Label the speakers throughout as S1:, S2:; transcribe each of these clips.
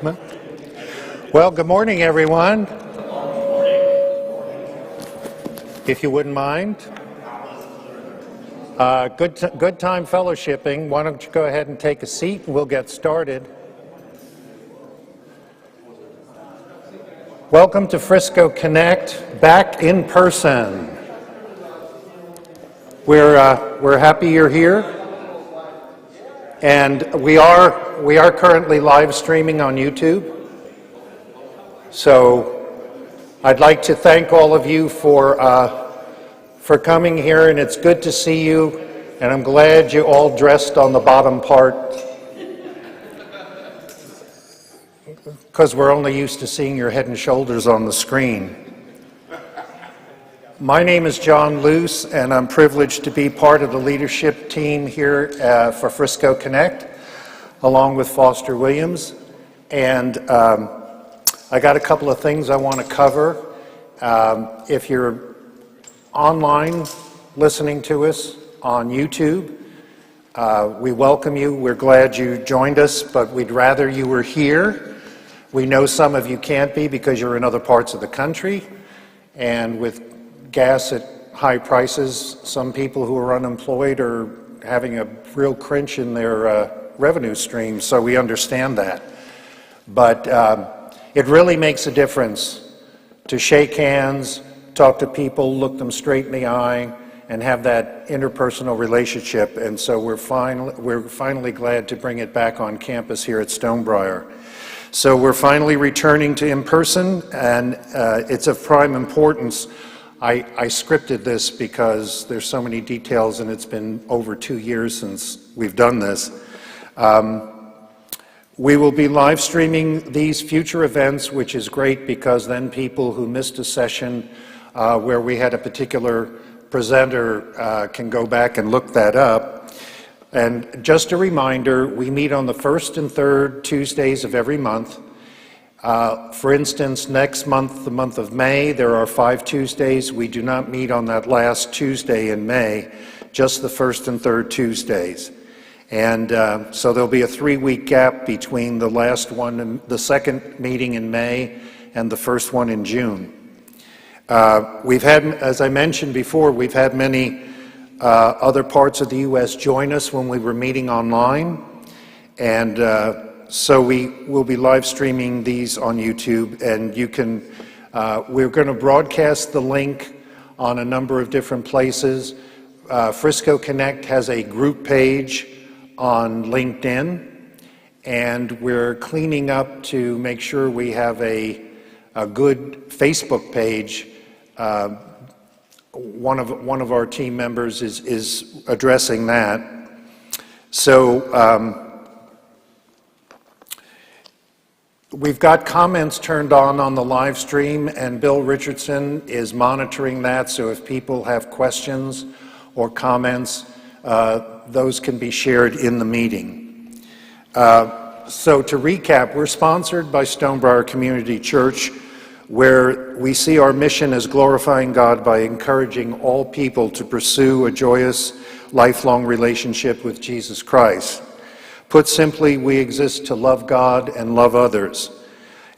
S1: announcement. Well, good morning, everyone. If you wouldn't mind. Good time fellowshipping. Why don't you go ahead and take a seat and we'll get started. Welcome to Frisco Connect, back in person. We're happy you're here. And we are currently live streaming on YouTube. So I'd like to thank all of you for coming here, and it's good to see you. And I'm glad you all dressed on the bottom part, because we're only used to seeing your head and shoulders on the screen. My name is John Luce, and I'm privileged to be part of the leadership team here for Frisco Connect, along with Foster Williams. And I got a couple of things I want to cover. If you're online listening to us on YouTube, we welcome you. We're glad you joined us, but we'd rather you were here. We know some of you can't be because you're in other parts of the country, and with gas at high prices, some people who are unemployed are having a real crunch in their revenue stream, so we understand that. But it really makes a difference to shake hands, talk to people, look them straight in the eye, and have that interpersonal relationship. And so we're finally glad to bring it back on campus here at Stonebriar. So we're finally returning to in-person, and it's of prime importance. I scripted this because there's so many details, and it's been over 2 years since we've done this. We will be live streaming these future events, which is great because then people who missed a session where we had a particular presenter can go back and look that up. And just a reminder, we meet on the first and third Tuesdays of every month. For instance, next month, the month of May, there are 5 Tuesdays. We do not meet on that last Tuesday in May, just the first and third Tuesdays. And so there'll be a 3-week gap between the last one, and the second meeting in May, and the first one in June. We've had, as I mentioned before, we've had many other parts of the U.S. join us when we were meeting online. And so we will be live streaming these on YouTube, and you can, we're going to broadcast the link on a number of different places. Frisco Connect has a group page on LinkedIn, and we're cleaning up to make sure we have a good Facebook page. One of our team members is addressing that. So we've got comments turned on the live stream, and Bill Richardson is monitoring that, so if people have questions or comments, those can be shared in the meeting. So to recap, we're sponsored by Stonebriar Community Church, where we see our mission as glorifying God by encouraging all people to pursue a joyous, lifelong relationship with Jesus Christ. Put simply, we exist to love God and love others.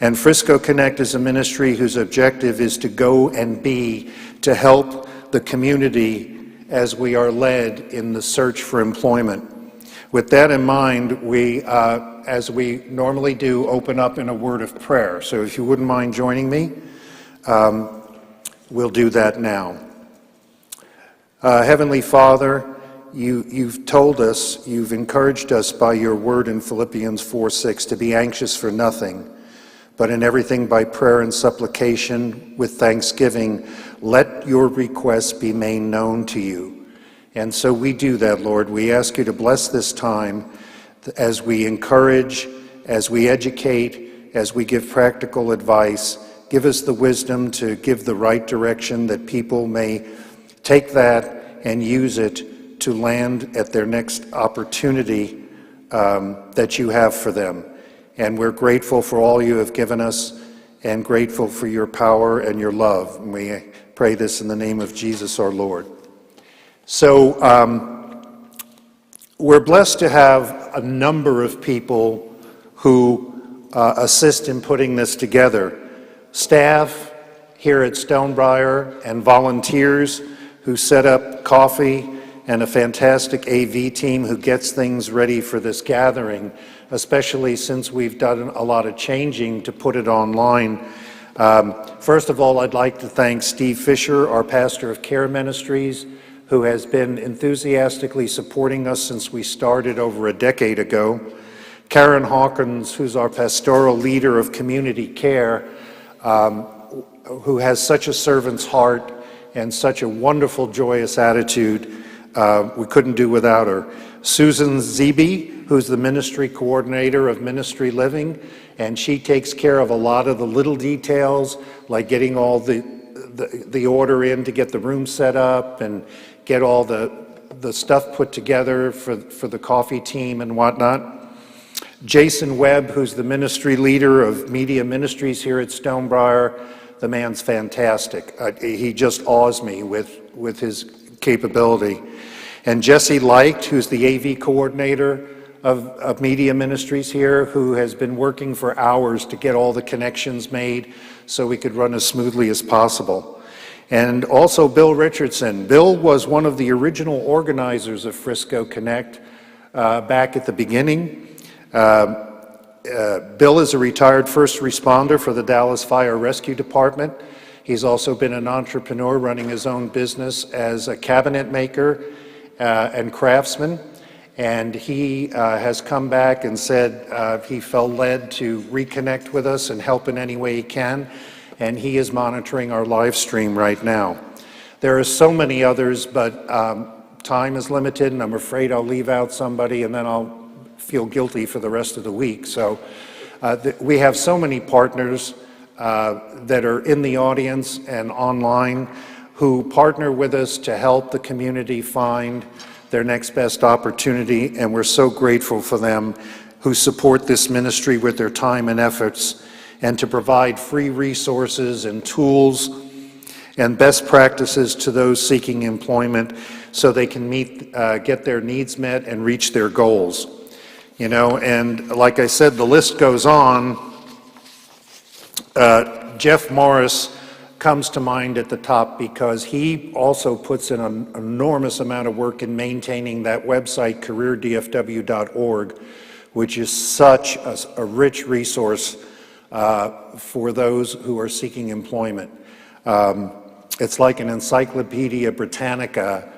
S1: And Frisco Connect is a ministry whose objective is to go and be, to help the community as we are led in the search for employment. With that in mind, we, as we normally do, open up in a word of prayer. So if you wouldn't mind joining me, we'll do that now. Heavenly Father, You've told us, you've encouraged us by your word in Philippians 4:6 to be anxious for nothing, but in everything by prayer and supplication with thanksgiving, let your requests be made known to you. And so we do that, Lord. We ask you to bless this time as we encourage, as we educate, as we give practical advice. Give us the wisdom to give the right direction that people may take that and use it to land at their next opportunity that you have for them. And we're grateful for all you have given us and grateful for your power and your love. And we pray this in the name of Jesus our Lord. So we're blessed to have a number of people who assist in putting this together. Staff here at Stonebriar and volunteers who set up coffee, and a fantastic AV team who gets things ready for this gathering, especially since we've done a lot of changing to put it online. First of all, I'd like to thank Steve Fisher, our pastor of Care Ministries, who has been enthusiastically supporting us since we started over a decade ago. Karen Hawkins, who's our pastoral leader of community care, who has such a servant's heart and such a wonderful, joyous attitude. We couldn't do without her. Susan Zeeby, who's the ministry coordinator of Ministry Living, and she takes care of a lot of the little details, like getting all the order in to get the room set up and get all the stuff put together for the coffee team and whatnot. Jason Webb, who's the ministry leader of Media Ministries here at Stonebriar, the man's fantastic. He just awes me with his capability. And Jesse Leicht, who's the AV coordinator of Media Ministries here, who has been working for hours to get all the connections made so we could run as smoothly as possible. And also Bill Richardson. Bill was one of the original organizers of Frisco Connect back at the beginning. Bill is a retired first responder for the Dallas Fire Rescue Department. He's also been an entrepreneur running his own business as a cabinet maker and craftsman, and he has come back and said he felt led to reconnect with us and help in any way he can, and he is monitoring our live stream right now. There are so many others, but time is limited, and I'm afraid I'll leave out somebody and then I'll feel guilty for the rest of the week. So we have so many partners that are in the audience and online who partner with us to help the community find their next best opportunity, and we're so grateful for them, who support this ministry with their time and efforts, and to provide free resources and tools and best practices to those seeking employment so they can get their needs met and reach their goals. You know, and like I said, the list goes on. Jeff Morris comes to mind at the top because he also puts in an enormous amount of work in maintaining that website, careerdfw.org, which is such a rich resource for those who are seeking employment. It's like an Encyclopedia Britannica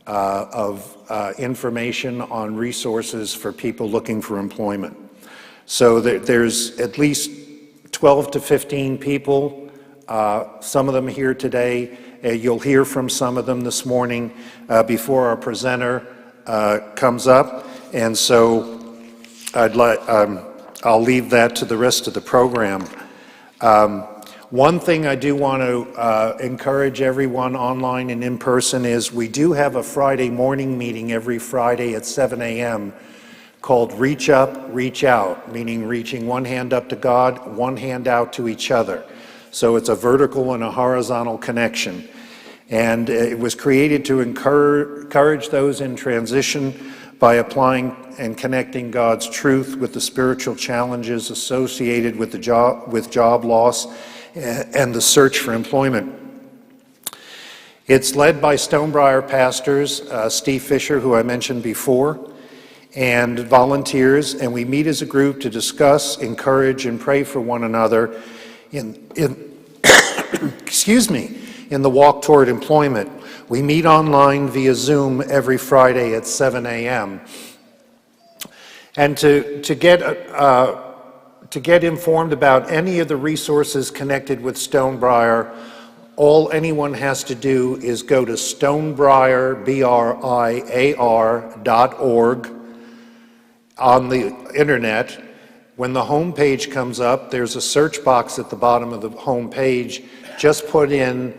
S1: of information on resources for people looking for employment. So there's at least 12 to 15 people, some of them here today. You'll hear from some of them this morning before our presenter comes up, and so I'll leave that to the rest of the program. One thing I do want to encourage everyone online and in person is we do have a Friday morning meeting every Friday at 7 a.m. called Reach Up, Reach Out, meaning reaching one hand up to God, one hand out to each other. So it's a vertical and a horizontal connection. And it was created to encourage those in transition by applying and connecting God's truth with the spiritual challenges associated with job loss and the search for employment. It's led by Stonebriar pastors, Steve Fisher, who I mentioned before, and volunteers, and we meet as a group to discuss, encourage, and pray for one another in excuse me, in the walk toward employment. We meet online via Zoom every Friday at 7 a.m. And to get informed about any of the resources connected with Stonebriar, all anyone has to do is go to stonebriar.org on the internet. When the home page comes up, there's a search box at the bottom of the home page. Just put in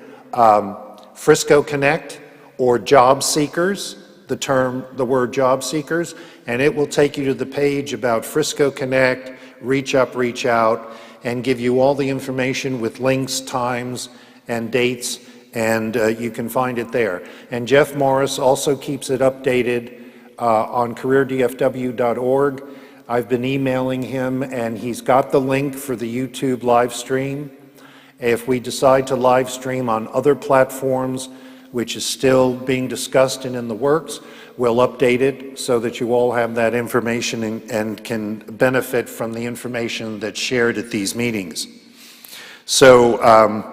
S1: Frisco Connect or job seekers, the word job seekers, and it will take you to the page about Frisco Connect, Reach Up, Reach Out, and give you all the information with links, times, and dates, and you can find it there. And Jeff Morris also keeps it updated on careerdfw.org. I've been emailing him, and he's got the link for the YouTube live stream. If we decide to live stream on other platforms, which is still being discussed and in the works, we'll update it so that you all have that information and can benefit from the information that's shared at these meetings. So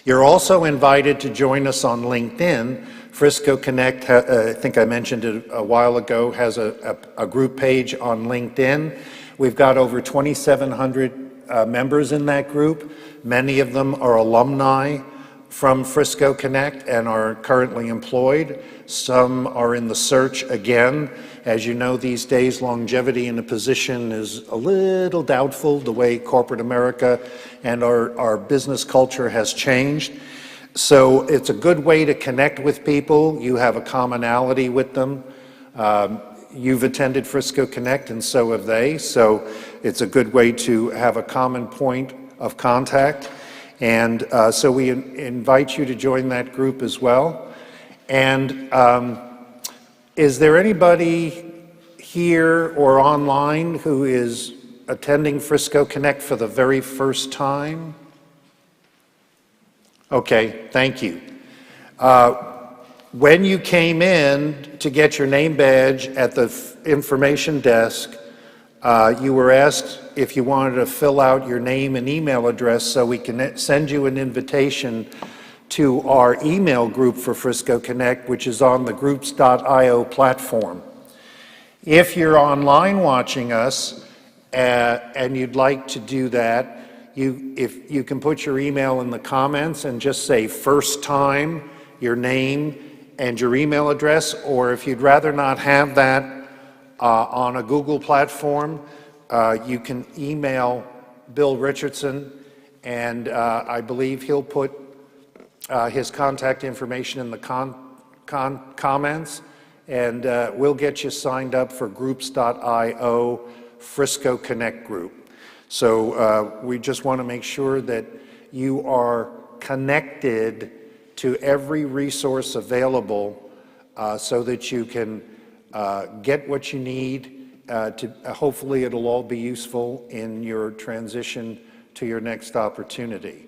S1: you're also invited to join us on LinkedIn. Frisco Connect, I think I mentioned it a while ago, has a group page on LinkedIn. We've got over 2,700 members in that group. Many of them are alumni from Frisco Connect and are currently employed. Some are in the search again. As you know, these days, longevity in a position is a little doubtful, the way corporate America and our business culture has changed. So it's a good way to connect with people. You have a commonality with them. You've attended Frisco Connect and so have they. So it's a good way to have a common point of contact. And so we invite you to join that group as well. And is there anybody here or online who is attending Frisco Connect for the very first time? Okay, thank you. When you came in to get your name badge at the information desk, you were asked if you wanted to fill out your name and email address so we can send you an invitation to our email group for Frisco Connect, which is on the groups.io platform. If you're online watching us and you'd like to do that, if you can put your email in the comments and just say first time, your name and your email address, or if you'd rather not have that on a Google platform, you can email Bill Richardson, and I believe he'll put his contact information in the comments, and we'll get you signed up for groups.io Frisco Connect group. So we just want to make sure that you are connected to every resource available so that you can get what you need. Hopefully it'll all be useful in your transition to your next opportunity.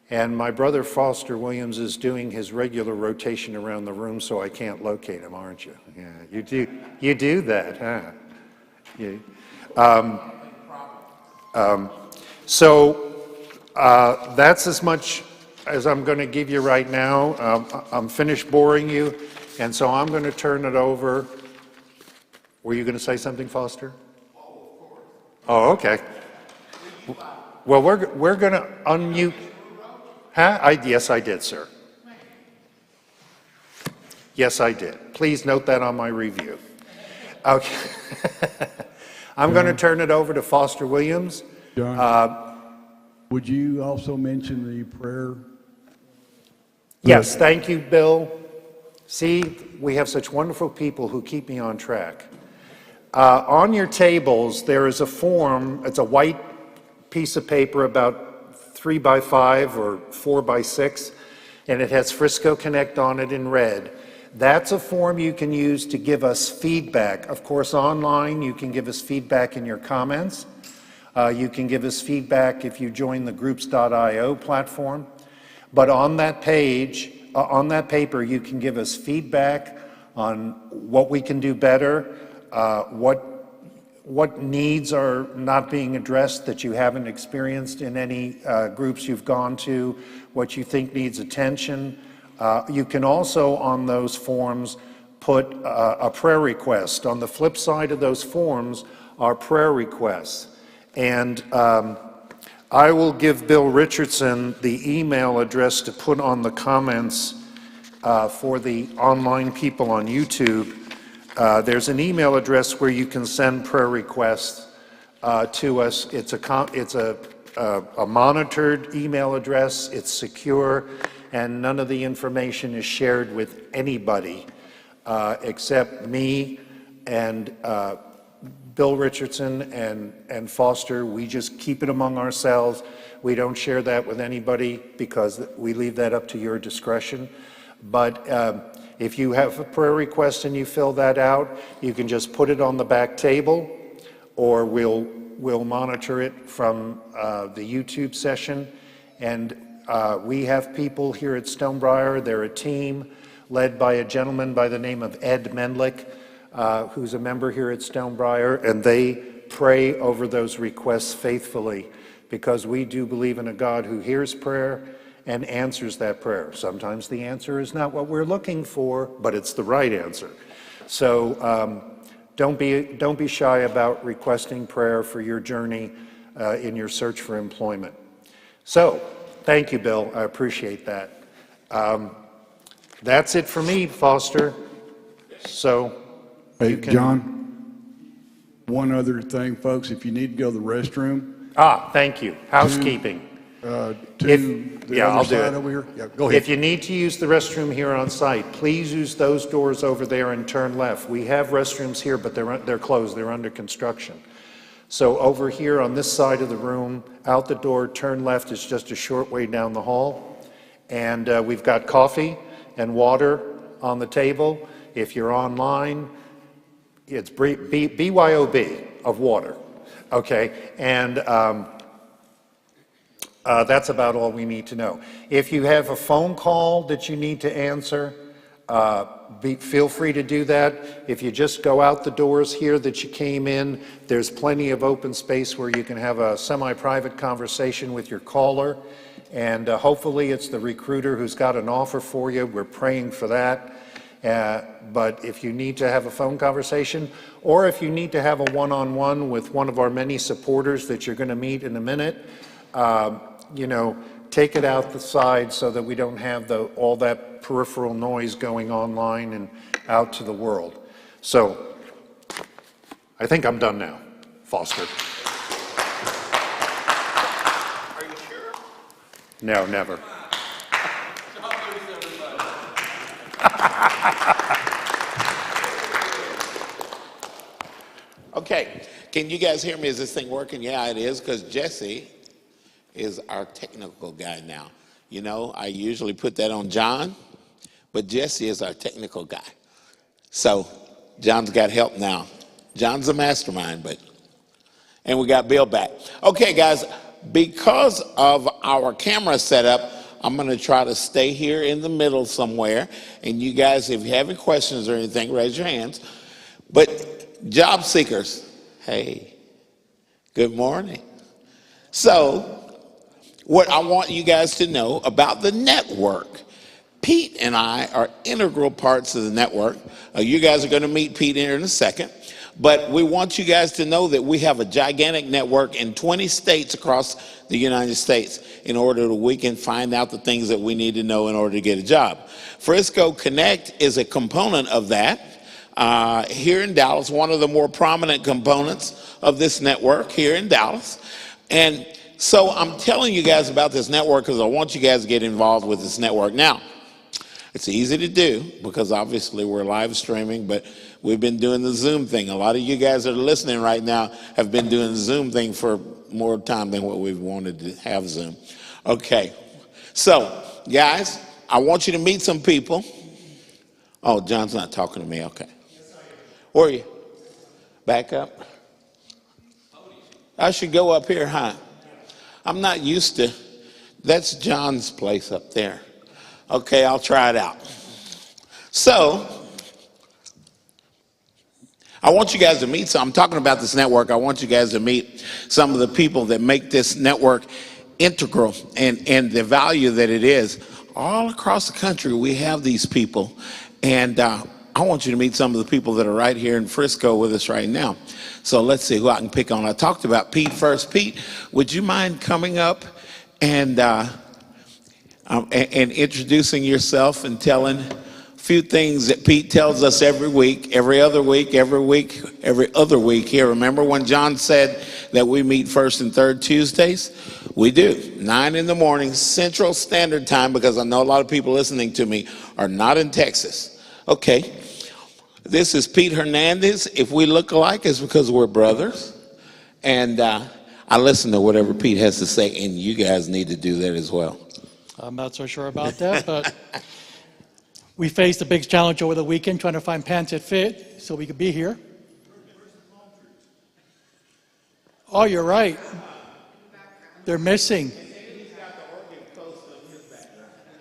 S1: And my brother Foster Williams is doing his regular rotation around the room, so I can't locate him, aren't you? Yeah, you do that, huh? You, that's as much as I'm going to give you right now. I'm finished boring you, and so I'm going to turn it over. Were you going to say something, Foster? Oh, of course. Oh, okay. Well, we're going to unmute. Huh? Yes, I did, sir. Yes, I did. Please note that on my review. Okay. I'm going to turn it over to Foster Williams.
S2: John, would you also mention the prayer?
S1: Yes, thank you, Bill. See, we have such wonderful people who keep me on track. On your tables, there is a form. It's a white piece of paper about 3 by 5 or 4 by 6, and it has Frisco Connect on it in red. That's a form you can use to give us feedback. Of course, online, you can give us feedback in your comments. You can give us feedback if you join the groups.io platform. But on that page, on that paper, you can give us feedback on what we can do better, what needs are not being addressed that you haven't experienced in any groups you've gone to, what you think needs attention. You can also, on those forms, put a prayer request. On the flip side of those forms are prayer requests. And I will give Bill Richardson the email address to put on the comments for the online people on YouTube. There's an email address where you can send prayer requests to us. It's a monitored email address. It's secure, and none of the information is shared with anybody except me and Bill Richardson and Foster. We just keep it among ourselves. We don't share that with anybody because we leave that up to your discretion. But If you have a prayer request and you fill that out, you can just put it on the back table, or we'll monitor it from the YouTube session. And we have people here at Stonebriar. They're a team led by a gentleman by the name of Ed Mendlick, who's a member here at Stonebriar, and they pray over those requests faithfully, because we do believe in a God who hears prayer and answers that prayer. Sometimes the answer is not what we're looking for, but it's the right answer. So don't be shy about requesting prayer for your journey in your search for employment. So, thank you, Bill. I appreciate that. That's it for me, Foster. So,
S2: Hey, John, one other thing, folks. If you need to go to the restroom.
S1: Thank you. Housekeeping.
S2: To the
S1: I'll
S2: other
S1: do
S2: side
S1: it.
S2: over here. Yeah, go ahead.
S1: If you need to use the restroom here on site, please use those doors over there and turn left. We have restrooms here, but they're closed. They're under construction. So over here on this side of the room, out the door, turn left. Is just a short way down the hall. And we've got coffee and water on the table. If you're online, it's BYOB of water. Okay, and that's about all we need to know. If you have a phone call that you need to answer, feel free to do that. If you just go out the doors here that you came in, there's plenty of open space where you can have a semi-private conversation with your caller, and hopefully it's the recruiter who's got an offer for you. We're praying for that. But if you need to have a phone conversation, or if you need to have a one-on-one with one of our many supporters that you're going to meet in a minute, take it out the side so that we don't have all that peripheral noise going online and out to the world. So, I think I'm done now, Foster.
S3: Are you sure?
S1: No, never.
S3: Okay, can you guys hear me? Is this thing working? Yeah, it is, because Jesse is our technical guy now. You know, I usually put that on John, but Jesse is our technical guy. So John's got help now. John's a mastermind, and we got Bill back. Okay, guys, because of our camera setup, I'm going to try to stay here in the middle somewhere. And you guys, if you have any questions or anything, raise your hands. But job seekers, hey, good morning. So, what I want you guys to know about the network. Pete and I are integral parts of the network. You guys are going to meet Pete here in a second. But we want you guys to know that we have a gigantic network in 20 states across the United States in order that we can find out the things that we need to know in order to get a job. Frisco Connect is a component of that. Here in Dallas, one of the more prominent components of this network here in Dallas. And so I'm telling you guys about this network because I want you guys to get involved with this network. Now, it's easy to do because obviously we're live streaming, but we've been doing the Zoom thing. A lot of you guys that are listening right now have been doing the Zoom thing for more time than what we've wanted to have Zoom. Okay, so guys, I want you to meet some people. Oh, John's not talking to me, okay. Where are you? Back up? I should go up here, huh? I'm not used to, that's John's place up there. Okay, I'll try it out. So, I want you guys to meet I'm talking about this network. I want you guys to meet some of the people that make this network integral and the value that it is. All across the country, we have these people. And I want you to meet some of the people that are right here in Frisco with us right now. So let's see who I can pick on. I talked about Pete first. Pete, would you mind coming up and introducing yourself and telling a few things that Pete tells us every week, every other week, every other week here. Remember when John said that we meet first and third Tuesdays? We do, 9 in the morning, Central Standard Time, because I know a lot of people listening to me are not in Texas. Okay, this is Pete Hernandez. If we look alike, it's because we're brothers. And I listen to whatever Pete has to say, and you guys need to do that as well.
S4: I'm not so sure about that, but We faced a big challenge over the weekend trying to find pants that fit so we could be here. Oh, you're right. They're missing.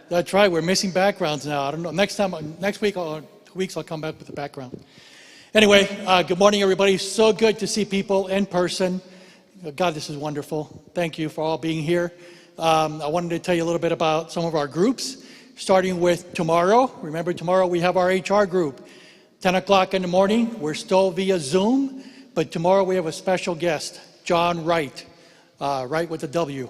S4: That's right. We're missing backgrounds now. I don't know. Next week or 2 weeks, I'll come back with the background. Anyway, good morning, everybody. So good to see people in person. God, this is wonderful. Thank you for all being here. I wanted to tell you a little bit about some of our groups, starting with tomorrow. Remember, tomorrow we have our HR group, 10 o'clock in the morning. We're still via Zoom, but tomorrow we have a special guest, John Wright, Wright with a W.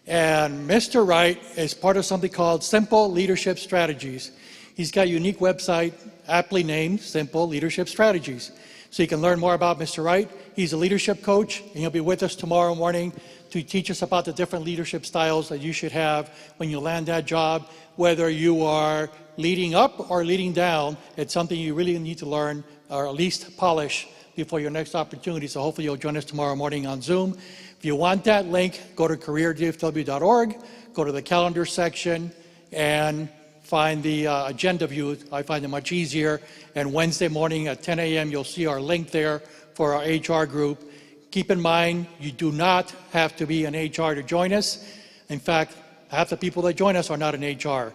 S4: And Mr. Wright is part of something called Simple Leadership Strategies. He's got a unique website, aptly named Simple Leadership Strategies. So you can learn more about Mr. Wright. He's a leadership coach, and he'll be with us tomorrow morning to teach us about the different leadership styles that you should have when you land that job, whether you are leading up or leading down. It's something you really need to learn, or at least polish, before your next opportunity. So hopefully you'll join us tomorrow morning on Zoom. If you want that link, go to careerdfw.org, go to the calendar section, and find the agenda view. I find it much easier. And Wednesday morning at 10 a.m., you'll see our link there for our HR group. Keep in mind, you do not have to be in HR to join us. In fact, half the people that join us are not in HR.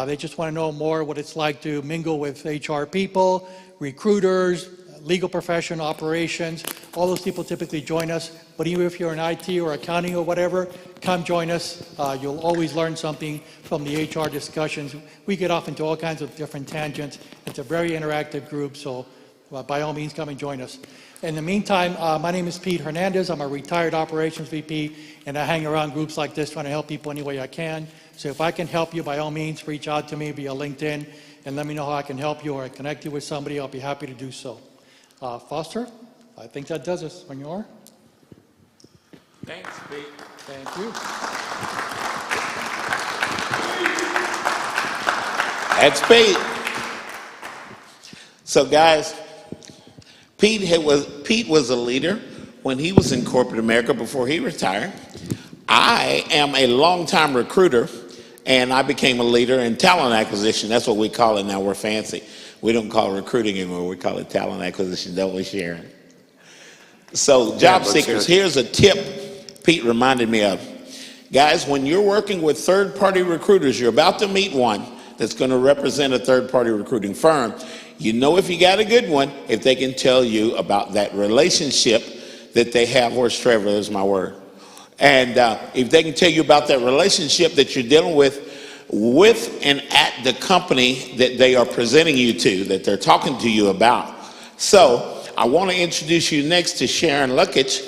S4: They just want to know more what it's like to mingle with HR people, recruiters, legal profession, operations. All those people typically join us. But even if you're in IT or accounting or whatever, come join us. You'll always learn something from the HR discussions. We get off into all kinds of different tangents. It's a very interactive group, so by all means, come and join us. In the meantime, my name is Pete Hernandez. I'm a retired operations VP, and I hang around groups like this trying to help people any way I can. So if I can help you, by all means, reach out to me via LinkedIn and let me know how I can help you or connect you with somebody. I'll be happy to do so. Foster, I think that does us. When you are.
S3: Thanks, Pete.
S4: Thank you.
S3: That's Pete. So, guys, Pete was a leader when he was in corporate America before he retired. I am a longtime recruiter, and I became a leader in talent acquisition. That's what we call it now. We're fancy. We don't call it recruiting anymore. We call it talent acquisition, don't we, Sharon? So, job seekers, here's a tip Pete reminded me of. Guys, when you're working with third-party recruiters, you're about to meet one that's going to represent a third-party recruiting firm. You know if you got a good one if they can tell you about that relationship that they have. Where's Trevor? There's my word. And if they can tell you about that relationship that you're dealing with and at the company that they are presenting you to, that they're talking to you about. So I want to introduce you next to Sharon Luckage,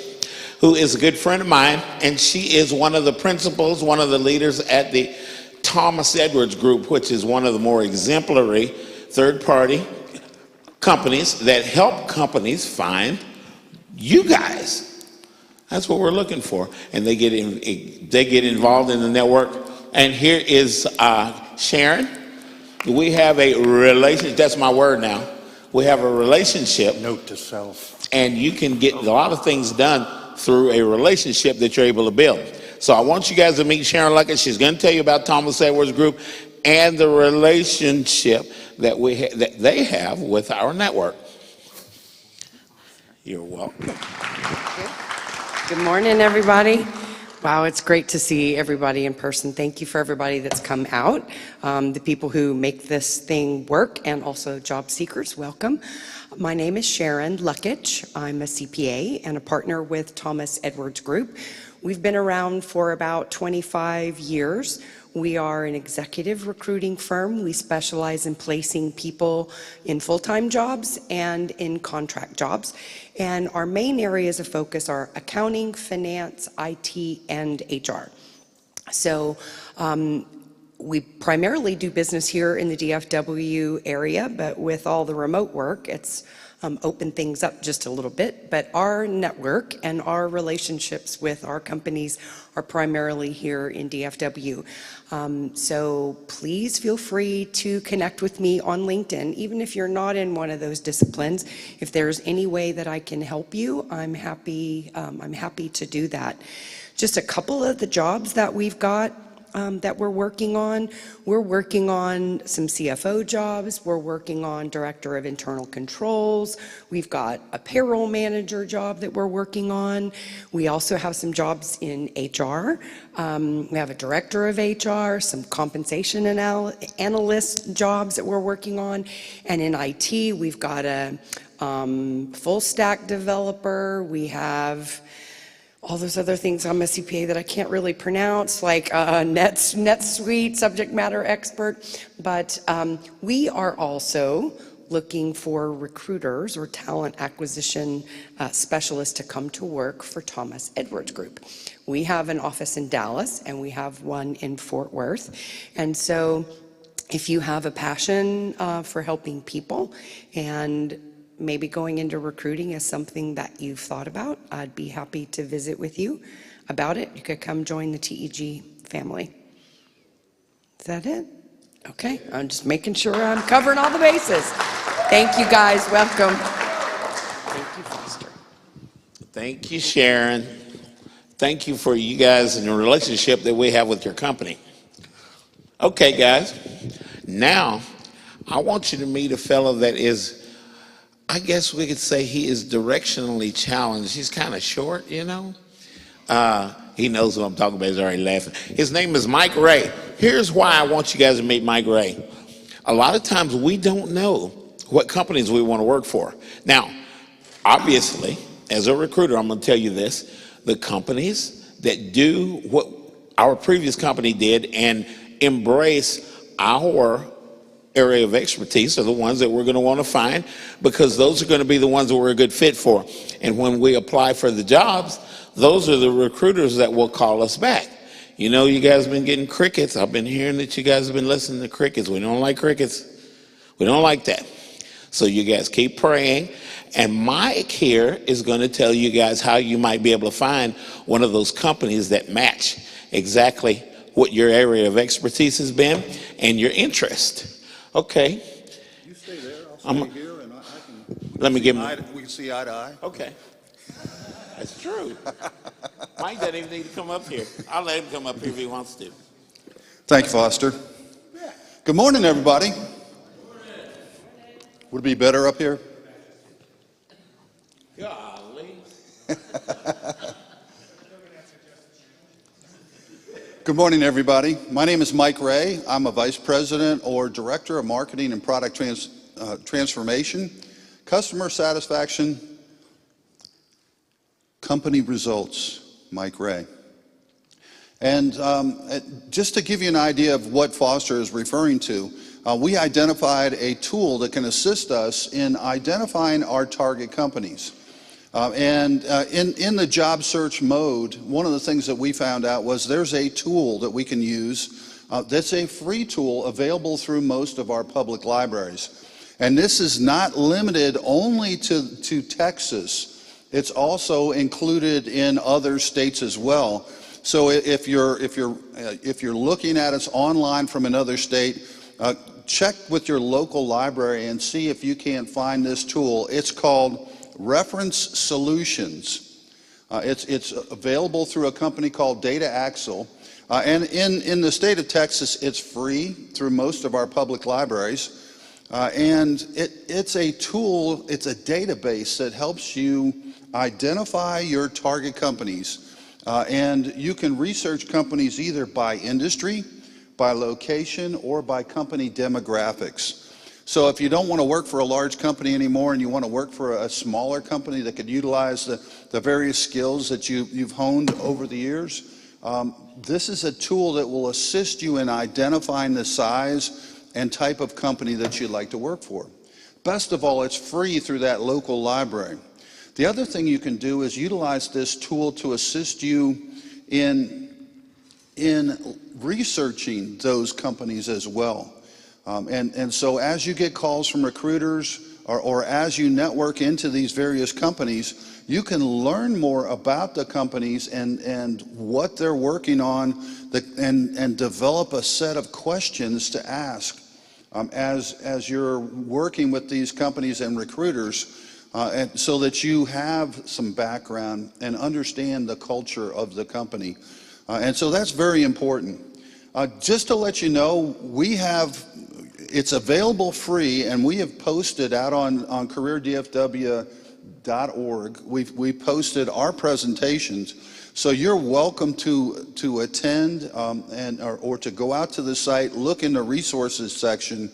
S3: who is a good friend of mine, and she is one of the principals, one of the leaders at the Thomas Edwards Group, which is one of the more exemplary third-party companies that help companies find you guys. That's what we're looking for. And they get involved in the network. And here is Sharon. We have a relationship. That's my word now. We have a relationship.
S1: Note to self.
S3: And you can get a lot of things done through a relationship that you're able to build. So I want you guys to meet Sharon Luckage. She's going to tell you about Thomas Edwards Group and the relationship that that they have with our network. You're welcome.
S5: Good morning, everybody. Wow, it's great to see everybody in person. Thank you for everybody that's come out. The people who make this thing work and also job seekers, welcome. My name is Sharon Luckage. I'm a CPA and a partner with Thomas Edwards Group. We've been around for about 25 years. We are an executive recruiting firm. We specialize in placing people in full-time jobs and in contract jobs. And our main areas of focus are accounting, finance, IT, and HR. So we primarily do business here in the DFW area, but with all the remote work, it's opened things up just a little bit. But our network and our relationships with our companies are primarily here in DFW. So please feel free to connect with me on LinkedIn, even if you're not in one of those disciplines. If there's any way that I can help you, I'm happy to do that. Just a couple of the jobs that we've got. that we're working on. We're working on some CFO jobs. We're working on Director of Internal Controls. We've got a payroll manager job that we're working on. We also have some jobs in HR. We have a Director of HR, some compensation analyst jobs that we're working on. And in IT, we've got a full stack developer. We have all those other things on my CPA that I can't really pronounce, like NetSuite, subject matter expert. But we are also looking for recruiters or talent acquisition specialists to come to work for Thomas Edwards Group. We have an office in Dallas and we have one in Fort Worth. And so if you have a passion for helping people and maybe going into recruiting is something that you've thought about, I'd be happy to visit with you about it. You could come join the TEG family. Is that it? Okay, I'm just making sure I'm covering all the bases. Thank you guys, welcome. Thank you, Foster.
S3: Thank you, Sharon. Thank you for you guys and the relationship that we have with your company. Okay, guys, now I want you to meet a fellow that is, I guess we could say he is directionally challenged. He's kind of short, you know. He knows what I'm talking about. He's already laughing. His name is Mike Ray. Here's why I want you guys to meet Mike Ray. A lot of times we don't know what companies we want to work for. Now, obviously, as a recruiter, I'm going to tell you this. The companies that do what our previous company did and embrace our area of expertise are the ones that we're going to want to find, because those are going to be the ones that we're a good fit for. And when we apply for the jobs, those are the recruiters that will call us back. You know, you guys have been getting crickets. I've been hearing that you guys have been listening to crickets. We don't like crickets. We don't like that. So you guys keep praying. And Mike here is going to tell you guys how you might be able to find one of those companies that match exactly what your area of expertise has been and your interest. Okay.
S6: You stay there, I'll stay here, and I can.
S3: Let me give him.
S6: We can see eye to eye.
S3: Okay. That's true. Mike doesn't even need to come up here. I'll let him come up here if he wants to.
S6: Thank you, Foster. Good morning, everybody. Would it be better up here?
S3: Golly.
S6: Good morning, everybody. My name is Mike Ray. I'm a Vice President or Director of Marketing and Product Transformation, Customer Satisfaction, Company Results, Mike Ray. And just to give you an idea of what Foster is referring to, we identified a tool that can assist us in identifying our target companies. In the job search mode, one of the things that we found out was there's a tool that we can use that's a free tool available through most of our public libraries. And this is not limited only to Texas. It's also included in other states as well. So if you're looking at us online from another state, check with your local library and see if you can't find this tool. It's called Reference Solutions. It's available through a company called Data Axle. And in the state of Texas, it's free through most of our public libraries. And it's a tool, it's a database that helps you identify your target companies. And you can research companies either by industry, by location, or by company demographics. So if you don't want to work for a large company anymore and you want to work for a smaller company that could utilize the various skills that you've honed over the years, this is a tool that will assist you in identifying the size and type of company that you'd like to work for. Best of all, it's free through that local library. The other thing you can do is utilize this tool to assist you in researching those companies as well. And so as you get calls from recruiters or as you network into these various companies, you can learn more about the companies and what they're working on and develop a set of questions to ask as you're working with these companies and recruiters, and so that you have some background and understand the culture of the company. And so that's very important. Just to let you know, it's available free, and we have posted out on careerdfw.org. We posted our presentations, so you're welcome to attend or to go out to the site, look in the resources section,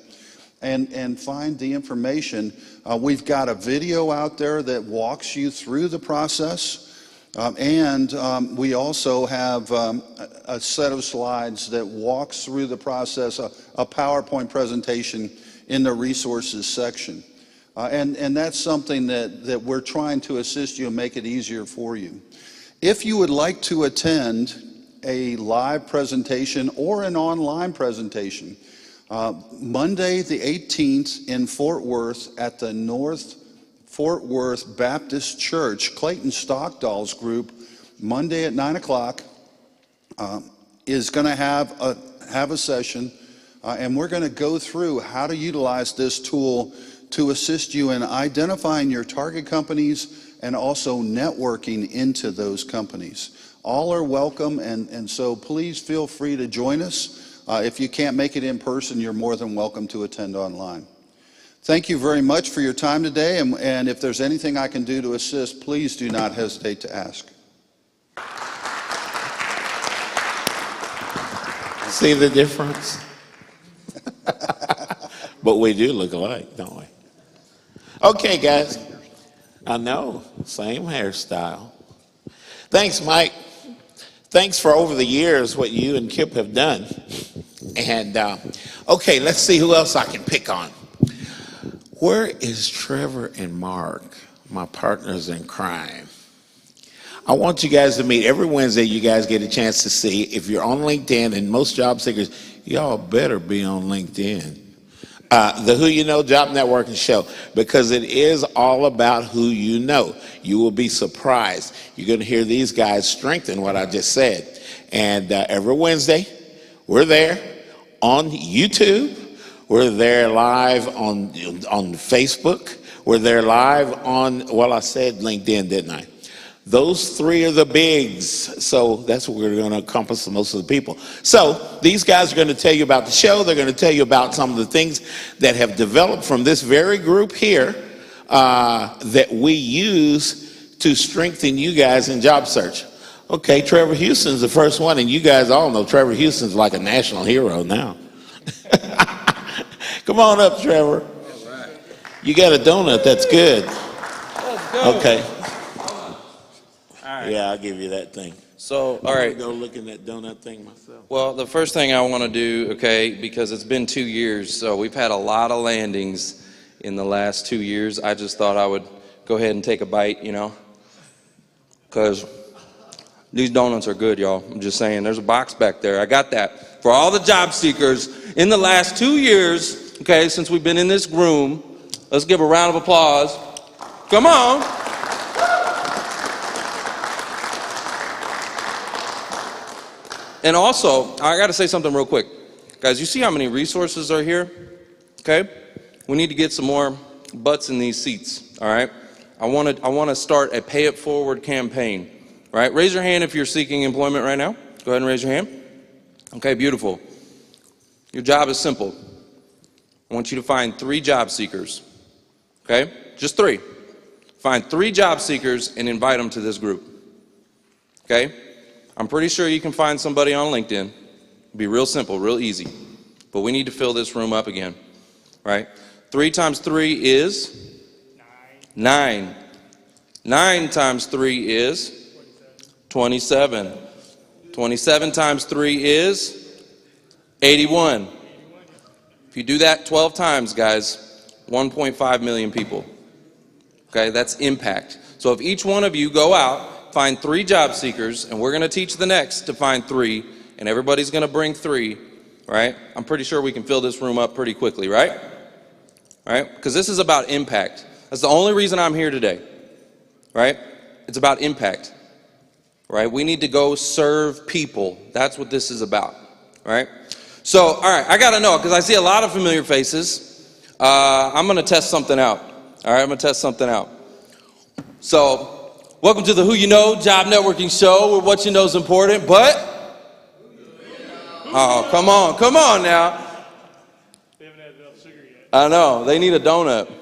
S6: and find the information. We've got a video out there that walks you through the process. We also have a set of slides that walks through the process, a PowerPoint presentation in the resources section. And that's something that we're trying to assist you and make it easier for you. If you would like to attend a live presentation or an online presentation, Monday the 18th in Fort Worth at the North Fort Worth Baptist Church, Clayton Stockdale's group, Monday at 9 o'clock, is going to have a session, and we're going to go through how to utilize this tool to assist you in identifying your target companies and also networking into those companies. All are welcome, and so please feel free to join us. If you can't make it in person, you're more than welcome to attend online. Thank you very much for your time today, and if there's anything I can do to assist, please do not hesitate to ask.
S3: See the difference? But we do look alike, don't we? Okay, guys. I know, same hairstyle. Thanks, Mike. Thanks for over the years what you and Kip have done. And, okay, let's see who else I can pick on. Where is Trevor and Mark, my partners in crime? I want you guys to meet every Wednesday. You guys get a chance to see. If you're on LinkedIn, and most job seekers, y'all better be on LinkedIn. The Who You Know Job Networking Show, because it is all about who you know. You will be surprised. You're going to hear these guys strengthen what I just said. And every Wednesday, we're there on YouTube. We're there live on Facebook. We're there live on, well, I said LinkedIn, didn't I? Those three are the bigs. So that's what we're going to encompass most of the people. So these guys are going to tell you about the show. They're going to tell you about some of the things that have developed from this very group here that we use to strengthen you guys in job search. Okay, Trevor Houston's the first one, and you guys all know Trevor Houston's like a national hero now. Come on up, Trevor. All right. You got a donut, that's good.
S7: Let's go.
S3: Okay.
S7: All right.
S3: Yeah, I'll give you that thing.
S7: So, all right.
S3: I'm going to go look in that donut thing myself.
S7: Well, the first thing I want to do, okay, because it's been 2 years, so we've had a lot of landings in the last 2 years. I just thought I would go ahead and take a bite, you know, because these donuts are good, y'all. I'm just saying, there's a box back there. I got that. For all the job seekers in the last 2 years, okay, since we've been in this room, let's give a round of applause. Come on. And also, I got to say something real quick. Guys, you see how many resources are here? Okay? We need to get some more butts in these seats, all right? I want to start a pay it forward campaign, all right? Raise your hand if you're seeking employment right now. Go ahead and raise your hand. Okay, beautiful. Your job is simple. I want you to find 3 job seekers, okay? Just 3. Find 3 job seekers and invite them to this group, okay? I'm pretty sure you can find somebody on LinkedIn. It'll be real simple, real easy. But we need to fill this room up again, right? 3 times 3 is? 9. 9 times 3 is? 27. 27 times 3 is? 81. If you do that 12 times, guys, 1.5 million people. Okay, that's impact. So if each one of you go out, find 3 job seekers, and we're going to teach the next to find 3, and everybody's going to bring 3, right? I'm pretty sure we can fill this room up pretty quickly, right? Right? Because this is about impact. That's the only reason I'm here today, right? It's about impact, right? We need to go serve people. That's what this is about, right? So, all right, I got to know, because I see a lot of familiar faces. I'm going to test something out. All right, I'm going to test something out. So, welcome to the Who You Know Job Networking Show, where what you know is important, but Oh, come on now.
S4: They haven't had enough sugar yet.
S7: I know, they need a donut.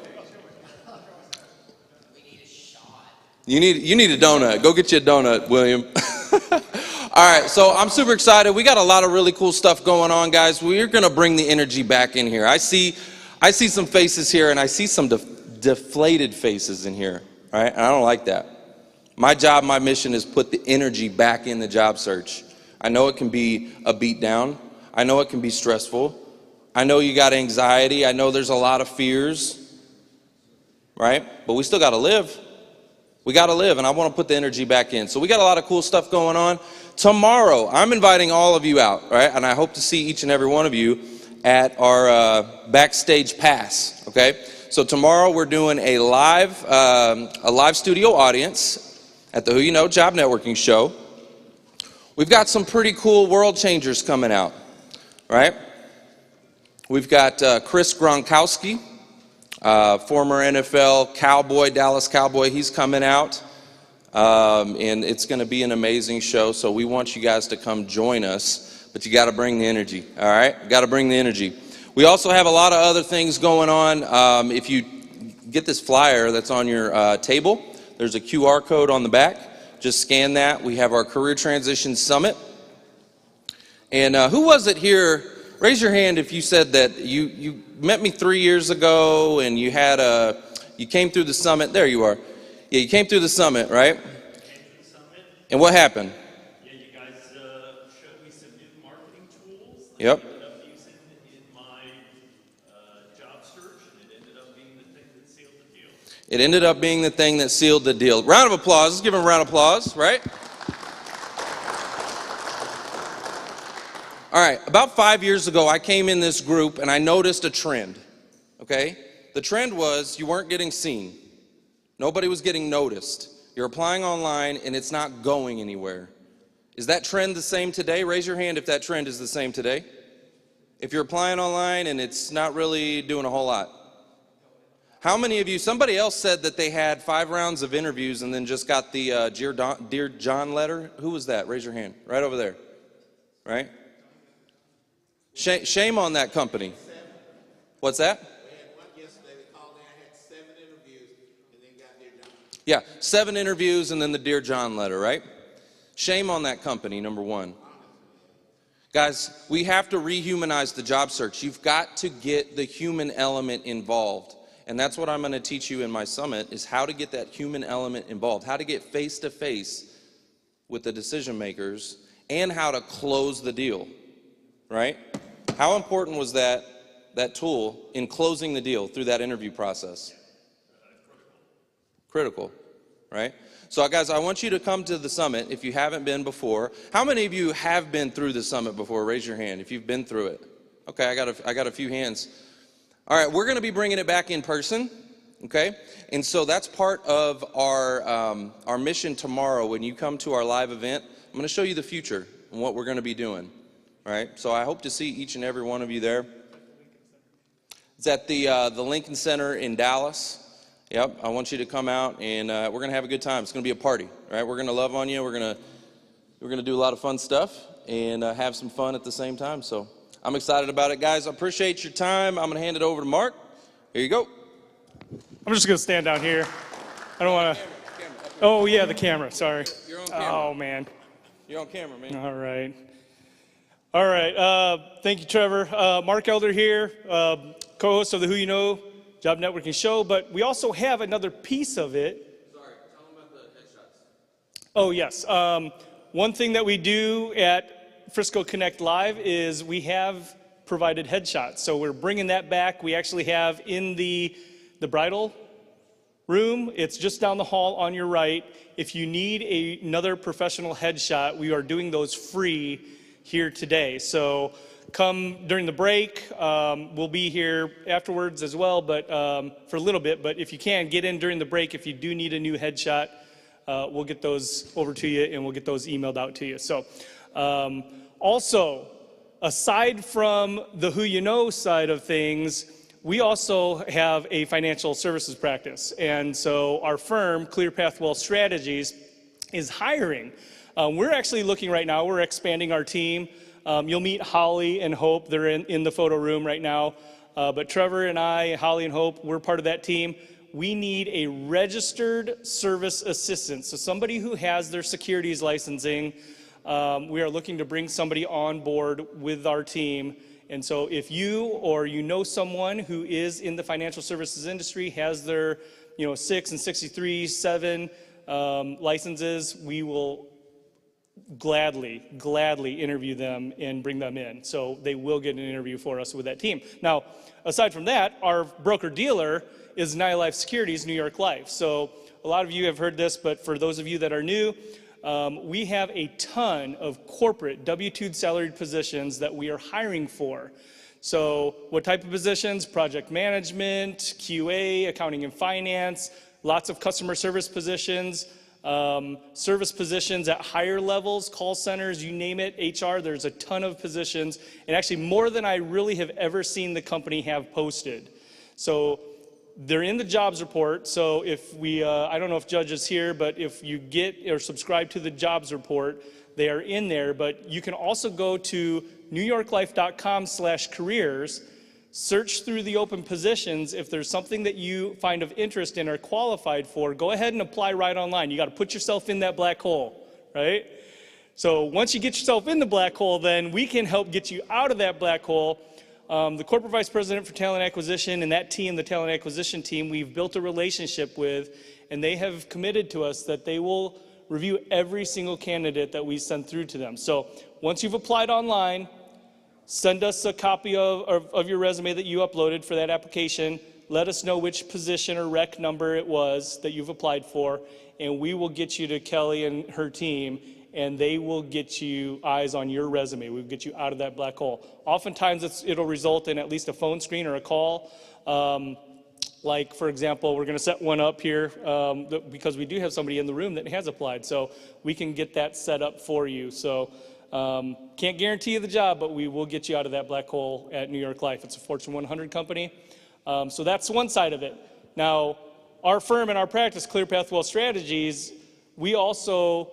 S7: You need a donut. Go get you a donut, William. All right, so I'm super excited. We got a lot of really cool stuff going on, guys. We're going to bring the energy back in here. I see some faces here, and I see some deflated faces in here, right? And I don't like that. My job, my mission is put the energy back in the job search. I know it can be a beat down. I know it can be stressful. I know you got anxiety. I know there's a lot of fears, right? But we still got to live. We got to live, and I want to put the energy back in. So we got a lot of cool stuff going on. Tomorrow, I'm inviting all of you out, right? And I hope to see each and every one of you at our backstage pass, okay? So tomorrow we're doing a live studio audience at the Who You Know Job Networking Show. We've got some pretty cool world changers coming out, right? We've got Chris Gronkowski. Former NFL Cowboy, Dallas Cowboy, he's coming out, and it's going to be an amazing show, so we want you guys to come join us, but you got to bring the energy, all right? Got to bring the energy. We also have a lot of other things going on. If you get this flyer that's on your table, there's a QR code on the back. Just scan that. We have our Career Transition Summit. And who was it here? Raise your hand if you said that you met me 3 years ago and you came through the summit. There you are. Yeah, you came through the summit, right?
S8: Came to the summit.
S7: And what happened?
S8: Yeah, you guys showed me some new marketing tools that
S7: Yep.
S8: I ended up using in my job search, and it ended up being the thing that sealed the deal.
S7: It ended up being the thing that sealed the deal. Round of applause. Let's give him a round of applause, right? All right, about 5 years ago, I came in this group and I noticed a trend, okay? The trend was you weren't getting seen. Nobody was getting noticed. You're applying online and it's not going anywhere. Is that trend the same today? Raise your hand if that trend is the same today. If you're applying online and it's not really doing a whole lot. How many of you, somebody else said that they had 5 rounds of interviews and then just got the Dear John letter? Who was that? Raise your hand. Right over there, right? Shame on that company. What's that?
S3: We had one yesterday that called in, had 7 interviews, and then got Dear John.
S7: Yeah, 7 interviews and then the Dear John letter, right? Shame on that company, number one. Guys, we have to rehumanize the job search. You've got to get the human element involved. And that's what I'm going to teach you in my summit, is how to get that human element involved, how to get face-to-face with the decision makers, and how to close the deal, right? How important was that tool in closing the deal through that interview process? Critical, right? So guys, I want you to come to the summit if you haven't been before. How many of you have been through the summit before? Raise your hand if you've been through it. Okay, I got a few hands. All right, we're going to be bringing it back in person, okay? And so that's part of our mission tomorrow. When you come to our live event, I'm going to show you the future and what we're going to be doing. All right, so I hope to see each and every one of you there. It's at the Lincoln Center in Dallas. Yep, I want you to come out, and we're going to have a good time. It's going to be a party, all right? We're going to love on you. We're going to do a lot of fun stuff and have some fun at the same time. So I'm excited about it, guys. I appreciate your time. I'm going to hand it over to Mark. Here you go.
S9: I'm just going to stand down here. I don't want to. Oh, yeah, the camera. Sorry.
S7: You're on camera.
S9: Oh, man.
S7: You're on camera, man.
S9: All right. All right. Thank you, Trevor. Mark Elder here, co-host of the Who You Know Job Networking Show. But we also have another piece of it.
S7: Sorry, tell them about the headshots.
S9: Oh, yes. One thing that we do at Frisco Connect Live is we have provided headshots. So we're bringing that back. We actually have in the bridal room. It's just down the hall on your right. If you need another professional headshot, we are doing those free here today. So come during the break. We'll be here afterwards as well, but for a little bit. But if you can, get in during the break. If you do need a new headshot, we'll get those over to you and we'll get those emailed out to you. So also, aside from the Who You Know side of things, we also have a financial services practice. And so our firm, ClearPath Wealth Strategies, is hiring. We're actually looking right now, we're expanding our team. You'll meet Holly and Hope. They're in the photo room right now. But Trevor and I, Holly and Hope, we're part of that team. We need a registered service assistant. So somebody who has their securities licensing. We are looking to bring somebody on board with our team. And so if you or you know someone who is in the financial services industry, has their 6 and 63, 7 licenses, we will gladly interview them and bring them in. So they will get an interview for us with that team. Now, aside from that, our broker-dealer is Life Securities, New York Life. So a lot of you have heard this, but for those of you that are new, we have a ton of corporate W-2 salaried positions that we are hiring for. So what type of positions? Project management, QA, accounting and finance, lots of customer service positions, service positions at higher levels, call centers, you name it, HR, there's a ton of positions, and actually more than I really have ever seen the company have posted. So they're in the jobs report, so if we, I don't know if Judge is here, but if you get or subscribe to the jobs report, they are in there, but you can also go to newyorklife.com/careers, search through the open positions. If there's something that you find of interest in or qualified for, go ahead and apply right online. You got to put yourself in that black hole, right? So once you get yourself in the black hole, then we can help get you out of that black hole. The corporate vice president for talent acquisition and that team, the talent acquisition team, we've built a relationship with, and they have committed to us that they will review every single candidate that we send through to them. So once you've applied online, send us a copy of your resume that you uploaded for that application. Let us know which position or rec number it was that you've applied for, and we will get you to Kelly and her team, and they will get you eyes on your resume. We'll get you out of that black hole. Oftentimes, it'll result in at least a phone screen or a call. Like, for example, we're going to set one up here because we do have somebody in the room that has applied, so we can get that set up for you. So can't guarantee you the job, but we will get you out of that black hole at New York Life. It's a Fortune 100 company. So that's one side of it. Now, our firm and our practice, Clear Path Wealth Strategies, we also,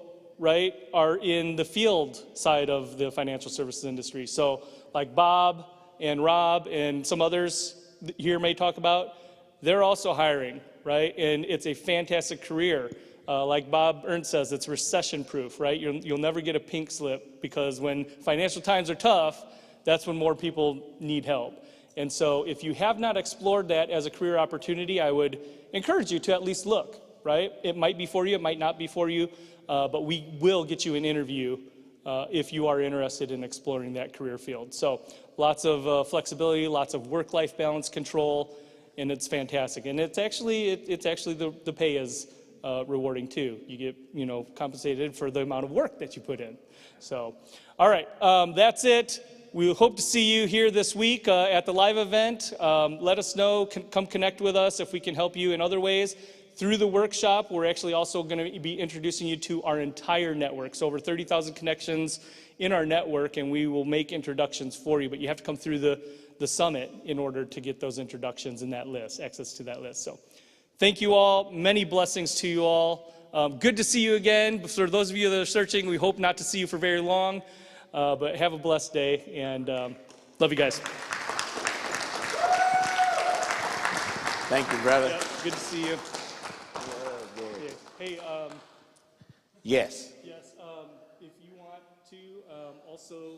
S9: are in the field side of the financial services industry. So like Bob and Rob and some others here may talk about, they're also hiring, right? And it's a fantastic career. Like Bob Ernst says, it's recession-proof, right? You'll never get a pink slip because when financial times are tough, that's when more people need help. And so if you have not explored that as a career opportunity, I would encourage you to at least look, right? It might be for you, it might not be for you, but we will get you an interview if you are interested in exploring that career field. So lots of flexibility, lots of work-life balance control, and it's fantastic. And it's actually the pay is rewarding too. You get compensated for the amount of work that you put in. So, all right, that's it. We hope to see you here this week at the live event. Let us know. Come connect with us if we can help you in other ways. Through the workshop, we're actually also going to be introducing you to our entire network. So over 30,000 connections in our network, and we will make introductions for you. But you have to come through the summit in order to get those introductions in that list, access to that list. So thank you all. Many blessings to you all. Good to see you again. For those of you that are searching, we hope not to see you for very long. But have a blessed day, and love you guys.
S3: Thank you, brother.
S9: Yeah, good to see you. Hey,
S3: yes.
S9: yes, if you want to, also,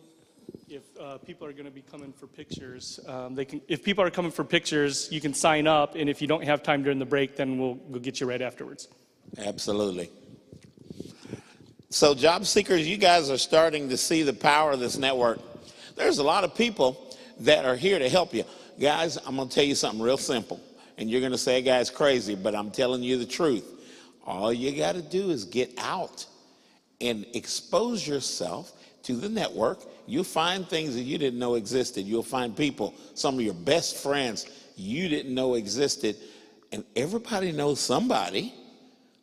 S9: if people are going to be coming for pictures, if people are coming for pictures, you can sign up, and if you don't have time during the break, then we'll get you right afterwards.
S3: Absolutely. So job seekers, you guys are starting to see the power of this network. There's a lot of people that are here to help you. Guys, I'm going to tell you something real simple, and you're going to say, guy's crazy, but I'm telling you the truth. All you got to do is get out and expose yourself to the network. You'll find things that you didn't know existed. You'll find people, some of your best friends you didn't know existed. And everybody knows somebody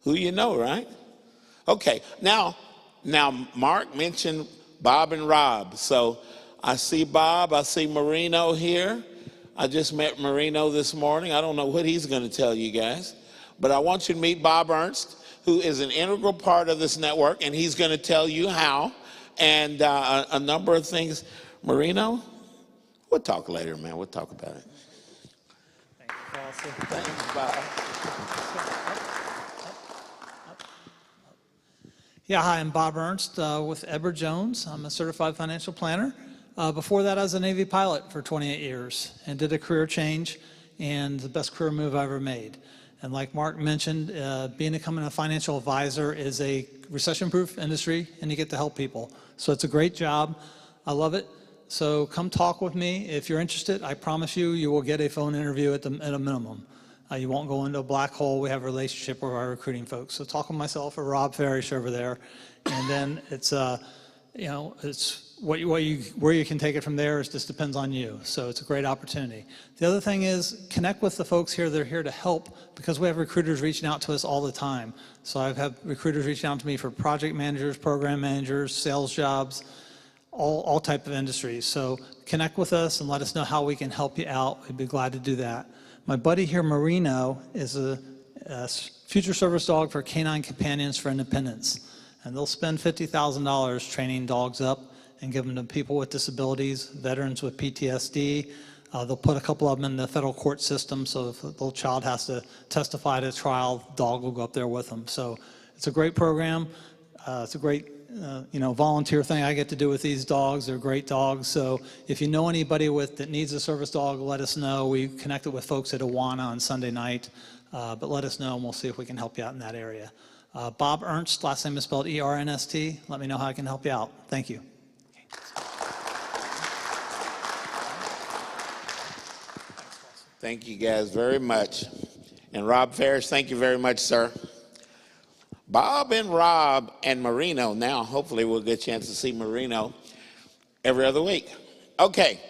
S3: who you know, right? Okay, now Mark mentioned Bob and Rob. So I see Bob, I see Marino here. I just met Marino this morning. I don't know what he's going to tell you guys. But I want you to meet Bob Ernst, who is an integral part of this network, and he's going to tell you how and a number of things. Marino, we'll talk later, man. We'll talk about it. Thanks, Bob.
S10: Yeah, hi, I'm Bob Ernst with Edward Jones. I'm a certified financial planner. Before that, I was a Navy pilot for 28 years and did a career change, and the best career move I ever made. And like Mark mentioned, becoming a financial advisor is a recession-proof industry, and you get to help people. So it's a great job. I love it. So come talk with me. If you're interested, I promise you, you will get a phone interview at a minimum. You won't go into a black hole. We have a relationship with our recruiting folks. So talk with myself or Rob Farish over there. And then it's, it's where you can take it from there. It just depends on you. So it's a great opportunity. The other thing is connect with the folks here that are here to help, because we have recruiters reaching out to us all the time. So I've had recruiters reaching out to me for project managers, program managers, sales jobs, all type of industries. So connect with us and let us know how we can help you out. We'd be glad to do that. My buddy here, Marino, is a future service dog for Canine Companions for Independence. And they'll spend $50,000 training dogs up and give them to people with disabilities, veterans with PTSD. They'll put a couple of them in the federal court system, so if a little child has to testify at a trial, the dog will go up there with them. So it's a great program. It's a great volunteer thing I get to do with these dogs. They're great dogs. So if you know anybody that needs a service dog, let us know. We connected with folks at Awana on Sunday night, but let us know and we'll see if we can help you out in that area. Bob Ernst, last name is spelled E-R-N-S-T. Let me know how I can help you out. Thank you.
S3: Thank you guys very much. And Rob Ferris, thank you very much, sir. Bob and Rob and Marino, now hopefully we'll get a chance to see Marino every other week. Okay,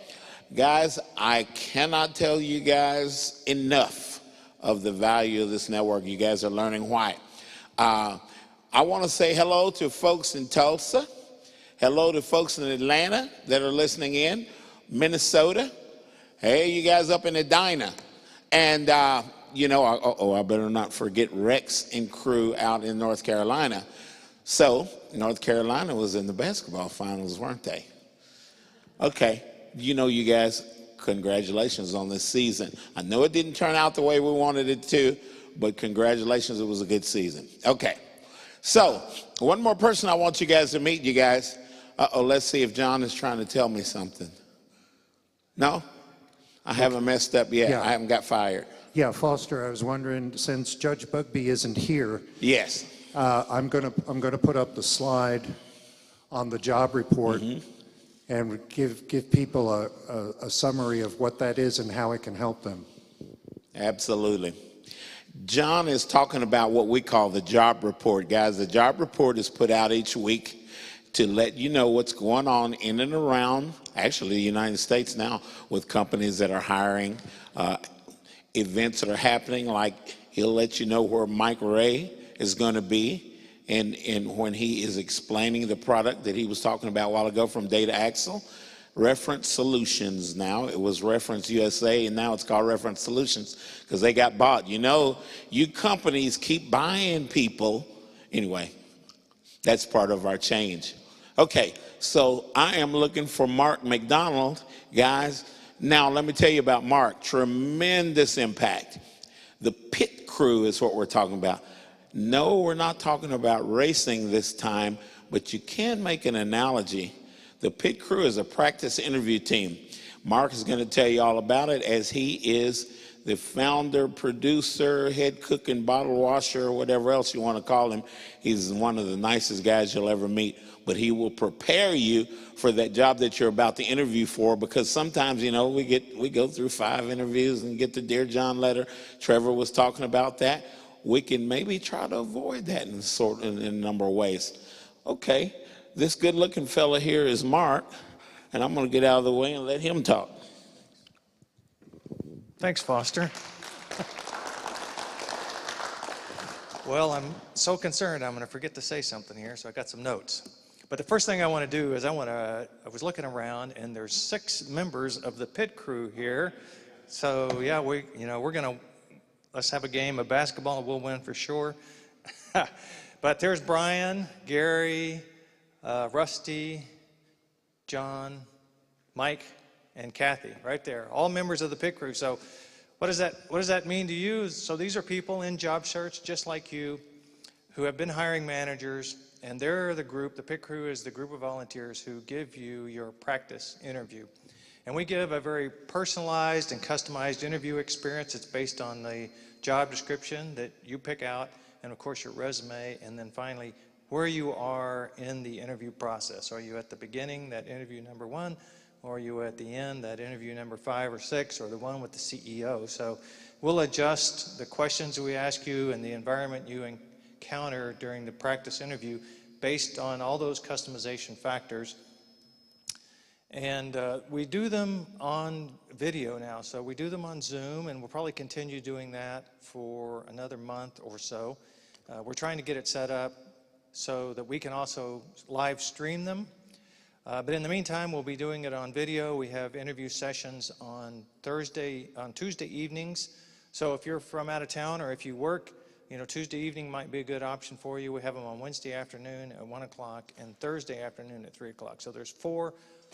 S3: guys, I cannot tell you guys enough of the value of this network. You guys are learning why. I want to say hello to folks in Tulsa, hello to folks in Atlanta that are listening in, Minnesota. Hey, you guys up in Edina. And I better not forget Rex and crew out in North Carolina. So, North Carolina was in the basketball finals, weren't they? Okay, you guys, congratulations on this season. I know it didn't turn out the way we wanted it to, but congratulations, it was a good season. Okay, so one more person I want you guys to meet, you guys. Let's see if John is trying to tell me something. No? I haven't messed up yet.
S1: Yeah.
S3: I haven't got fired.
S1: Yeah, Foster, I was wondering, since Judge Bugby isn't here,
S3: Yes.
S1: I'm gonna put up the slide on the job report and give people a summary of what that is and how it can help them.
S3: Absolutely. John is talking about what we call the job report. Guys, the job report is put out each week to let you know what's going on in and around, actually, the United States now, with companies that are hiring, events that are happening, like he'll let you know where Mike Ray is going to be and when he is explaining the product that he was talking about a while ago from Data Axle. Reference Solutions now. It was Reference USA, and now it's called Reference Solutions because they got bought. You companies keep buying people. Anyway, that's part of our change. Okay, so I am looking for Mark Mcdonald, guys. Now, let me tell you about Mark. Tremendous impact. The pit crew is what we're talking about. No, we're not talking about racing this time, but you can make an analogy. The pit crew is a practice interview team. Mark is going to tell you all about it, as he is the founder, producer, head cook, and bottle washer, or whatever else you want to call him. He's one of the nicest guys you'll ever meet. But he will prepare you for that job that you're about to interview for, because sometimes, we go through 5 interviews and get the Dear John letter. Trevor was talking about that. We can maybe try to avoid that in a number of ways. Okay, this good-looking fella here is Mark, and I'm going to get out of the way and let him talk.
S11: Thanks, Foster. Well, I'm so concerned I'm going to forget to say something here, so I got some notes. But the first thing I want to do is I was looking around, and there's 6 members of the pit crew here. So yeah, let's have a game of basketball. We'll win for sure. But there's Brian, Gary, Rusty, John, Mike, and Kathy, right there, all members of the pit crew. So what does that mean to you? So these are people in job search just like you who have been hiring managers, and they're the group, the pit crew is the group of volunteers who give you your practice interview. And we give a very personalized and customized interview experience. It's based on the job description that you pick out, and of course your resume, and then finally where you are in the interview process. Are you at the beginning, that interview number 1, or are you at the end, that interview number 5 or 6, or the one with the CEO? So we'll adjust the questions we ask you and the environment you encounter during the practice interview based on all those customization factors. And we do them on video now. So we do them on Zoom, and we'll probably continue doing that for another month or so. We're trying to get it set up so that we can also live stream them. But in the meantime, we'll be doing it on video. We have interview sessions on Tuesday evenings. So if you're from out of town or if you work, Tuesday evening might be a good option for you. We have them on Wednesday afternoon at 1 o'clock and Thursday afternoon at 3 o'clock. So there's 4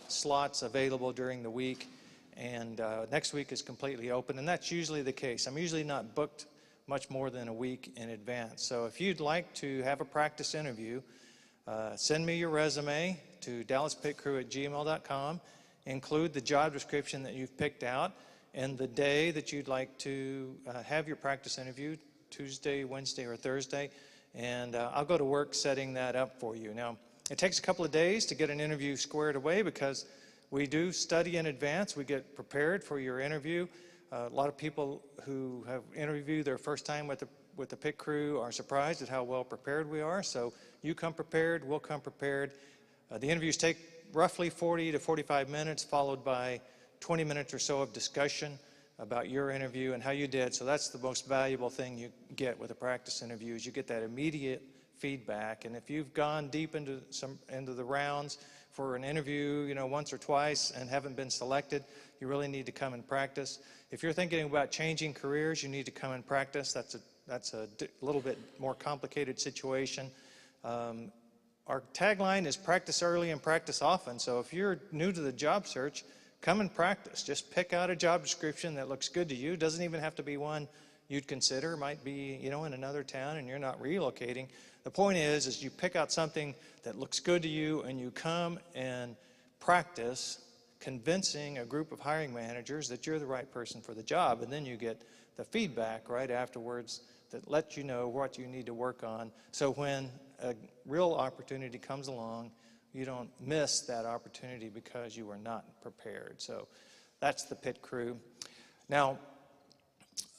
S11: slots available during the week, and next week is completely open, and that's usually the case. I'm usually not booked much more than a week in advance. So if you'd like to have a practice interview, send me your resume to dallaspitcrew@gmail.com. Include the job description that you've picked out and the day that you'd like to have your practice interview, Tuesday, Wednesday, or Thursday, and I'll go to work setting that up for you. Now, it takes a couple of days to get an interview squared away because we do study in advance. We get prepared for your interview. A lot of people who have interviewed their first time with the pit crew are surprised at how well prepared we are. So you come prepared, we'll come prepared. The interviews take roughly 40 to 45 minutes, followed by 20 minutes or so of discussion about your interview and how you did. So that's the most valuable thing you get with a practice interview, is you get that immediate feedback. And if you've gone deep into the rounds for an interview, once or twice and haven't been selected, you really need to come and practice. If you're thinking about changing careers, you need to come and practice. That's a little bit more complicated situation. Our tagline is practice early and practice often. So if you're new to the job search, come and practice. Just pick out a job description that looks good to you. It doesn't even have to be one you'd consider. It might be, in another town and you're not relocating. The point is you pick out something that looks good to you and you come and practice convincing a group of hiring managers that you're the right person for the job. And then you get the feedback right afterwards that lets you know what you need to work on. So when a real opportunity comes along, you don't miss that opportunity because you were not prepared. So that's the pit crew. Now,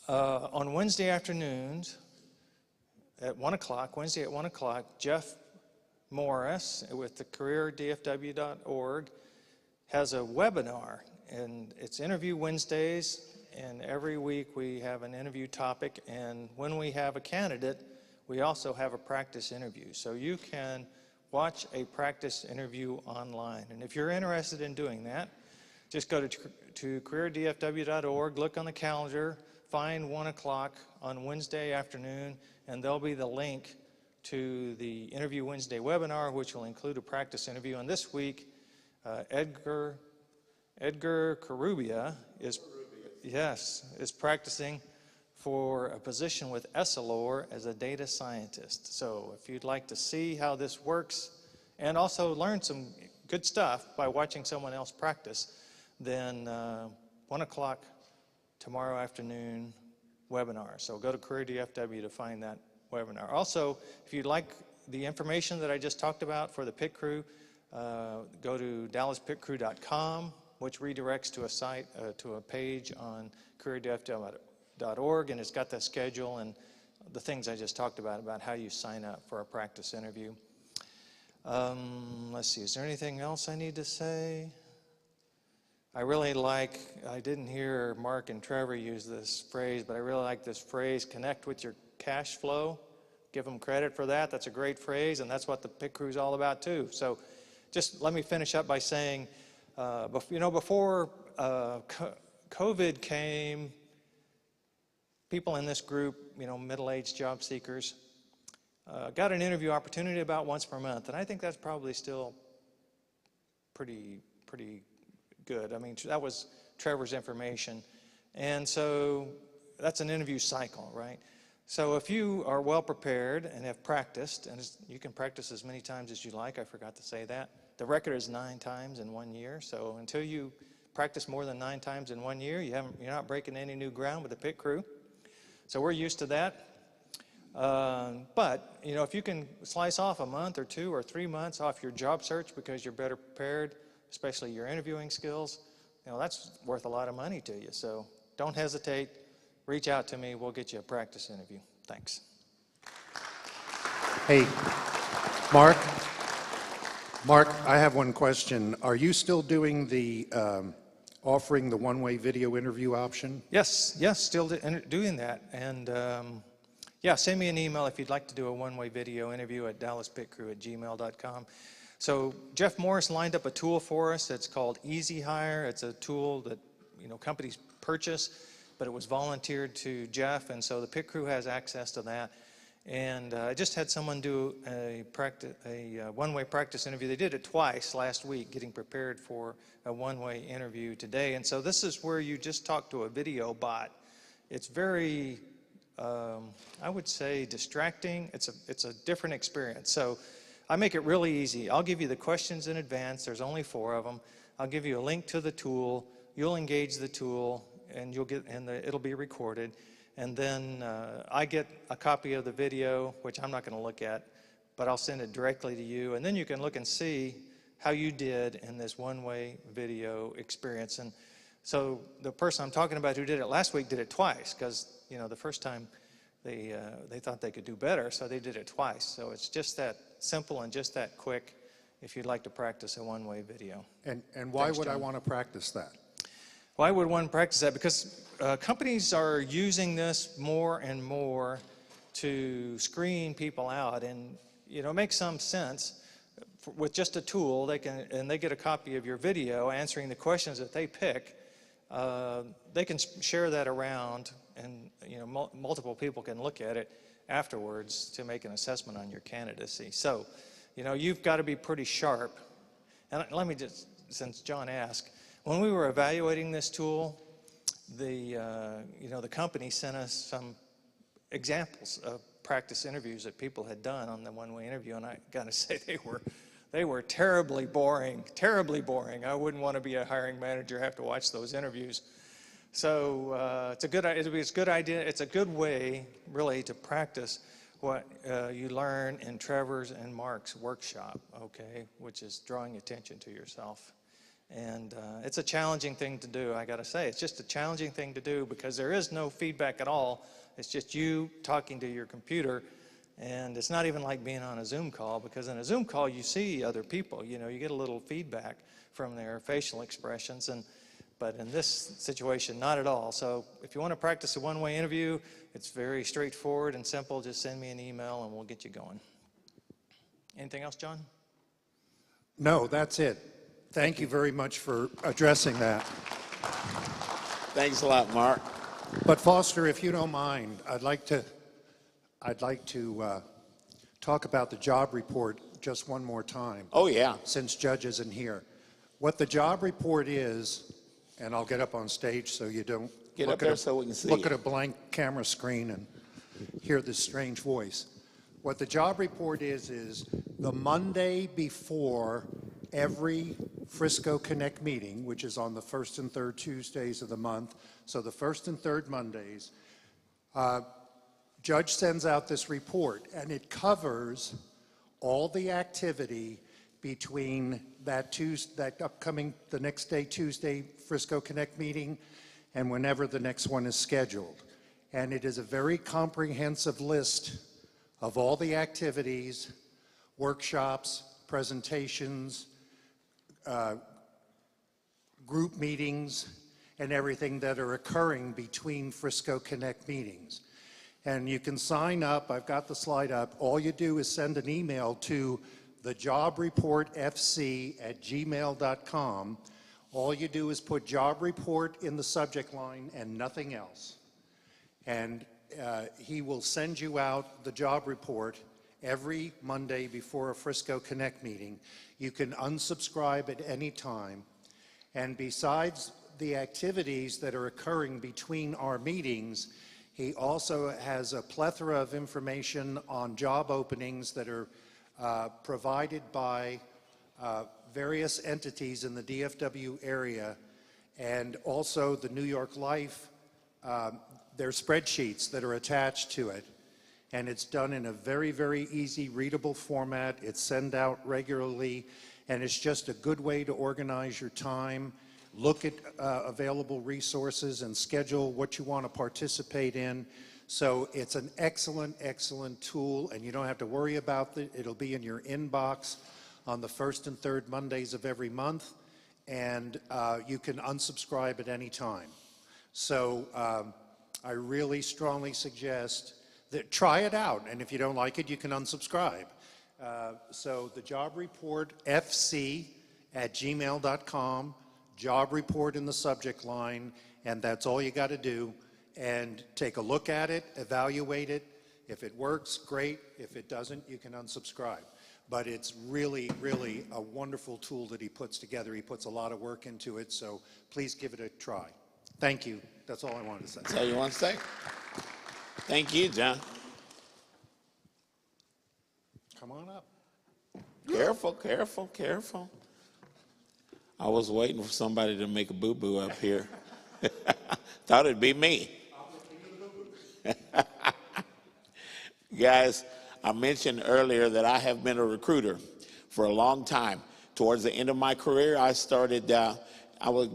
S11: on Wednesday afternoons at 1 o'clock, Wednesday at 1 o'clock, Jeff Morris with the careerdfw.org has a webinar, and it's Interview Wednesdays, and every week we have an interview topic, and when we have a candidate, we also have a practice interview. So you can watch a practice interview online. And if you're interested in doing that, just go to careerdfw.org, look on the calendar, find 1 o'clock on Wednesday afternoon, and there'll be the link to the Interview Wednesday webinar, which will include a practice interview. And this week, Edgar Carubia is practicing for a position with Essilor as a data scientist. So if you'd like to see how this works and also learn some good stuff by watching someone else practice, then 1 o'clock tomorrow afternoon webinar. So go to Career DFW to find that webinar. Also, if you'd like the information that I just talked about for the pit crew, go to dallaspitcrew.com, which redirects to a site, to a page on careerdfw.org, and it's got the schedule and the things I just talked about how you sign up for a practice interview. Let's see, is there anything else I need to say? I didn't hear Mark and Trevor use this phrase, but I really like this phrase, connect with your cash flow. Give them credit for that. That's a great phrase, and that's what the pit crew is all about too. So just let me finish up by saying, before COVID came, people in this group, middle-aged job seekers, got an interview opportunity about once per month, and I think that's probably still pretty good. I mean, that was Trevor's information. And so that's an interview cycle, right? So if you are well prepared and have practiced, and you can practice as many times as you like, I forgot to say that. The record is 9 times in 1 year. So until you practice more than 9 times in 1 year, you're not breaking any new ground with the pit crew. So we're used to that. But, if you can slice off a month or 2 or 3 months off your job search because you're better prepared, especially your interviewing skills, that's worth a lot of money to you. So don't hesitate. Reach out to me. We'll get you a practice interview. Thanks.
S1: Hey, Mark, I have one question. Are you still doing the, offering the one-way video interview option?
S11: Yes, still doing that. And send me an email if you'd like to do a one-way video interview at dallaspitcrew@gmail.com. So Jeff Morris lined up a tool for us. It's called Easy Hire. It's a tool that companies purchase, but it was volunteered to Jeff, and so the pit crew has access to that. And I just had someone do a one-way practice interview. They did it twice last week, getting prepared for a one-way interview today. And so this is where you just talk to a video bot. It's very, I would say, distracting. It's a different experience. So I make it really easy. I'll give you the questions in advance. There's only 4 of them. I'll give you a link to the tool. You'll engage the tool, and it'll be recorded. And then I get a copy of the video, which I'm not going to look at, but I'll send it directly to you. And then you can look and see how you did in this one-way video experience. And so the person I'm talking about who did it last week did it twice because, the first time they thought they could do better, so they did it twice. So it's just that simple and just that quick if you'd like to practice a one-way video.
S1: And why
S11: Thanks,
S1: would
S11: John.
S1: I want to practice that?
S11: Why would one practice that? Because companies are using this more and more to screen people out, and it makes some sense. With just a tool, they get a copy of your video answering the questions that they pick. They can share that around, and multiple people can look at it afterwards to make an assessment on your candidacy. So, you've got to be pretty sharp. And let me just, since John asked, when we were evaluating this tool, the company sent us some examples of practice interviews that people had done on the one-way interview, and I got to say they were terribly boring, terribly boring. I wouldn't want to be a hiring manager, have to watch those interviews. So it's a good idea. It's a good way, really, to practice what you learn in Trevor's and Mark's workshop, okay, which is drawing attention to yourself. And it's a challenging thing to do, I got to say. It's just a challenging thing to do because there is no feedback at all. It's just you talking to your computer, and it's not even like being on a Zoom call, because in a Zoom call you see other people. You get a little feedback from their facial expressions, but in this situation, not at all. So if you want to practice a one-way interview, it's very straightforward and simple. Just send me an email and we'll get you going. Anything else, John?
S1: No, that's it. Thank you very much for addressing that.
S3: Thanks a lot, Mark.
S1: But Foster, if you don't mind, I'd like to talk about the job report just one more time.
S3: Oh, yeah.
S1: Since Judge isn't here. What the job report is, and I'll get up on stage so you don't
S3: Get up there so we can see
S1: look
S3: you.
S1: at a blank camera screen and hear this strange voice. What the job report is the Monday before every Frisco Connect meeting, which is on the first and third Tuesdays of the month, so the first and third Mondays, Judge sends out this report, and it covers all the activity between the next day, Tuesday, Frisco Connect meeting, and whenever the next one is scheduled. And it is a very comprehensive list of all the activities, workshops, presentations, group meetings, and everything that are occurring between Frisco Connect meetings. And you can sign up. I've got the slide up. All you do is send an email to thejobreportfc@gmail.com. All you do is put job report in the subject line and nothing else. And he will send you out the job report every Monday before a Frisco Connect meeting. You can unsubscribe at any time. And besides the activities that are occurring between our meetings, he also has a plethora of information on job openings that are provided by various entities in the DFW area, and also the New York Life, their spreadsheets that are attached to it. And it's done in a very, very easy, readable format. It's sent out regularly, and it's just a good way to organize your time, look at available resources, and schedule what you want to participate in. So it's an excellent, excellent tool, and you don't have to worry about it. It'll be in your inbox on the first and third Mondays of every month, and you can unsubscribe at any time. So I really strongly suggest that try it out, and if you don't like it, you can unsubscribe. So the job report, fc@gmail.com, job report in the subject line, and that's all you got to do. And take a look at it, evaluate it. If it works, great. If it doesn't, you can unsubscribe. But it's really, really a wonderful tool that he puts together. He puts a lot of work into it, so please give it a try. Thank you. That's all I wanted to say.
S3: That's all you want to say? Thank you, John.
S1: Come on up.
S3: Careful, careful, careful. I was waiting for somebody to make a boo-boo up here. Thought it'd be me. Guys, I mentioned earlier that I have been a recruiter for a long time. Towards the end of my career, I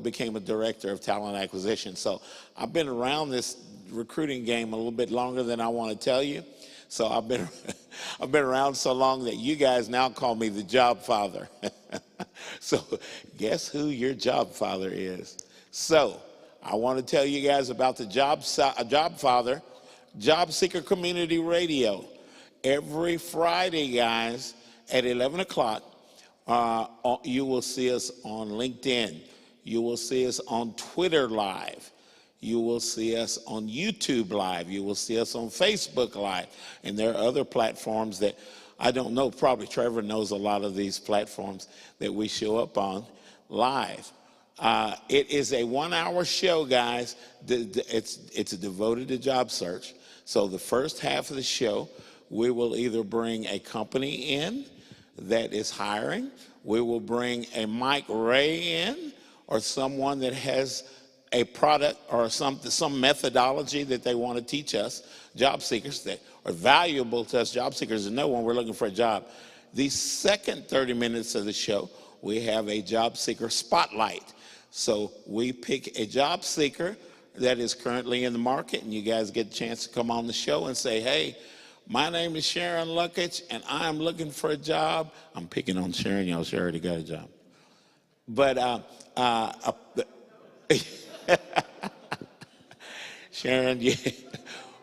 S3: became a director of talent acquisition. So I've been around this recruiting game a little bit longer than I want to tell you. So I've been around so long that you guys now call me the job father. So guess who your job father is? So I want to tell you guys about the job father, Job Seeker Community Radio. Every Friday, guys, at 11 o'clock, you will see us on LinkedIn. You will see us on Twitter Live. You will see us on YouTube Live. You will see us on Facebook Live. And there are other platforms that I don't know. Probably Trevor knows a lot of these platforms that we show up on live. It is a 1-hour show, guys. It's devoted to job search. So the first half of the show, we will either bring a company in that is hiring, we will bring a Mike Ray in, or someone that has a product or some methodology that they want to teach us, job seekers, that are valuable to us job seekers to know when we're looking for a job. The second 30 minutes of the show, we have a job seeker spotlight. So we pick a job seeker that is currently in the market, and you guys get a chance to come on the show and say, hey, my name is Sharon Luckage, and I'm looking for a job. I'm picking on Sharon. Y'all, she already got a job. But Sharon,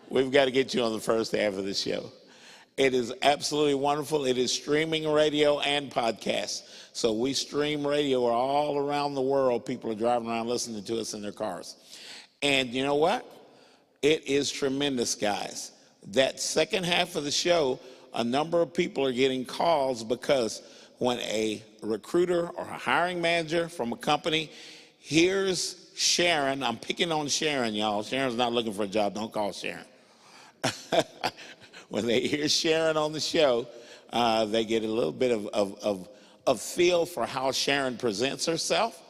S3: we've got to get you on the first half of the show. It is absolutely wonderful. It is streaming radio and podcast. So we stream radio all around the world. People are driving around listening to us in their cars. And you know what? It is tremendous, guys. That second half of the show, a number of people are getting calls because when a recruiter or a hiring manager from a company hears Sharon, I'm picking on Sharon, y'all. Sharon's not looking for a job. Don't call Sharon. When they hear Sharon on the show, they get a little bit of feel for how Sharon presents herself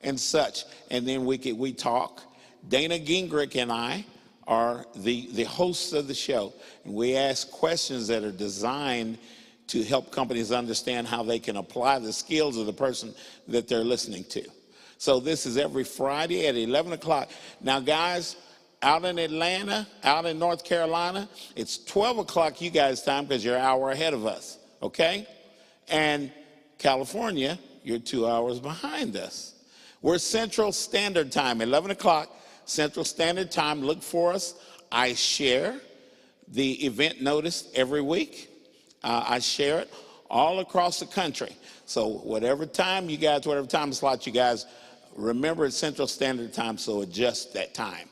S3: and such. And then we talk. Dana Gingrich and I are the hosts of the show, and we ask questions that are designed to help companies understand how they can apply the skills of the person that they're listening to. So this is every Friday at 11 o'clock. Now, guys, out in Atlanta, out in North Carolina, it's 12 o'clock you guys' time because you're an hour ahead of us, okay? And California, you're 2 hours behind us. We're Central Standard Time, 11 o'clock. Central Standard Time, look for us. I share the event notice every week. I share it all across the country. So whatever time slot you guys, remember it's Central Standard Time, so adjust that time.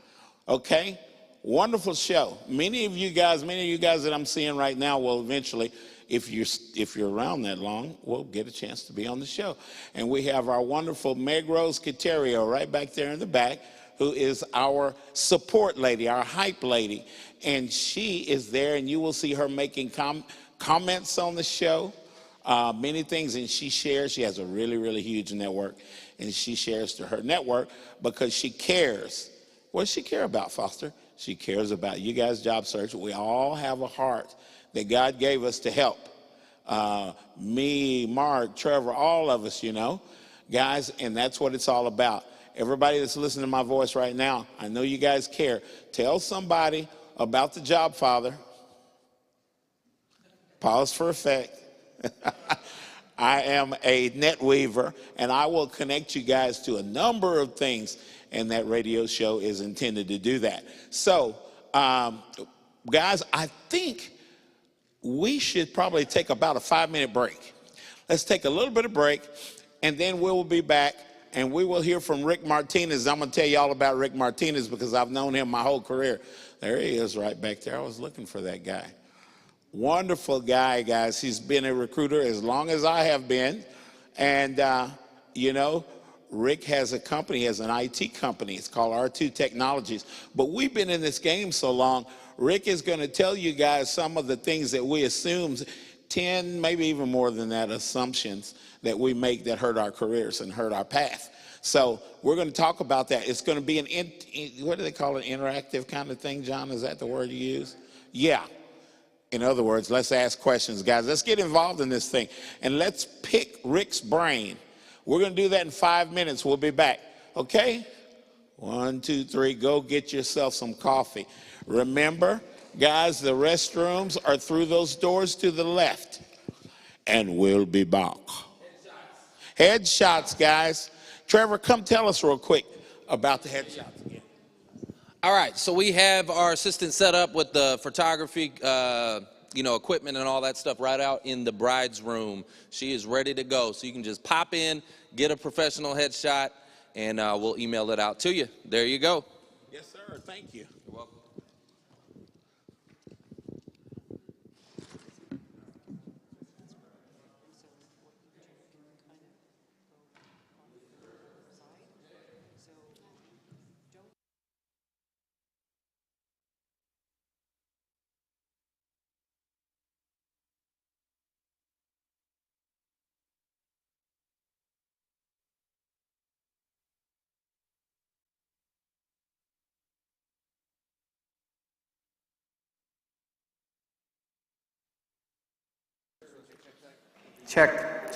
S3: Okay? Wonderful show. Many of you guys that I'm seeing right now will eventually, if you're around that long, will get a chance to be on the show. And we have our wonderful Meg Rose Caterio right back there in the back, who is our support lady, our hype lady. And she is there, and you will see her making comments on the show, many things, and she shares. She has a really, really huge network, and she shares to her network because she cares. What does she care about, Foster? She cares about you guys' job search. We all have a heart that God gave us to help. Me, Mark, Trevor, all of us, guys, and that's what it's all about. Everybody that's listening to my voice right now, I know you guys care. Tell somebody about the job, Father. Pause for effect. I am a net weaver, and I will connect you guys to a number of things, and that radio show is intended to do that. So, guys, I think we should probably take about a 5-minute break. Let's take a little bit of break, and then we will be back, and we will hear from Rick Martinez. I'm going to tell you all about Rick Martinez because I've known him my whole career. There he is right back there. I was looking for that guy. Wonderful guy, guys. He's been a recruiter as long as I have been. And, Rick has a company, he has an IT company. It's called R2 Technologies. But we've been in this game so long, Rick is going to tell you guys some of the things that we assume, 10, maybe even more than that, assumptions that we make that hurt our careers and hurt our path. So we're going to talk about that. It's going to be what do they call it, interactive kind of thing, John? Is that the word you use? Yeah. In other words, let's ask questions, guys. Let's get involved in this thing, and let's pick Rick's brain. We're going to do that in 5 minutes. We'll be back, okay? 1, 2, 3, go get yourself some coffee. Remember, guys, the restrooms are through those doors to the left, and we'll be back. Headshots, guys. Trevor, come tell us real quick about the headshots again.
S7: All right, so we have our assistant set up with the photography, equipment and all that stuff right out in the bride's room. She is ready to go, so you can just pop in, get a professional headshot, and we'll email it out to you. There you go.
S3: Yes, sir. Thank you.
S7: You're welcome.
S12: Check.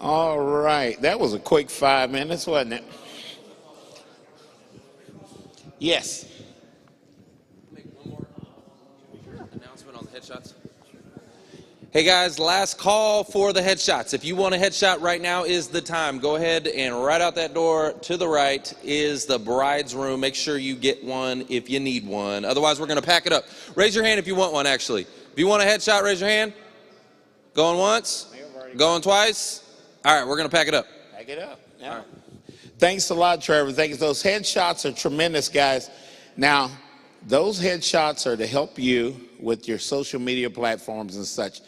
S3: All right. That was a quick 5 minutes, wasn't it? Yes.
S7: Make one more announcement on the headshots. Hey guys, last call for the headshots. If you want a headshot right now is the time. Go ahead and right out that door to the right is the bride's room. Make sure you get one if you need one. Otherwise, we're going to pack it up. Raise your hand if you want one, actually. If you want a headshot, raise your hand. Going once? Going twice? All right, we're going to pack it up.
S3: Pack it up. Yeah. All right. Thanks a lot, Trevor. Thanks. Those headshots are tremendous, guys. Now, those headshots are to help you with your social media platforms and such.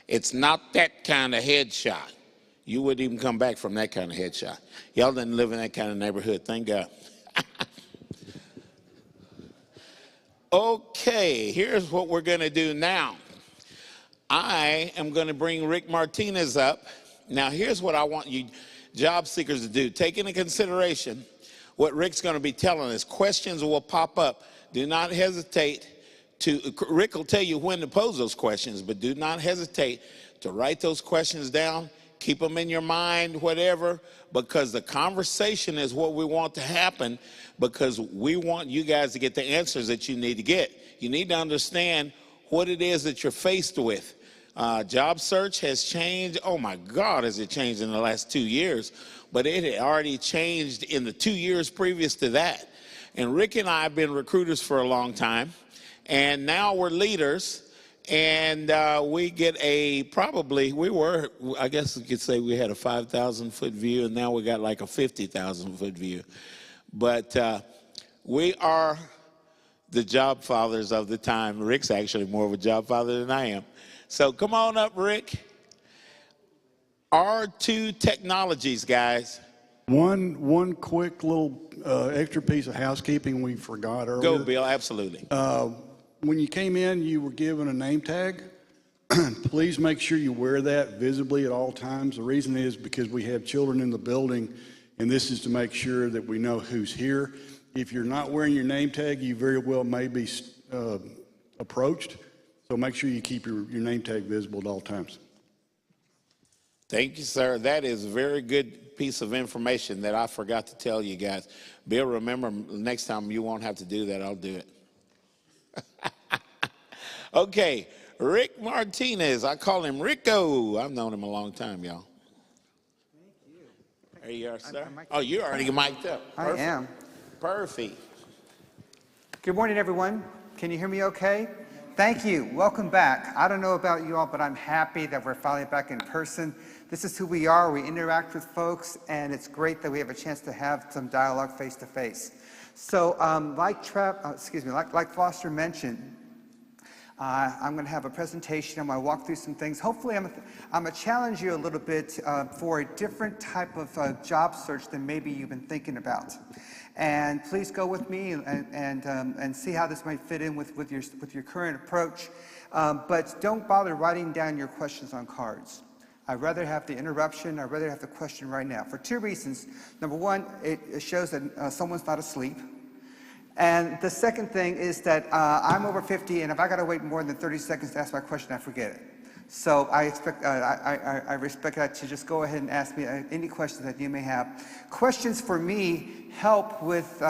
S3: It's not that kind of headshot. You wouldn't even come back from that kind of headshot. Y'all didn't live in that kind of neighborhood, thank God. Okay, here's what we're going to do now. I am going to bring Rick Martinez up. Now, here's what I want you job seekers to do. Take into consideration what Rick's going to be telling us. Questions will pop up. Do not hesitate to, Rick will tell you when to pose those questions, but do not hesitate to write those questions down. Keep them in your mind, whatever, because the conversation is what we want to happen, because we want you guys to get the answers that you need to get. You need to understand what it is that you're faced with. Job search has changed. Oh my God, has it changed in the last 2 years? But it had already changed in the 2 years previous to that. And Rick and I have been recruiters for a long time, and now we're leaders. And we get I guess we could say we had a 5,000-foot view, and now we got like a 50,000-foot view. But we are the job fathers of the time. Rick's actually more of a job father than I am. So come on up, Rick. R2 Technologies, guys.
S2: One quick little extra piece of housekeeping we forgot earlier.
S3: Go, Bill, absolutely.
S2: When you came in, you were given a name tag. Please make sure you wear that visibly at all times. The reason is because we have children in the building, and this is to make sure that we know who's here. If you're not wearing your name tag, you very well may be approached. So make sure you keep your name tag visible at all times.
S3: Thank you, sir. That is a very good piece of information that I forgot to tell you guys. Bill, remember, next time you won't have to do that. I'll do it. Okay, Rick Martinez. I call him Rico. I've known him a long time, y'all.
S12: Thank you.
S3: There you are, sir. Oh, you're already mic'd up. Perfect.
S12: I am.
S3: Perfect.
S12: Good morning, everyone. Can you hear me okay? Thank you. Welcome back. I don't know about you all, but I'm happy that we're finally back in person. This is who we are. We interact with folks, and it's great that we have a chance to have some dialogue face to face. So, like Foster mentioned, I'm going to have a presentation. I'm going to walk through some things. Hopefully, I'm going to challenge you a little bit for a different type of job search than maybe you've been thinking about. And please go with me and see how this might fit in with your current approach. But don't bother writing down your questions on cards. I'd rather have the interruption. I'd rather have the question right now for two reasons. Number one, it shows that someone's not asleep. And the second thing is that I'm over 50, and if I got to wait more than 30 seconds to ask my question, I forget it. So I respect that to just go ahead and ask me any questions that you may have. Questions for me help with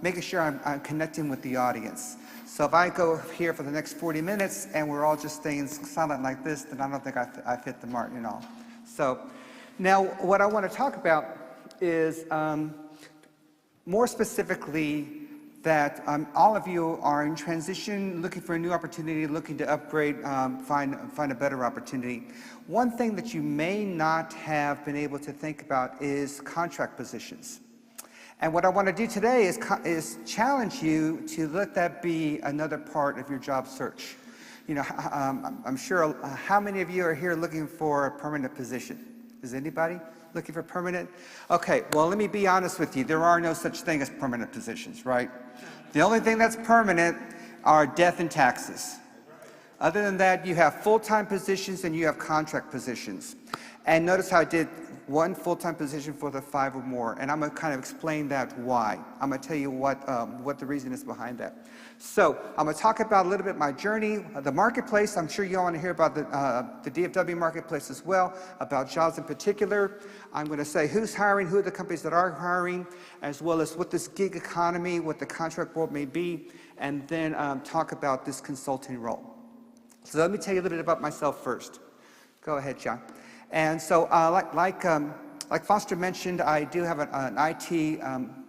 S12: making sure I'm connecting with the audience. So if I go here for the next 40 minutes and we're all just staying silent like this, then I don't think I've hit the mark, you know. So now what I want to talk about is more specifically that all of you are in transition, looking for a new opportunity, looking to upgrade, find a better opportunity. One thing that you may not have been able to think about is contract positions. And what I want to do today is challenge you to let that be another part of your job search. You know, I'm sure how many of you are here looking for a permanent position? Is anybody looking for permanent? Okay, well, let me be honest with you. There are no such thing as permanent positions, right? The only thing that's permanent are death and taxes. Other than that, you have full-time positions and you have contract positions. And notice how I did one full-time position for the 5 or more, and I'm going to kind of explain that why. I'm going to tell you what the reason is behind that. So I'm going to talk about a little bit my journey, the marketplace. I'm sure you all want to hear about the DFW marketplace as well, about jobs in particular. I'm going to say who's hiring, who are the companies that are hiring, as well as what this gig economy, what the contract world may be, and then talk about this consulting role. So let me tell you a little bit about myself first. Go ahead, John. And so like Foster mentioned, I do have an IT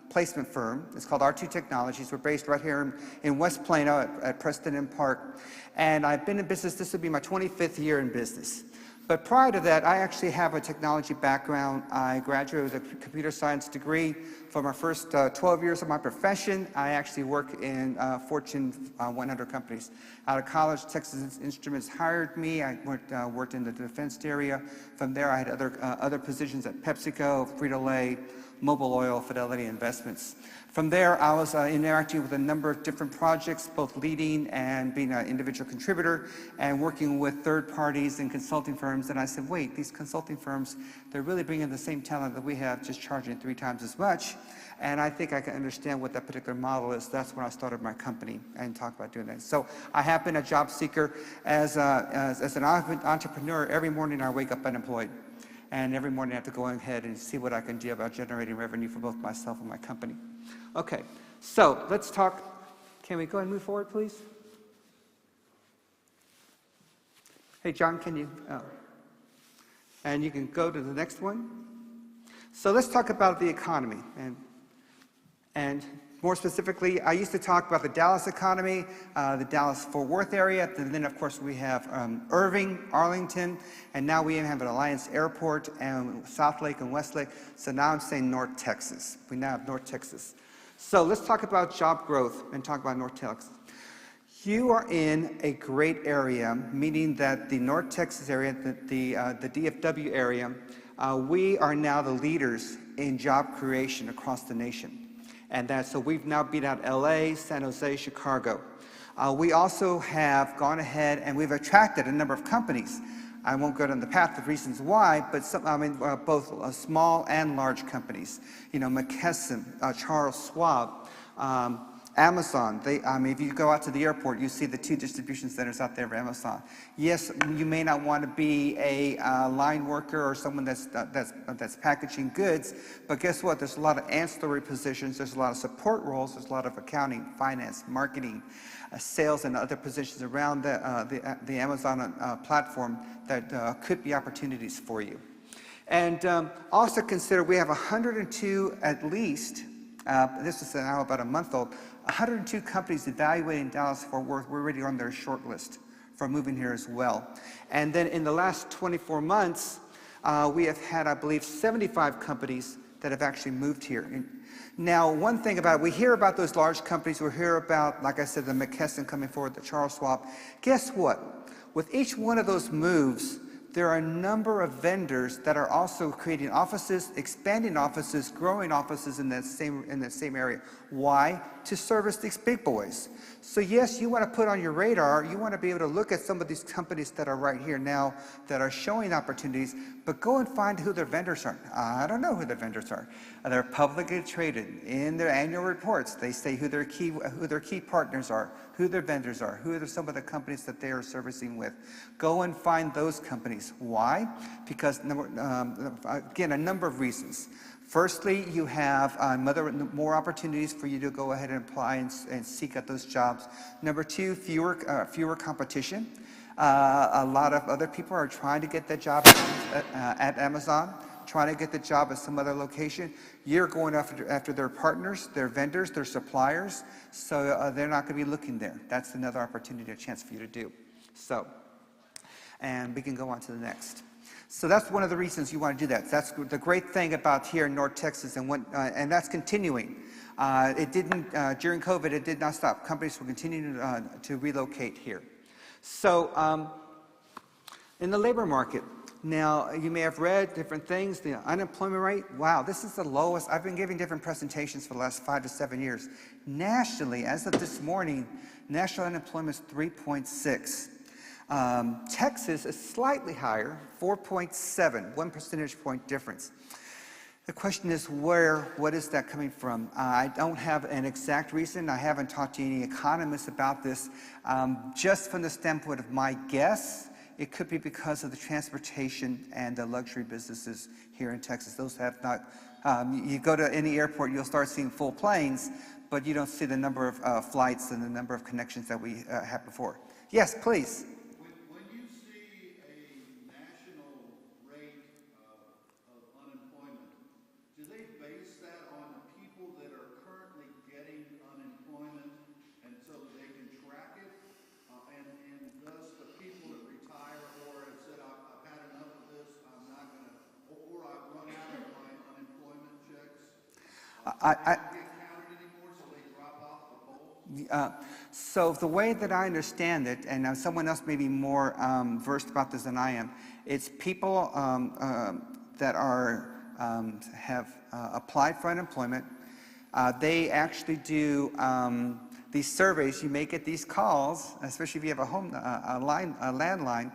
S12: placement firm. It's called R2 Technologies. We're based right here in West Plano at Preston and Park. And I've been in business, this will be my 25th year in business. But prior to that, I actually have a technology background. I graduated with a computer science degree. For my first 12 years of my profession, I actually worked in Fortune 100 companies. Out of college, Texas Instruments hired me. I worked in the defense area. From there, I had other positions at PepsiCo, Frito-Lay, Mobil Oil, Fidelity Investments. From there, I was interacting with a number of different projects, both leading and being an individual contributor, and working with third parties and consulting firms. And I said, wait, these consulting firms, they're really bringing the same talent that we have, just charging 3 times as much. And I think I can understand what that particular model is. That's when I started my company and talked about doing that. So I have been a job seeker. As an entrepreneur, every morning I wake up unemployed. And every morning I have to go ahead and see what I can do about generating revenue for both myself and my company. Okay, so let's talk. Can we go ahead and move forward, please? Hey, John, can you? And you can go to the next one. So let's talk about the economy. And more specifically, I used to talk about the Dallas economy, the Dallas-Fort Worth area, and then of course we have Irving, Arlington, and now we even have an Alliance Airport, and South Lake and Westlake, so now I'm saying North Texas. We now have North Texas. So let's talk about job growth and talk about North Texas. You are in a great area, meaning that the North Texas area, the DFW area, we are now the leaders in job creation across the nation. And so we've now beat out LA, San Jose, Chicago. We also have gone ahead and we've attracted a number of companies. I won't go down the path of reasons why, but both small and large companies. You know, McKesson, Charles Schwab, Amazon. If you go out to the airport, you see the 2 distribution centers out there of Amazon. Yes, you may not want to be a line worker or someone that's packaging goods, but guess what? There's a lot of ancillary positions. There's a lot of support roles. There's a lot of accounting, finance, marketing, sales, and other positions around the Amazon platform that could be opportunities for you. And also consider we have 102 at least. This is now about a month old. 102 companies evaluating Dallas-Fort Worth. We're already on their short list for moving here as well. And then in the last 24 months, we have had, I believe, 75 companies that have actually moved here. Now, one thing about it, we hear about those large companies. We hear about, like I said, the McKesson coming forward, the Charles Schwab. Guess what? With each one of those moves, there are a number of vendors that are also creating offices, expanding offices, growing offices in that same area. Why? To service these big boys. So yes, you want to put on your radar, you want to be able to look at some of these companies that are right here now that are showing opportunities, but go and find who their vendors are. I don't know who their vendors are. They're publicly traded. In their annual reports, they say who their key partners are, who their vendors are, who are some of the companies that they are servicing with. Go and find those companies. Why? Because, again, a number of reasons. Firstly, you have more opportunities for you to go ahead and apply and seek out those jobs. Number 2, fewer competition. A lot of other people are trying to get that job at Amazon, trying to get the job at some other location. You're going after their partners, their vendors, their suppliers, so they're not going to be looking there. That's another opportunity, a chance for you to do. So, and we can go on to the next. So that's one of the reasons you want to do that. That's the great thing about here in North Texas, and that's continuing. It didn't, during COVID, it did not stop. Companies will continue to relocate here. So in the labor market, now you may have read different things. The unemployment rate, wow, this is the lowest. I've been giving different presentations for the last 5 to 7 years. Nationally, as of this morning, national unemployment is 3.6. Texas is slightly higher, 4.7, 1 percentage point difference. The question is what is that coming from? I don't have an exact reason. I haven't talked to any economists about this. Just from the standpoint of my guess, it could be because of the transportation and the luxury businesses here in Texas. Those have not, you go to any airport, you'll start seeing full planes, but you don't see the number of flights and the number of connections that we had before. Yes, please.
S6: When you see a national rate of unemployment, do they base that on the people that are currently getting unemployment and so they can track it? And thus the people that retire or have said, I've had enough of this, I'm not going to, or I've run out of my unemployment checks, I don't get counted anymore, so they drop off the poll?
S12: So the way that I understand it, and someone else may be more versed about this than I am, it's people that are have applied for unemployment. They actually do these surveys. You may get these calls, especially if you have a landline.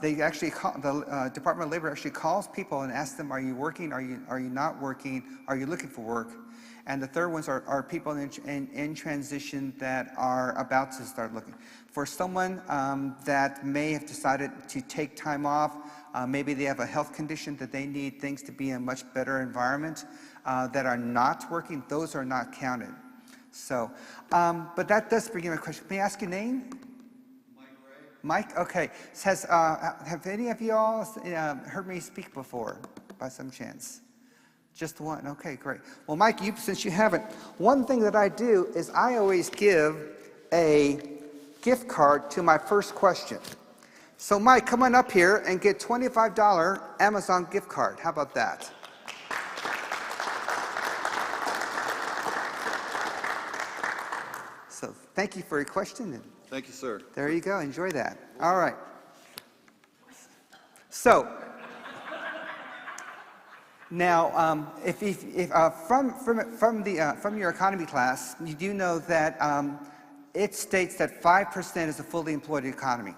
S12: They actually the Department of Labor actually calls people and asks them, "Are you working? Are you not working? Are you looking for work?" And the third ones are people in transition that are about to start looking. For someone that may have decided to take time off, maybe they have a health condition that they need things to be in a much better environment, that are not working, those are not counted. So, but that does bring in a question. May I ask your name? Mike, okay. Have any of you all heard me speak before, by some chance? Just one, okay, great. Well, Mike, since you haven't, one thing that I do is I always give a gift card to my first question. So Mike, come on up here and get $25 Amazon gift card. How about that? So thank you for your question. And
S6: Thank you, sir.
S12: there you go, enjoy that. All right. So, now, from your economy class, you do know that it states that 5% is a fully employed economy.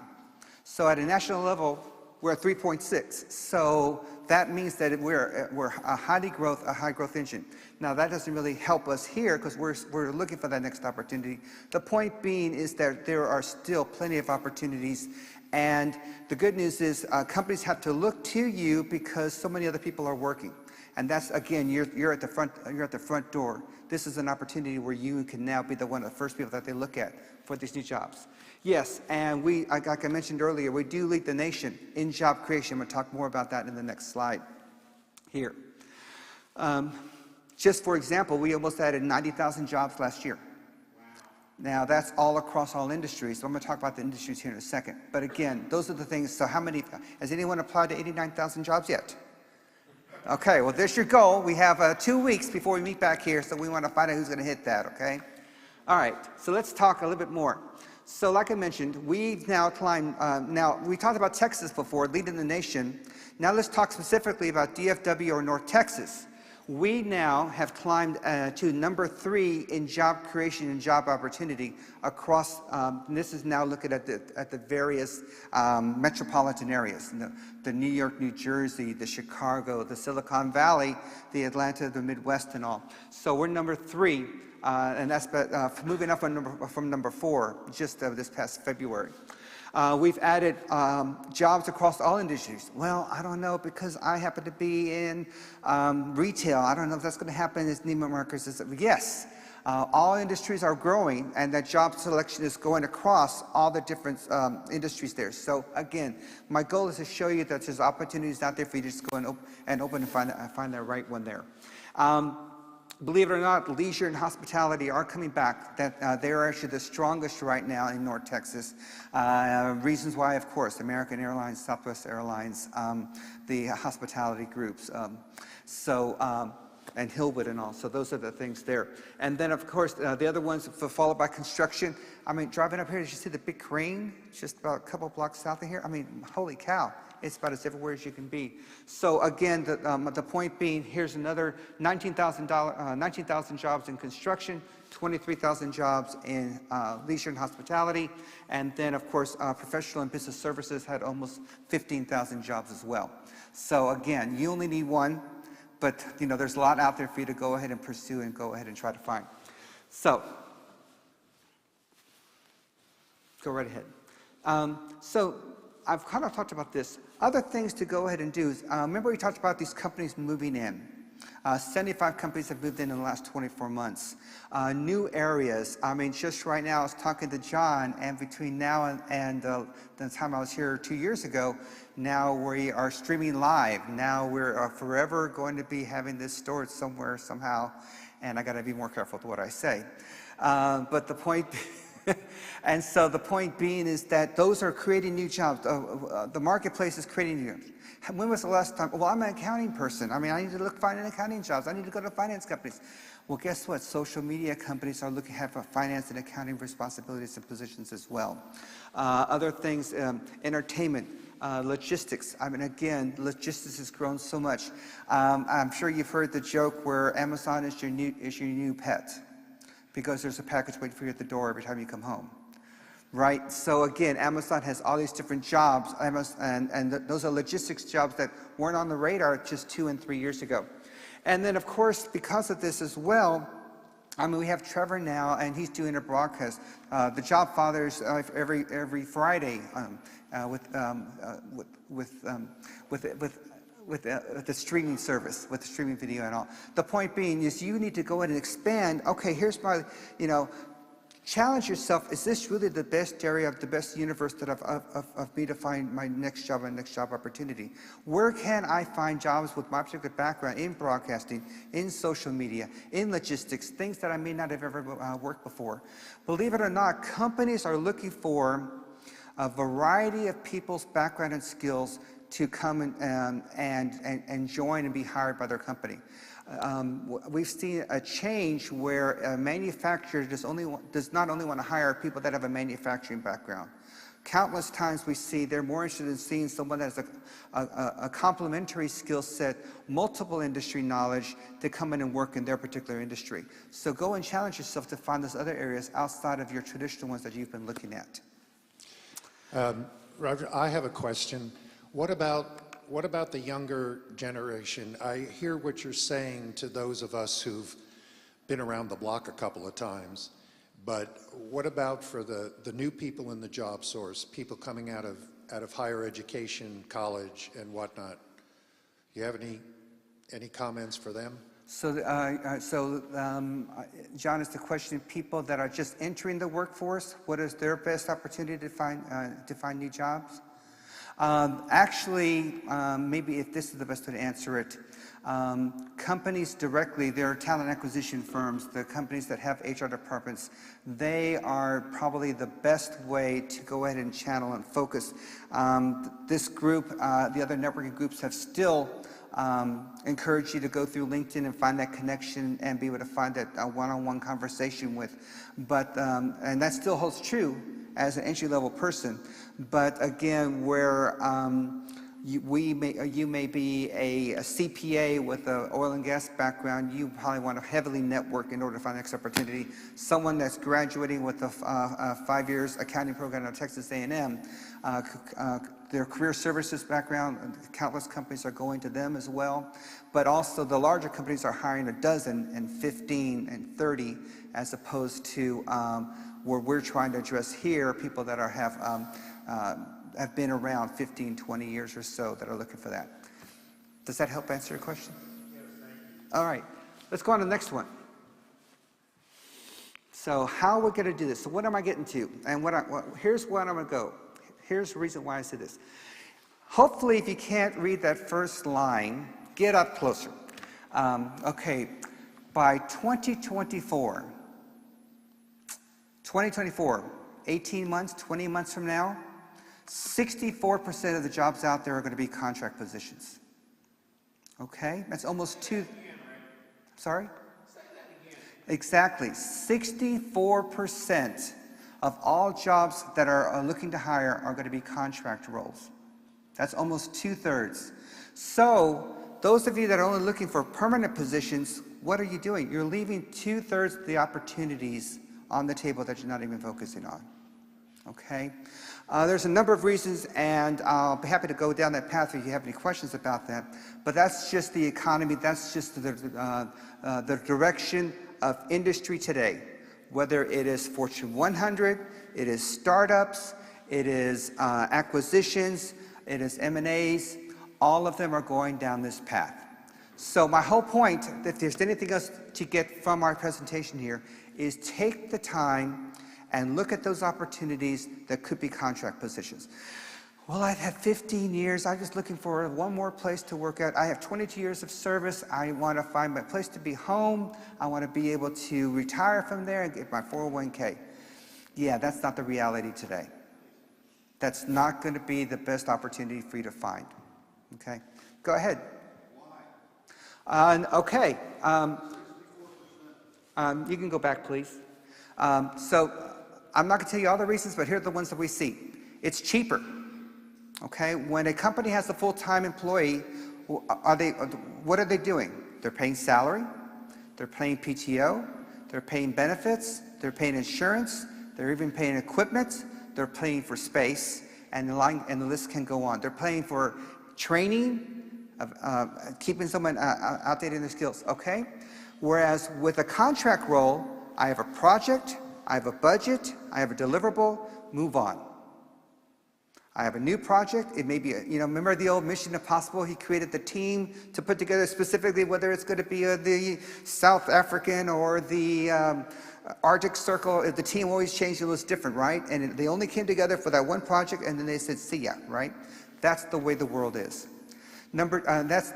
S12: So at a national level, we're at 3.6. So that means that we're a high growth engine. Now that doesn't really help us here because we're looking for that next opportunity. The point being is that there are still plenty of opportunities. And the good news is companies have to look to you because so many other people are working. And that's, again, you're at the front door. This is an opportunity where you can now be one of the first people that they look at for these new jobs. Yes, and like I mentioned earlier, we do lead the nation in job creation. I'm going to talk more about that in the next slide here. Just for example, we almost added 90,000 jobs last year. Now, that's all across all industries, so I'm going to talk about the industries here in a second. But again, those are the things. So has anyone applied to 89,000 jobs yet? Okay, well, there's your goal. We have 2 weeks before we meet back here, so we want to find out who's going to hit that, okay? All right, so let's talk a little bit more. So like I mentioned, we've now climbed, now we talked about Texas before, leading the nation. Now let's talk specifically about DFW or North Texas. We now have climbed to number 3 in job creation and job opportunity across, and this is now looking at the various metropolitan areas, the New York, New Jersey, the Chicago, the Silicon Valley, the Atlanta, the Midwest and all. So we're number 3, and that's moving up from number 4 just this past February. We've added jobs across all industries. Well, I don't know because I happen to be in retail. I don't know if that's going to happen as Neiman Marcus. Yes, all industries are growing and that job selection is going across all the different industries there. So again, my goal is to show you that there's opportunities out there for you to just go and open and find the right one there. Believe it or not, leisure and hospitality are coming back. They're actually the strongest right now in North Texas. Reasons why, of course, American Airlines, Southwest Airlines, the hospitality groups. and Hillwood and all. So those are the things there. And then, of course, the other ones followed by construction. I mean, driving up here, did you see the big crane just about a couple blocks south of here? I mean, holy cow. It's about as everywhere as you can be. So again, the point being, here's another 19,000 jobs in construction, 23,000 jobs in leisure and hospitality, and then of course professional and business services had almost 15,000 jobs as well. So again, you only need one, but you know there's a lot out there for you to go ahead and pursue and go ahead and try to find. So go right ahead. So I've kind of talked about this. Other things to go ahead and do is, remember we talked about these companies moving in. 75 companies have moved in the last 24 months. New areas, I mean, just right now I was talking to John, and between now and the time I was here 2 years ago, now we are streaming live. Now we're forever going to be having this stored somewhere, somehow, and I gotta be more careful with what I say. But the point, and so the point being is that those are creating new jobs. The marketplace is creating new jobs. When was the last time? Well, I'm an accounting person. I mean, I need to find accounting jobs. I need to go to finance companies. Well, guess what? Social media companies are looking to have finance and accounting responsibilities and positions as well. Other things, entertainment, logistics. I mean, again, logistics has grown so much. I'm sure you've heard the joke where Amazon is your new pet, because there's a package waiting for you at the door every time you come home, right? So again, Amazon has all these different jobs, and those are logistics jobs that weren't on the radar just 2 and 3 years ago. And then, of course, because of this as well, I mean, we have Trevor now, and he's doing a broadcast. The Job Fathers every Friday with the streaming service, with the streaming video and all. The point being is you need to go ahead and expand. Okay, here's my, challenge yourself. Is this really the best area of the best universe that of me to find my next job and next job opportunity? Where can I find jobs with my particular background in broadcasting, in social media, in logistics, things that I may not have ever worked before? Believe it or not, companies are looking for a variety of people's background and skills to come and join and be hired by their company. We've seen a change where a manufacturer does not only want to hire people that have a manufacturing background. Countless times we see they're more interested in seeing someone that has a complementary skill set, multiple industry knowledge to come in and work in their particular industry. So go and challenge yourself to find those other areas outside of your traditional ones that you've been looking at.
S1: Roger, I have a question. What about the younger generation? I hear what you're saying to those of us who've been around the block a couple of times, but what about for the new people in the job source, people coming out of higher education, college, and whatnot? You have any comments for them?
S12: So, John, is the question of people that are just entering the workforce? What is their best opportunity to find new jobs? Actually, maybe if this is the best way to answer it, companies directly, their talent acquisition firms, the companies that have HR departments, they are probably the best way to go ahead and channel and focus. This group, the other networking groups have still encouraged you to go through LinkedIn and find that connection and be able to find that one-on-one conversation with. But, and that still holds true as an entry-level person. But again, where you may be a CPA with an oil and gas background, you probably want to heavily network in order to find the next opportunity. Someone that's graduating with a 5 years accounting program at Texas A&M, their career services background, countless companies are going to them as well. But also the larger companies are hiring a dozen and 15 and 30 as opposed to where we're trying to address here, people that have been around 15, 20 years or so that are looking for that. Does that help answer your question? Yes, thank you. All right, let's go on to the next one. So how are we going to do this? So what am I getting to? And here's where I'm going to go. Here's the reason why I say this. Hopefully, if you can't read that first line, get up closer. Okay, by 2024, 18 months, 20 months from now, 64% of the jobs out there are going to be contract positions. Okay? That's almost Sorry? Say that again. Exactly. 64% of all jobs that are looking to hire are going to be contract roles. That's almost 2/3. So those of you that are only looking for permanent positions, what are you doing? You're leaving 2/3 of the opportunities on the table that you're not even focusing on. Okay? There's a number of reasons, and I'll be happy to go down that path if you have any questions about that. But that's just the economy. That's just the direction of industry today. Whether it is Fortune 100, it is startups, it is acquisitions, it is M&As, all of them are going down this path. So my whole point, if there's anything else to get from our presentation here, is take the time and look at those opportunities that could be contract positions. Well, I've had 15 years. I'm just looking for one more place to work at. I have 22 years of service. I want to find my place to be home. I want to be able to retire from there and get my 401k. Yeah, that's not the reality today. That's not going to be the best opportunity for you to find. Okay? Go ahead. Why? Okay. You can go back, please. So I'm not going to tell you all the reasons, but here are the ones that we see. It's cheaper. Okay, when a company has a full-time employee, what are they doing? They're paying salary, they're paying PTO, they're paying benefits, they're paying insurance, they're even paying equipment, they're paying for space, and the list can go on. They're paying for training, keeping someone outdated in their skills. Okay, whereas with a contract role, I have a project, I have a budget, I have a deliverable, move on. I have a new project. It may be, remember the old Mission Impossible? He created the team to put together specifically whether it's going to be the South African or the Arctic Circle. The team always changed. It was different, right? And they only came together for that one project, and then they said, see ya, right? That's the way the world is. That's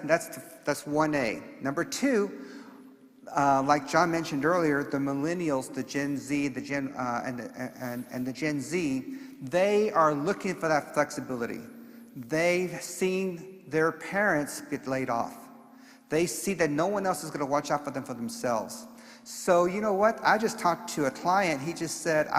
S12: 1A. Number 2, like John mentioned earlier, the millennials, the Gen Z, the Gen Z, they are looking for that flexibility. They've seen their parents get laid off. They see that no one else is going to watch out for them for themselves. So you know what? I just talked to a client. He just said,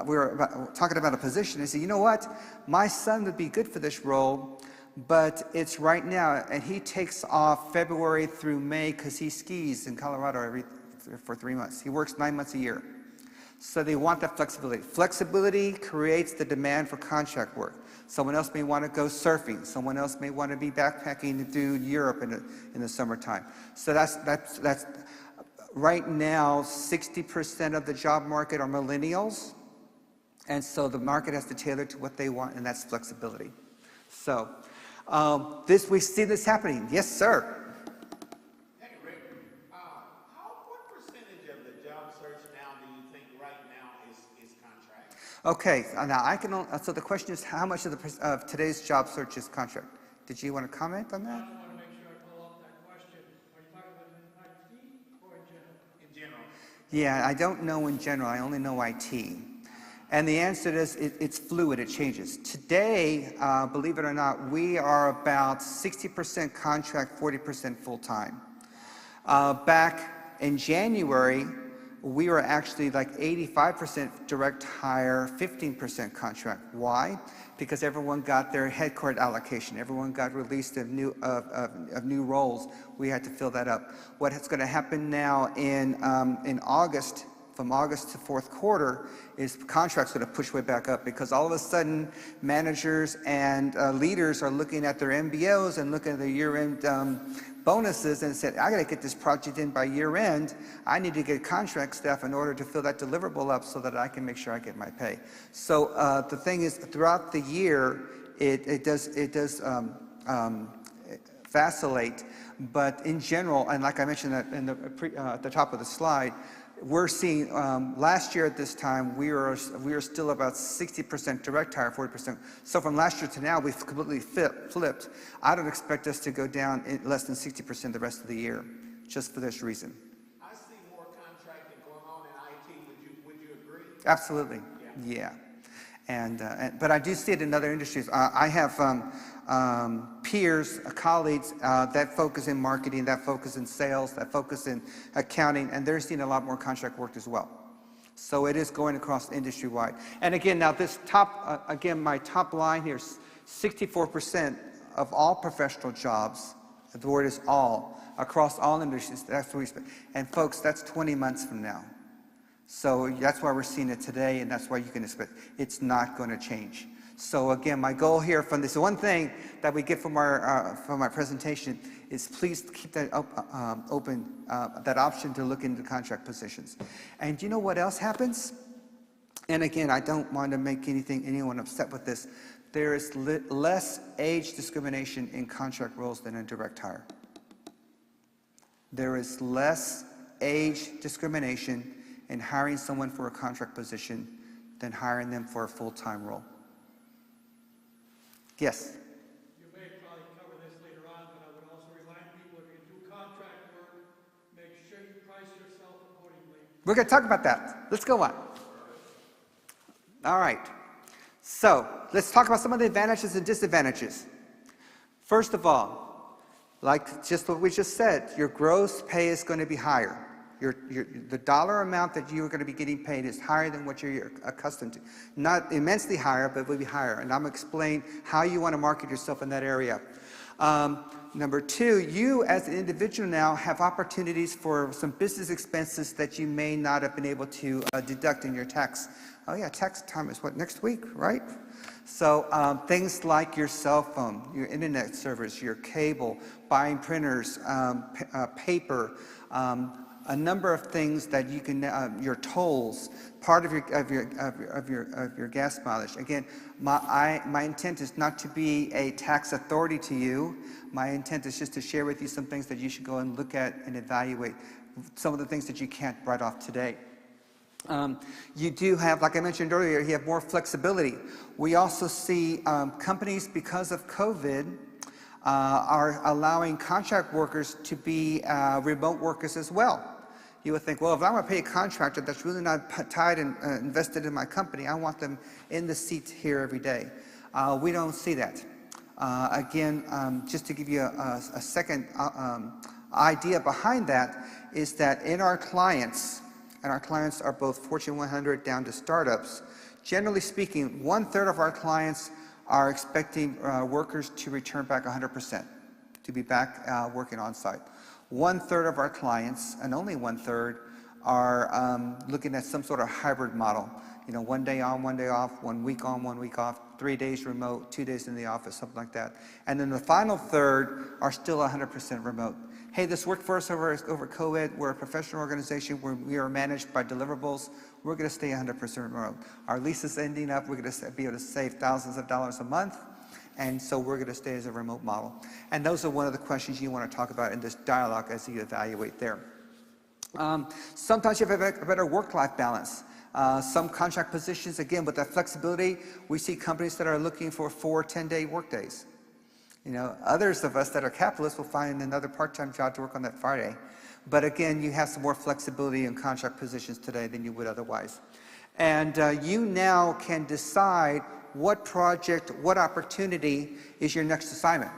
S12: we were talking about a position. He said, you know what? My son would be good for this role, but it's right now, and he takes off February through May because he skis in Colorado for 3 months. He works 9 months a year. So they want that flexibility. Flexibility creates the demand for contract work. Someone else may want to go surfing. Someone else may want to be backpacking through Europe in the summertime. So that's right now, 60% of the job market are millennials. And so the market has to tailor to what they want, and that's flexibility. So we see this happening. Yes, sir.
S3: Hey, Rick, what percentage of the job search now do you think right now is contract?
S12: Okay, now so the question is, how much of today's job search is contract? Did you want to comment on that?
S13: I want to make sure I follow up that question. Are you talking about IT or in general?
S3: In general.
S12: Yeah, I don't know in general. I only know IT. And the answer is it's fluid. It changes. Today, believe it or not, we are about 60% contract, 40% full-time. Back in January, we were actually like 85% direct hire, 15% contract. Why? Because everyone got their headquarters allocation. Everyone got released of new roles. We had to fill that up. What's going to happen now in August, from August to fourth quarter, is contracts going to push way back up because all of a sudden managers and leaders are looking at their MBOs and looking at their year-end bonuses and said, I got to get this project in by year end. I need to get contract staff in order to fill that deliverable up so that I can make sure I get my pay. So the thing is, throughout the year, it does vacillate, but in general, and like I mentioned at the top of the slide, we're seeing last year at this time we were still about 60% direct hire, 40%. So from last year to now we've completely flipped. I don't expect us to go down less than 60% the rest of the year, just for this reason.
S3: I see more contracting going on in IT. Would you agree?
S12: Absolutely. Yeah. But I do see it in other industries. I have peers, colleagues that focus in marketing, that focus in sales, that focus in accounting, and they're seeing a lot more contract work as well. So it is going across industry-wide. And again, now this top, again, my top line here, 64% of all professional jobs, the word is all, across all industries, that's what we expect. And folks, that's 20 months from now. So that's why we're seeing it today, and that's why you can expect it's not going to change. So again, my goal here from this one thing that we get from our presentation is please keep that open, that option to look into contract positions. And you know what else happens? And again, I don't want to make anyone upset with this. There is less age discrimination in contract roles than in direct hire. There is less age discrimination in hiring someone for a contract position than hiring them for a full-time role. Yes?
S13: You may probably cover this later on, but I would also remind people, if you do contract work, make sure you price yourself accordingly.
S12: We're going to talk about that. Let's go on. All right. So let's talk about some of the advantages and disadvantages. First of all, like just what we just said, your gross pay is going to be higher. The dollar amount that you are going to be getting paid is higher than what you're accustomed to. Not immensely higher, but it will be higher. And I'm going to explain how you want to market yourself in that area. Number two, you as an individual now have opportunities for some business expenses that you may not have been able to deduct in your tax. Oh yeah, tax time is what, next week, right? So things like your cell phone, your internet service, your cable, buying printers, paper, a number of things that you can, your tolls, part of your gas mileage. Again, my intent is not to be a tax authority to you. My intent is just to share with you some things that you should go and look at and evaluate. Some of the things that you can't write off today. You do have, like I mentioned earlier, you have more flexibility. We also see companies, because of COVID, are allowing contract workers to be remote workers as well. You would think, well, if I'm going to pay a contractor that's really not tied and invested in my company, I want them in the seat here every day. We don't see that. Again, just to give you a second idea behind that, is that in our clients, and our clients are both Fortune 100 down to startups, generally speaking, 1/3 of our clients are expecting workers to return back 100%, to be back working on site. 1/3 of our clients, and only 1/3, are looking at some sort of hybrid model. You know, 1 day on, 1 day off, 1 week on, 1 week off, 3 days remote, 2 days in the office, something like that. And then the final third are still 100% remote. Hey, this worked for us over COVID. We're a professional organization where we are managed by deliverables. We're going to stay 100% remote. Our lease is ending up. We're going to be able to save thousands of dollars a month. And so we're going to stay as a remote model. And those are one of the questions you want to talk about in this dialogue as you evaluate there. Sometimes you have a better work-life balance. Some contract positions, again, with that flexibility, we see companies that are looking for 4 10-day workdays. You know, others of us that are capitalists will find another part-time job to work on that Friday. But again, you have some more flexibility in contract positions today than you would otherwise. And you now can decide what project, what opportunity is your next assignment.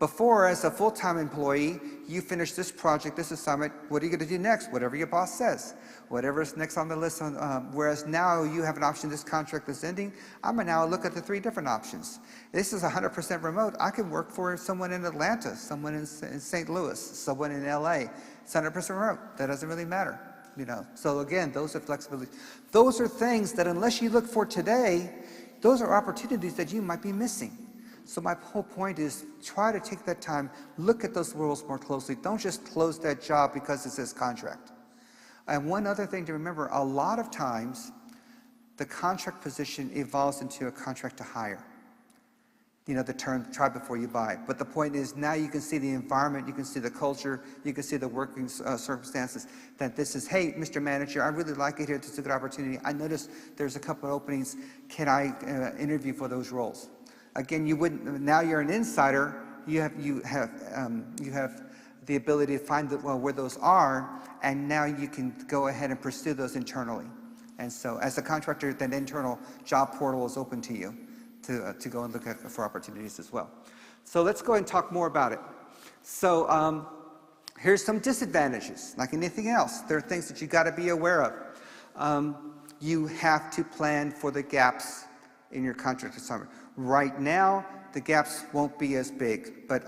S12: Before, as a full-time employee, you finish this project, this assignment, what are you going to do next? Whatever your boss says, whatever's next on the list. Whereas now you have an option, this contract is ending, I'm going to now look at the 3 different options. This is 100% remote. I can work for someone in Atlanta, someone in St. Louis, someone in LA. It's 100% remote. That doesn't really matter. You know. So again, those are flexibility. Those are things that unless you look for today, those are opportunities that you might be missing. So my whole point is try to take that time, look at those rules more closely. Don't just close that job because it says contract. And one other thing to remember, a lot of times the contract position evolves into a contract to hire. You know, the term try before you buy. But the point is now you can see the environment, you can see the culture, you can see the working circumstances, that this is, hey, Mr. Manager, I really like it here. This is a good opportunity. I noticed there's a couple of openings. Can I interview for those roles? Again, you wouldn't. Now you're an insider. You have the ability to find where those are, and now you can go ahead and pursue those internally. And so, as a contractor, that internal job portal is open to you to go and look for opportunities as well. So let's go ahead and talk more about it. So here's some disadvantages. Like anything else, there are things that you got to be aware of. You have to plan for the gaps in your contract assignment. Right now, the gaps won't be as big, but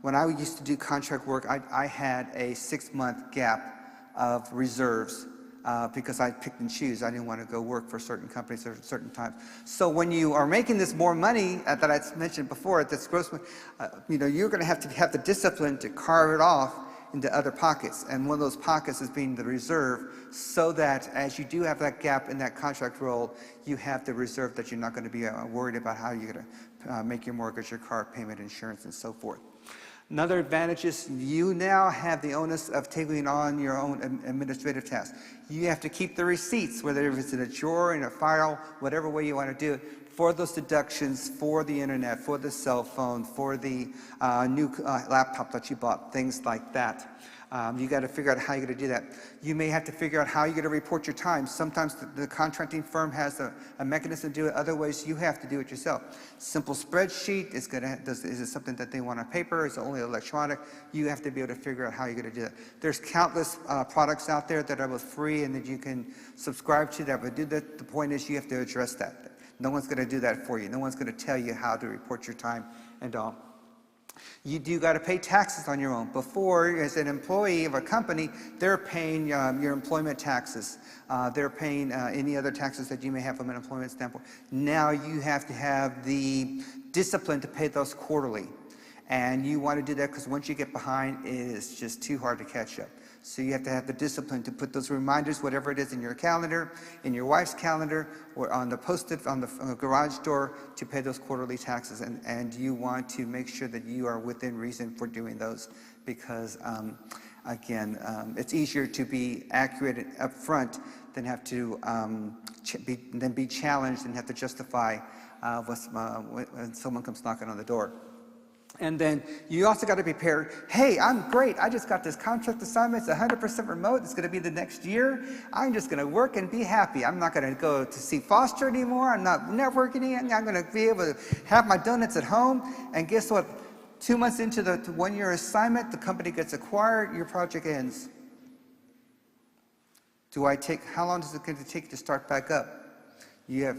S12: when I used to do contract work, I had a 6-month gap of reserves because I picked and choose. I didn't want to go work for certain companies at certain times. So when you are making this more money that I mentioned before, this gross, you're going to have the discipline to carve it off into other pockets. And one of those pockets is being the reserve, so that as you do have that gap in that contract role, you have the reserve that you're not going to be worried about how you're going to make your mortgage, your car payment, insurance, and so forth. Another advantage is you now have the onus of taking on your own administrative tasks. You have to keep the receipts, whether it's in a drawer, in a file, whatever way you want to do it, for those deductions, for the internet, for the cell phone, for the new laptop that you bought, things like that. You got to figure out how you're going to do that. You may have to figure out how you're going to report your time. Sometimes the contracting firm has a mechanism to do it. Other ways, you have to do it yourself. Simple spreadsheet is it something that they want on paper? Is it only electronic? You have to be able to figure out how you're going to do that. There's countless products out there that are both free and that you can subscribe to that would do that. The point is, you have to address that. No one's going to do that for you. No one's going to tell you how to report your time and all. You do got to pay taxes on your own. Before, as an employee of a company, they're paying your employment taxes. They're paying any other taxes that you may have from an employment standpoint. Now you have to have the discipline to pay those quarterly. And you want to do that because once you get behind, it is just too hard to catch up. So you have to have the discipline to put those reminders, whatever it is, in your calendar, in your wife's calendar, or on the post-it on the garage door to pay those quarterly taxes. And you want to make sure that you are within reason for doing those because, again, it's easier to be accurate up front than have to be challenged and have to justify when someone comes knocking on the door. And then you also got to be prepared. Hey, I'm great. I just got this contract assignment. It's 100% remote. It's going to be the next year. I'm just going to work and be happy. I'm not going to go to see Foster anymore. I'm not networking. I'm going to be able to have my donuts at home. And guess what? 2 months into the 1-year assignment, the company gets acquired. Your project ends. How long is it going to take to start back up? You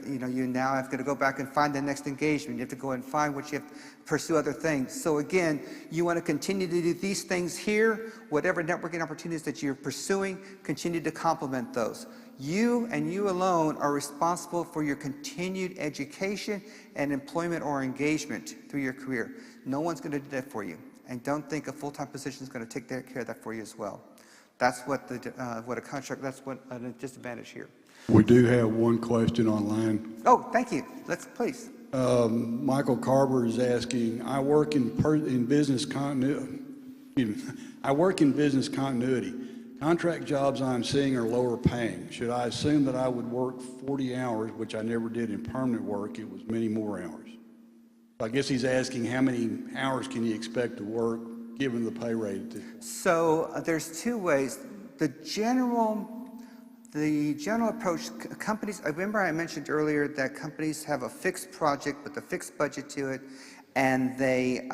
S12: now have to go back and find the next engagement. You have to go and find what you have to pursue other things. So again, you want to continue to do these things here. Whatever networking opportunities that you're pursuing, continue to complement those. You and you alone are responsible for your continued education and employment or engagement through your career. No one's going to do that for you. And don't think a full-time position is going to take care of that for you as well. That's what that's what a disadvantage here.
S2: We do have one question online.
S12: Oh, thank you. Please.
S2: Michael Carver is asking, I work in business continuity. Contract jobs I'm seeing are lower paying. Should I assume that I would work 40 hours, which I never did in permanent work? It was many more hours. I guess he's asking how many hours can you expect to work given the pay rate?
S12: So there's two ways. The general approach, companies, remember I mentioned earlier that companies have a fixed project with a fixed budget to it, and they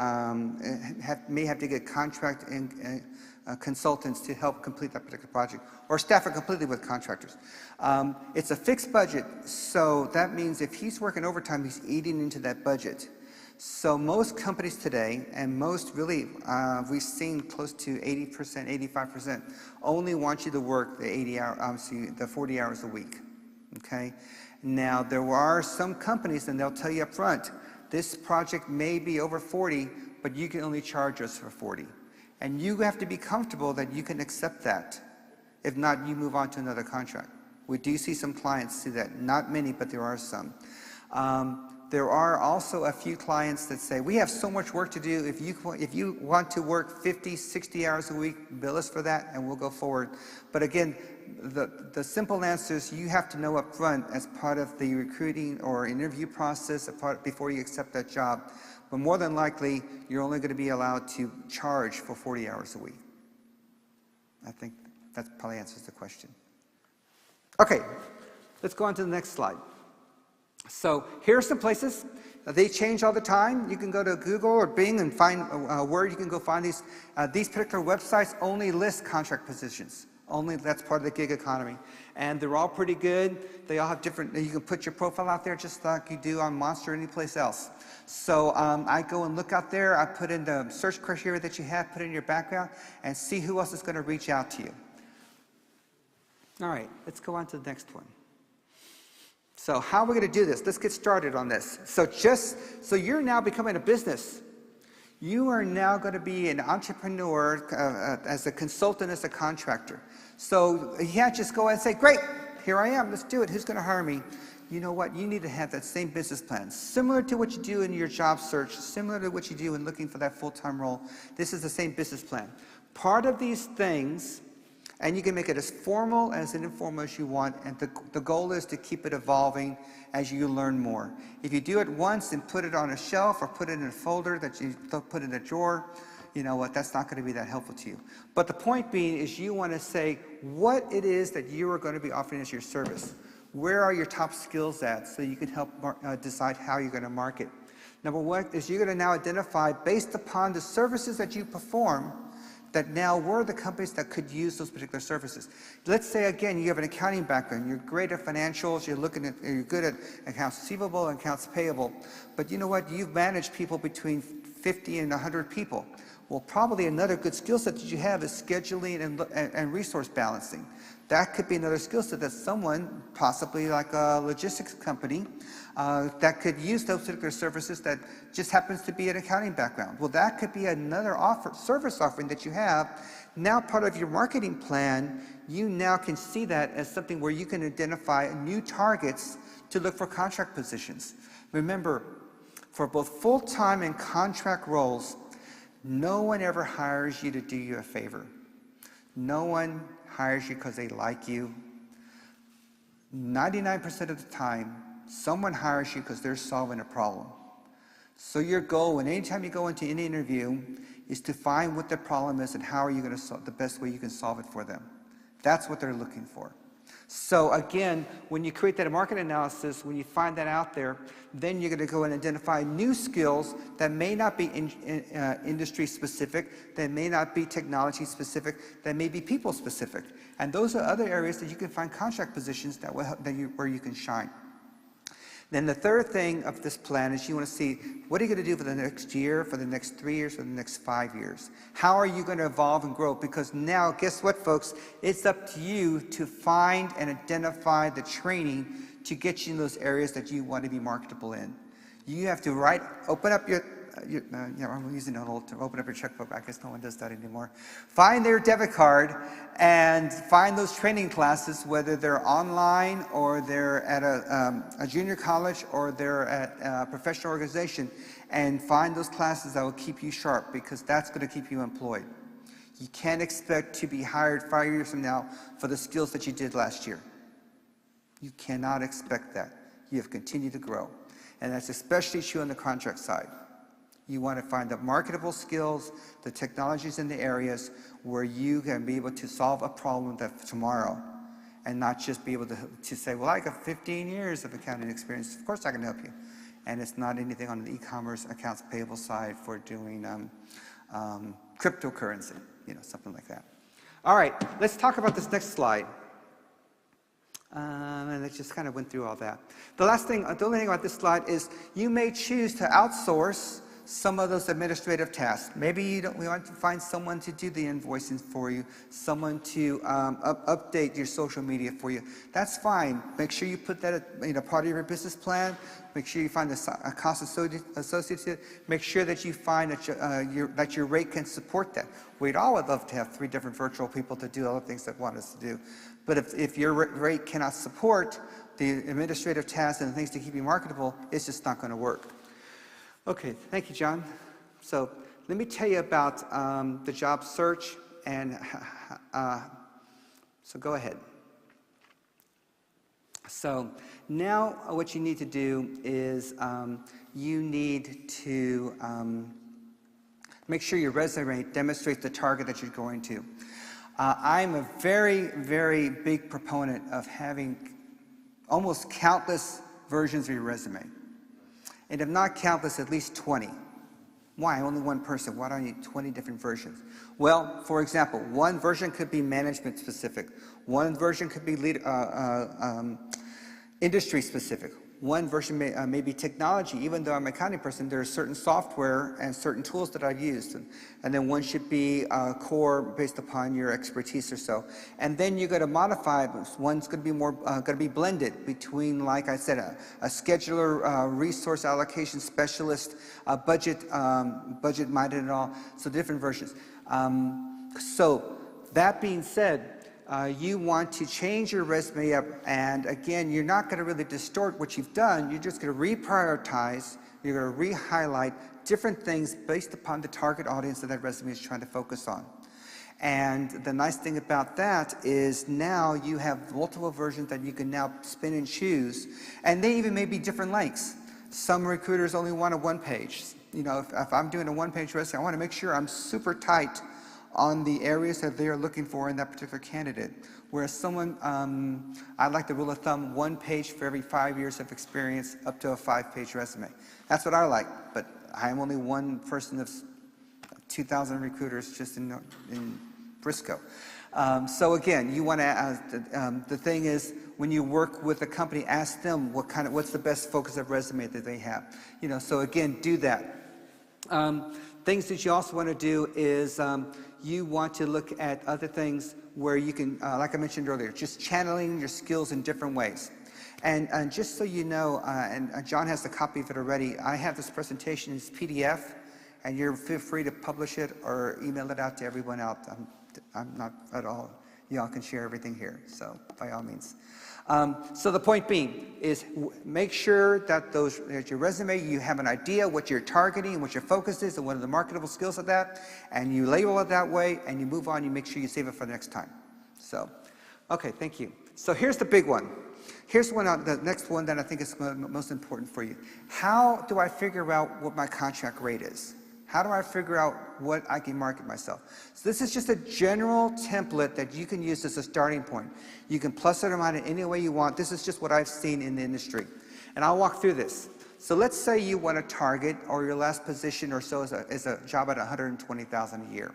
S12: may have to get contract and consultants to help complete that particular project, or staff it completely with contractors. It's a fixed budget, so that means if he's working overtime, he's eating into that budget. So most companies today, and most really, we've seen close to 80%, 85%, only want you to work the 40 hours a week, okay? Now, there are some companies, and they'll tell you up front, this project may be over 40, but you can only charge us for 40. And you have to be comfortable that you can accept that. If not, you move on to another contract. We do see some clients do that. Not many, but there are some. There are also a few clients that say, we have so much work to do. If you want to work 50, 60 hours a week, bill us for that and we'll go forward. But again, the simple answer is you have to know up front as part of the recruiting or interview process before you accept that job. But more than likely, you're only going to be allowed to charge for 40 hours a week. I think that probably answers the question. Okay, let's go on to the next slide. So here are some places. They change all the time. You can go to Google or Bing and find where you can go find these. These particular websites only list contract positions. Only that's part of the gig economy. And they're all pretty good. They all have different, you can put your profile out there just like you do on Monster or any place else. So I go and look out there. I put in the search criteria that you have, put in your background, and see who else is going to reach out to you. All right, let's go on to the next one. So how are we going to do this? Let's get started on this. So you're now becoming a business. You are now going to be an entrepreneur as a consultant, as a contractor. So you can't just go and say, great, here I am, let's do it. Who's going to hire me? You know what? You need to have that same business plan. Similar to what you do in your job search, similar to what you do in looking for that full-time role, this is the same business plan. Part of these things, and you can make it as formal as informal as you want, and the goal is to keep it evolving as you learn more. If you do it once and put it on a shelf or put it in a folder that you put in a drawer, you know what, that's not going to be that helpful to you. But the point being is you want to say what it is that you are going to be offering as your service. Where are your top skills at so you can help decide how you're going to market. Number one is you're going to now identify, based upon the services that you perform, that now where are the companies that could use those particular services. Let's say, again, you have an accounting background. You're great at financials. You're good at accounts receivable and accounts payable. But you know what? You've managed people between 50 and 100 people. Well, probably another good skill set that you have is scheduling and resource balancing. That could be another skill set that someone, possibly like a logistics company, that could use those particular services that just happens to be an accounting background. Well, that could be another service offering that you have. Now part of your marketing plan, you now can see that as something where you can identify new targets to look for contract positions. Remember, for both full-time and contract roles, no one ever hires you to do you a favor. No one hires you because they like you. 99% of the time, someone hires you because they're solving a problem. So your goal, and anytime you go into any interview, is to find what the problem is and how are you going to solve the best way you can solve it for them. That's what they're looking for. So again, when you create that market analysis, when you find that out there, then you're going to go and identify new skills that may not be industry specific, that may not be technology specific, that may be people specific. And those are other areas that you can find contract positions that will help, where you can shine. Then the third thing of this plan is you want to see what are you going to do for the next year, for the next 3 years, for the next 5 years. How are you going to evolve and grow? Because now, guess what, folks? It's up to you to find and identify the training to get you in those areas that you want to be marketable in. You have to open up your I'm using an old term, open up your checkbook. I guess no one does that anymore. Find their debit card and find those training classes, whether they're online or they're at a junior college or they're at a professional organization, and find those classes that will keep you sharp, because that's going to keep you employed. You can't expect to be hired 5 years from now for the skills that you did last year. You cannot expect that. You have continued to grow. And that's especially true on the contract side. You want to find the marketable skills, the technologies in the areas where you can be able to solve a problem tomorrow, and not just be able to say, well, I got 15 years of accounting experience. Of course I can help you. And it's not anything on the e-commerce accounts payable side for doing cryptocurrency, something like that. All right, let's talk about this next slide. And I just kind of went through all that. The only thing about this slide is you may choose to outsource some of those administrative tasks. Maybe we want to find someone to do the invoicing for you, someone to update your social media for you. That's fine. Make sure you put that as part of your business plan. Make sure you find the cost associated. Make sure that you find that your rate can support that. We'd all would love to have 3 different virtual people to do all the things that want us to do. But if your rate cannot support the administrative tasks and the things to keep you marketable, it's just not going to work. Okay, thank you, John. So let me tell you about the job search, and so go ahead. So now what you need to do is you need to make sure your resume demonstrates the target that you're going to. I'm a very, very big proponent of having almost countless versions of your resume. And if not countless, at least 20. Why? Only one person. Why do I need 20 different versions? Well, for example, one version could be management specific. One version could be industry specific. One version may be technology. Even though I'm an accounting person, there are certain software and certain tools that I've used. And then one should be core based upon your expertise or so. And then you got to modify. One's going to be more going to be blended between, like I said, a scheduler, resource allocation specialist, budget minded and all. So different versions. So that being said, you want to change your resume up, and again, you're not going to really distort what you've done. You're just going to reprioritize. You're going to re-highlight different things based upon the target audience that resume is trying to focus on. And the nice thing about that is now you have multiple versions that you can now spin and choose, and they even may be different lengths. Some recruiters only want a one-page. You know, if I'm doing a one-page resume, I want to make sure I'm super tight on the areas that they are looking for in that particular candidate. Whereas someone, I like the rule of thumb, 1 page for every 5 years of experience up to a 5-page resume. That's what I like, but I am only one person of 2,000 recruiters just in Frisco. So again, you want to, the thing is, when you work with a company, ask them what's the best focus of resume that they have. You know, so again, do that. Things that you also want to do is you want to look at other things where you can, like I mentioned earlier, just channeling your skills in different ways. And just so you know, and John has a copy of it already, I have this presentation in PDF, and you're feel free to publish it or email it out to everyone else. I'm not at all, y'all can share everything here, so by all means. So the point being is make sure that your resume, you have an idea what you're targeting and what your focus is and what are the marketable skills of that, and you label it that way, and you move on, you make sure you save it for the next time. So, okay, thank you. So here's the big one. Here's the next one that I think is most important for you. How do I figure out what my contract rate is? How do I figure out what I can market myself? So this is just a general template that you can use as a starting point. You can plus it or minus it any way you want. This is just what I've seen in the industry. And I'll walk through this. So let's say you want to target, or your last position or so is a job at $120,000 a year.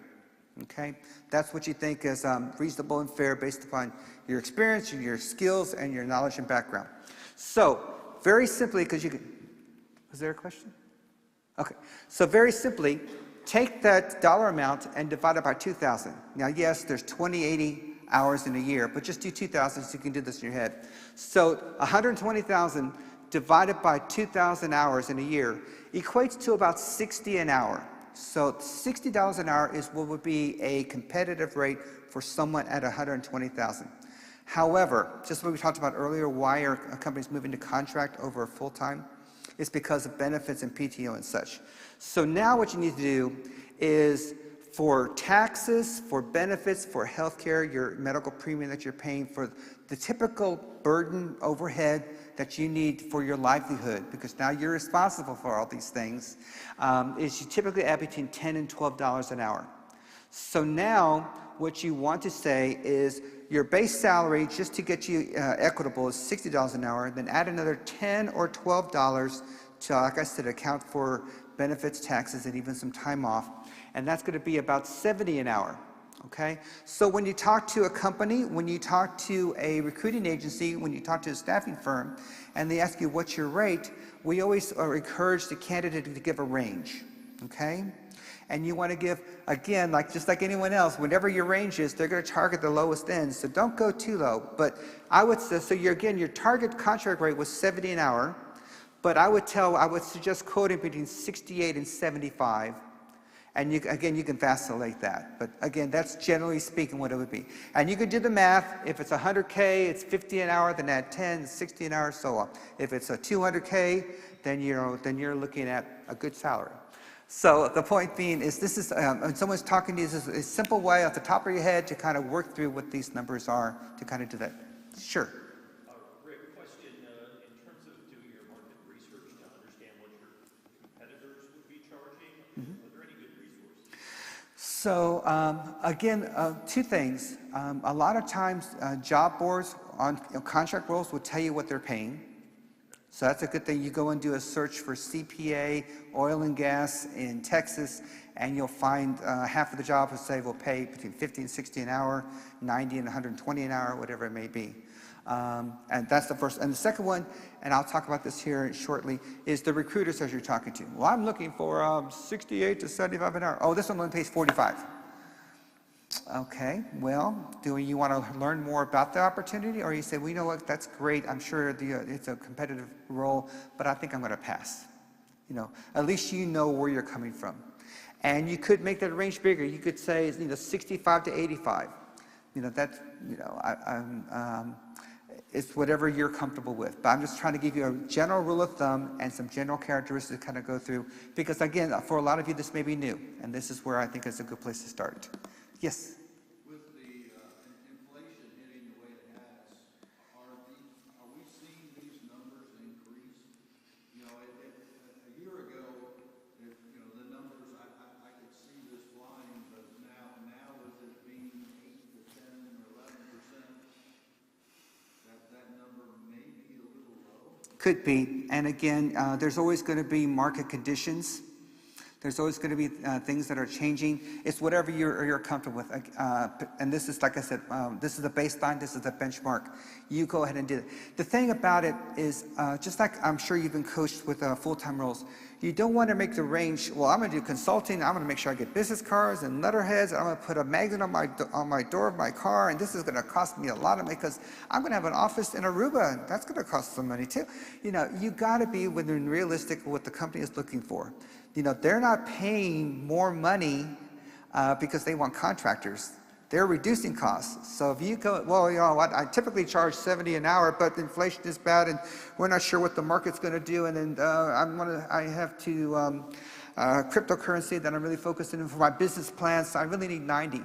S12: Okay? That's what you think is reasonable and fair based upon your experience, your skills, and your knowledge and background. So very simply, because you can, was there a question? Okay, so very simply, take that dollar amount and divide it by 2,000. Now, yes, there's 80 hours in a year, but just do 2,000 so you can do this in your head. So 120,000 divided by 2,000 hours in a year equates to about $60 an hour. So $60 an hour is what would be a competitive rate for someone at 120,000. However, just what we talked about earlier, why are companies moving to contract over full-time? It's because of benefits and PTO and such. So now what you need to do is for taxes, for benefits, for healthcare, your medical premium that you're paying, for the typical burden overhead that you need for your livelihood, because now you're responsible for all these things, is you typically add between $10 and $12 an hour. So now what you want to say is your base salary, just to get you equitable, is $60 an hour, then add another $10 or $12 to, like I said, account for benefits, taxes, and even some time off. And that's going to be about $70 an hour. Okay? So when you talk to a company, when you talk to a recruiting agency, when you talk to a staffing firm, and they ask you what's your rate, we always encourage the candidate to give a range. Okay? And you want to give, again, just like anyone else, whenever your range is, they're going to target the lowest end. So don't go too low. But I would say, so your target contract rate was $70 an hour. But I would suggest quoting between 68 and 75. And you can vacillate that. But again, that's generally speaking what it would be. And you can do the math. If it's 100K, it's 50 an hour, then add 10, 60 an hour, so on. If it's a 200K, then you're looking at a good salary. So the point being is this is, when someone's talking to you, this is a simple way off the top of your head to kind of work through what these numbers are to kind of do that. Sure.
S8: Rick, question, in terms of doing your market research to understand what your competitors would be charging, are there any good resources?
S12: So again, two things. A lot of times job boards on contract roles will tell you what they're paying. So that's a good thing. You go and do a search for CPA, oil and gas in Texas, and you'll find half of the jobs will say will pay between 50 and 60 an hour, 90 and 120 an hour, whatever it may be. And that's the first. And the second one, and I'll talk about this here shortly, is the recruiters as you're talking to. Well, I'm looking for 68 to 75 an hour. Oh, this one only pays 45. Okay, well, do you want to learn more about the opportunity, or you say, well, you know what, that's great. I'm sure it's a competitive role, but I think I'm going to pass. You know, at least you know where you're coming from. And you could make that range bigger. You could say, 65 to 85. You know, that's, it's whatever you're comfortable with. But I'm just trying to give you a general rule of thumb and some general characteristics to kind of go through. Because again, for a lot of you, this may be new. And this is where I think it's a good place to start. Yes?
S6: With the inflation hitting the way it has, are we seeing these numbers increase? You know, a year ago, the numbers, I could see this flying, but now with it being 8 to 10 or 11%, that number may be a little low.
S12: Could be. And again, there's always going to be market conditions. There's always going to be things that are changing. It's whatever you're comfortable with. And this is, like I said, this is the baseline, this is the benchmark. You go ahead and do it. The thing about it is, just like I'm sure you've been coached with full-time roles, you don't want to make the range, well, I'm going to do consulting, I'm going to make sure I get business cards and letterheads, I'm going to put a magnet on my door of my car, and this is going to cost me a lot of money because I'm going to have an office in Aruba, and that's going to cost some money too. You know, you got to be within realistic what the company is looking for. You know, they're not paying more money because they want contractors. They're reducing costs. So if you go, well, you know what, I typically charge 70 an hour, but inflation is bad and we're not sure what the market's going to do. And then I have to cryptocurrency that I'm really focused in for my business plans. So I really need 90.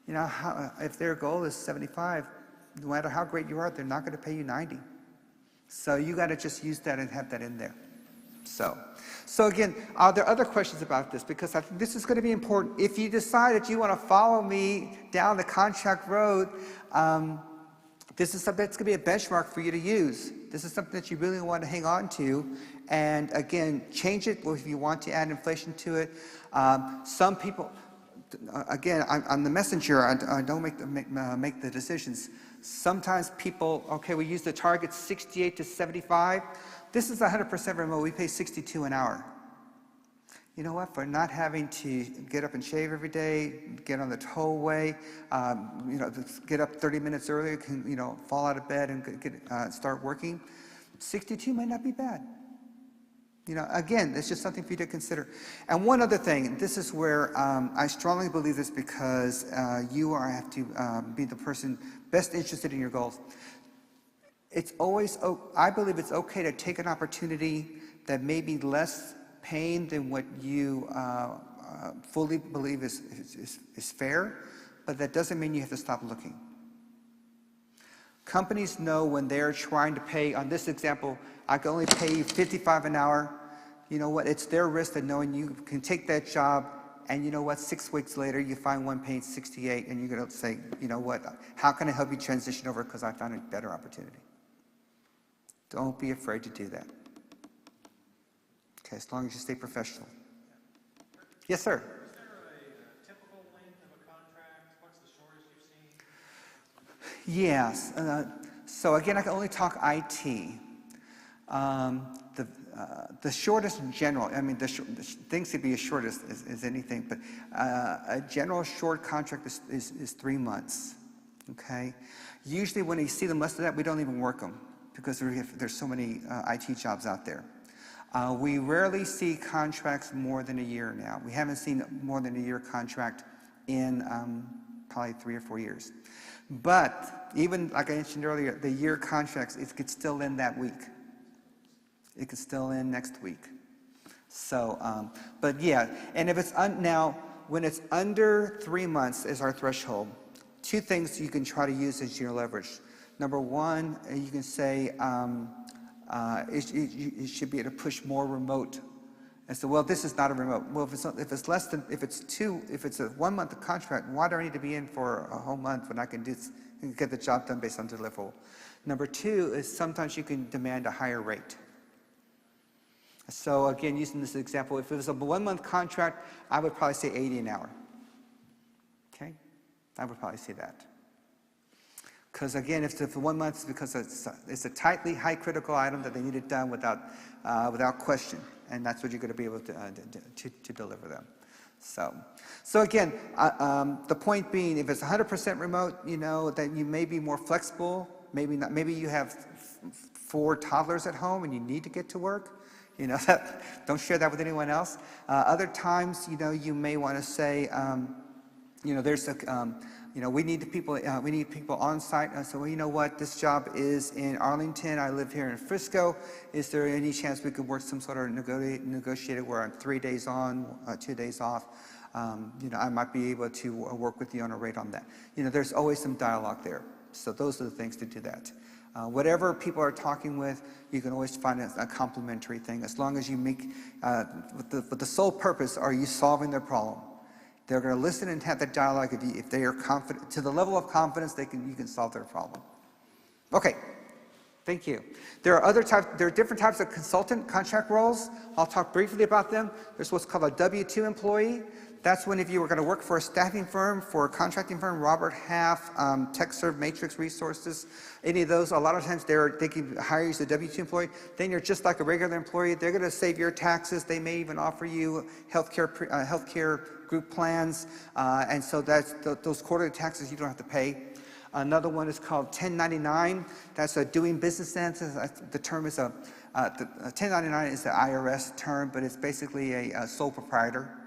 S12: You know, if their goal is 75, no matter how great you are, they're not going to pay you 90. So you got to just use that and have that in there. So again, are there other questions about this? Because I think this is going to be important. If you decide that you want to follow me down the contract road, this is something that's going to be a benchmark for you to use. This is something that you really want to hang on to. And again, change it if you want to add inflation to it. Some people, again, I'm the messenger. I don't make the decisions. Sometimes people, okay, we use the target 68 to 75. This is 100% remote. We pay 62 an hour. You know what? For not having to get up and shave every day, get on the tollway, get up 30 minutes earlier, can fall out of bed and start working. 62 might not be bad. Again, it's just something for you to consider. And one other thing, and this is where I strongly believe this because you have to be the person best interested in your goals. It's always, I believe it's okay to take an opportunity that may be less pain than what you fully believe is fair, but that doesn't mean you have to stop looking. Companies know when they're trying to pay, on this example, I can only pay you 55 an hour. You know what, it's their risk of knowing you can take that job, and you know what, 6 weeks later you find one paying 68, and you're going to say, you know what, how can I help you transition over because I found a better opportunity? Don't be afraid to do that. Okay, as long as you stay professional. Yes, sir.
S13: Is there a typical length of a contract? What's the shortest you've seen?
S12: Yes. So again, I can only talk IT. The shortest in general, I mean, the things could be as short as anything, but a general short contract is 3 months. Okay. Usually, when you see them less than that, we don't even work them, because there's so many IT jobs out there. We rarely see contracts more than a year now. We haven't seen more than a year contract in probably 3 or 4 years. But even, like I mentioned earlier, the year contracts, it could still end that week. It could still end next week. So, but yeah, and if it's, now, when it's under 3 months is our threshold, 2 things you can try to use as your leverage. Number one, you can say it should be able to push more remote. And so, well, this is not a remote. Well, if it's a 1 month contract, why do I need to be in for a whole month when I can do this get the job done based on deliverable. Number two is sometimes you can demand a higher rate. So again, using this example, if it was a 1-month contract, I would probably say 80 an hour. Okay? I would probably say that. Because again, if it's 1 month, it's because it's a tightly high critical item that they need it done without question. And that's what you're going to be able to deliver them. So again, the point being, if it's 100% remote, you know, then you may be more flexible. Maybe not. Maybe you have 4 toddlers at home and you need to get to work. You know, don't share that with anyone else. Other times, you know, you may want to say, you know, there's a, you know, we need people on site. So, well, you know what? This job is in Arlington. I live here in Frisco. Is there any chance we could work some sort of negotiated where I'm 3 days on, 2 days off? You know, I might be able to work with you on a rate on that. You know, there's always some dialogue there. So those are the things to do that. Whatever people are talking with, you can always find a complementary thing, as long as you make, with the sole purpose, are you solving their problem? They're going to listen and have that dialogue if they are confident, to the level of confidence you can solve their problem. Okay, thank you. There are different types of consultant contract roles. I'll talk briefly about them. There's what's called a W-2 employee. That's when if you were going to work for a staffing firm, for a contracting firm, Robert Half, TechServe, Matrix Resources, any of those, a lot of times they can hire you as a W-2 employee. Then you're just like a regular employee. They're going to save your taxes. They may even offer you healthcare group plans. And so those quarterly taxes you don't have to pay. Another one is called 1099. That's a doing business sense. The term is 1099 is the IRS term, but it's basically a sole proprietor.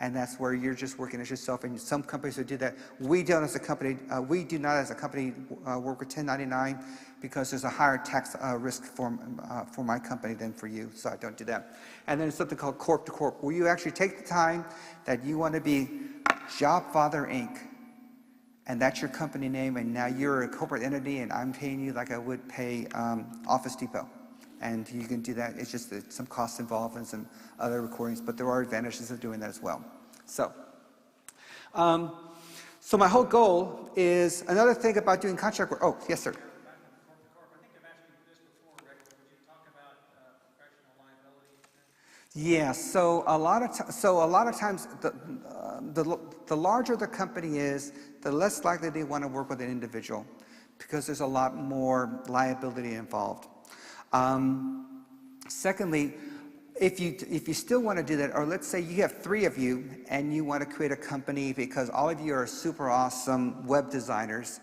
S12: And that's where you're just working as yourself. And some companies will do that. We don't as a company. We do not as a company work with 1099 because there's a higher tax risk for my company than for you. So I don't do that. And then there's something called corp to corp, where you actually take the time that you want to be JobFather Inc. And that's your company name. And now you're a corporate entity, and I'm paying you like I would pay Office Depot. And you can do that. It's just some costs involved and some other recordings, but there are advantages of doing that as well. So my whole goal is another thing about doing contract work. Oh, yes, sir. Yeah. So a lot of times, the larger the company is, the less likely they want to work with an individual, because there's a lot more liability involved. Secondly, if you still want to do that, or let's say you have 3 of you and you want to create a company because all of you are super awesome web designers,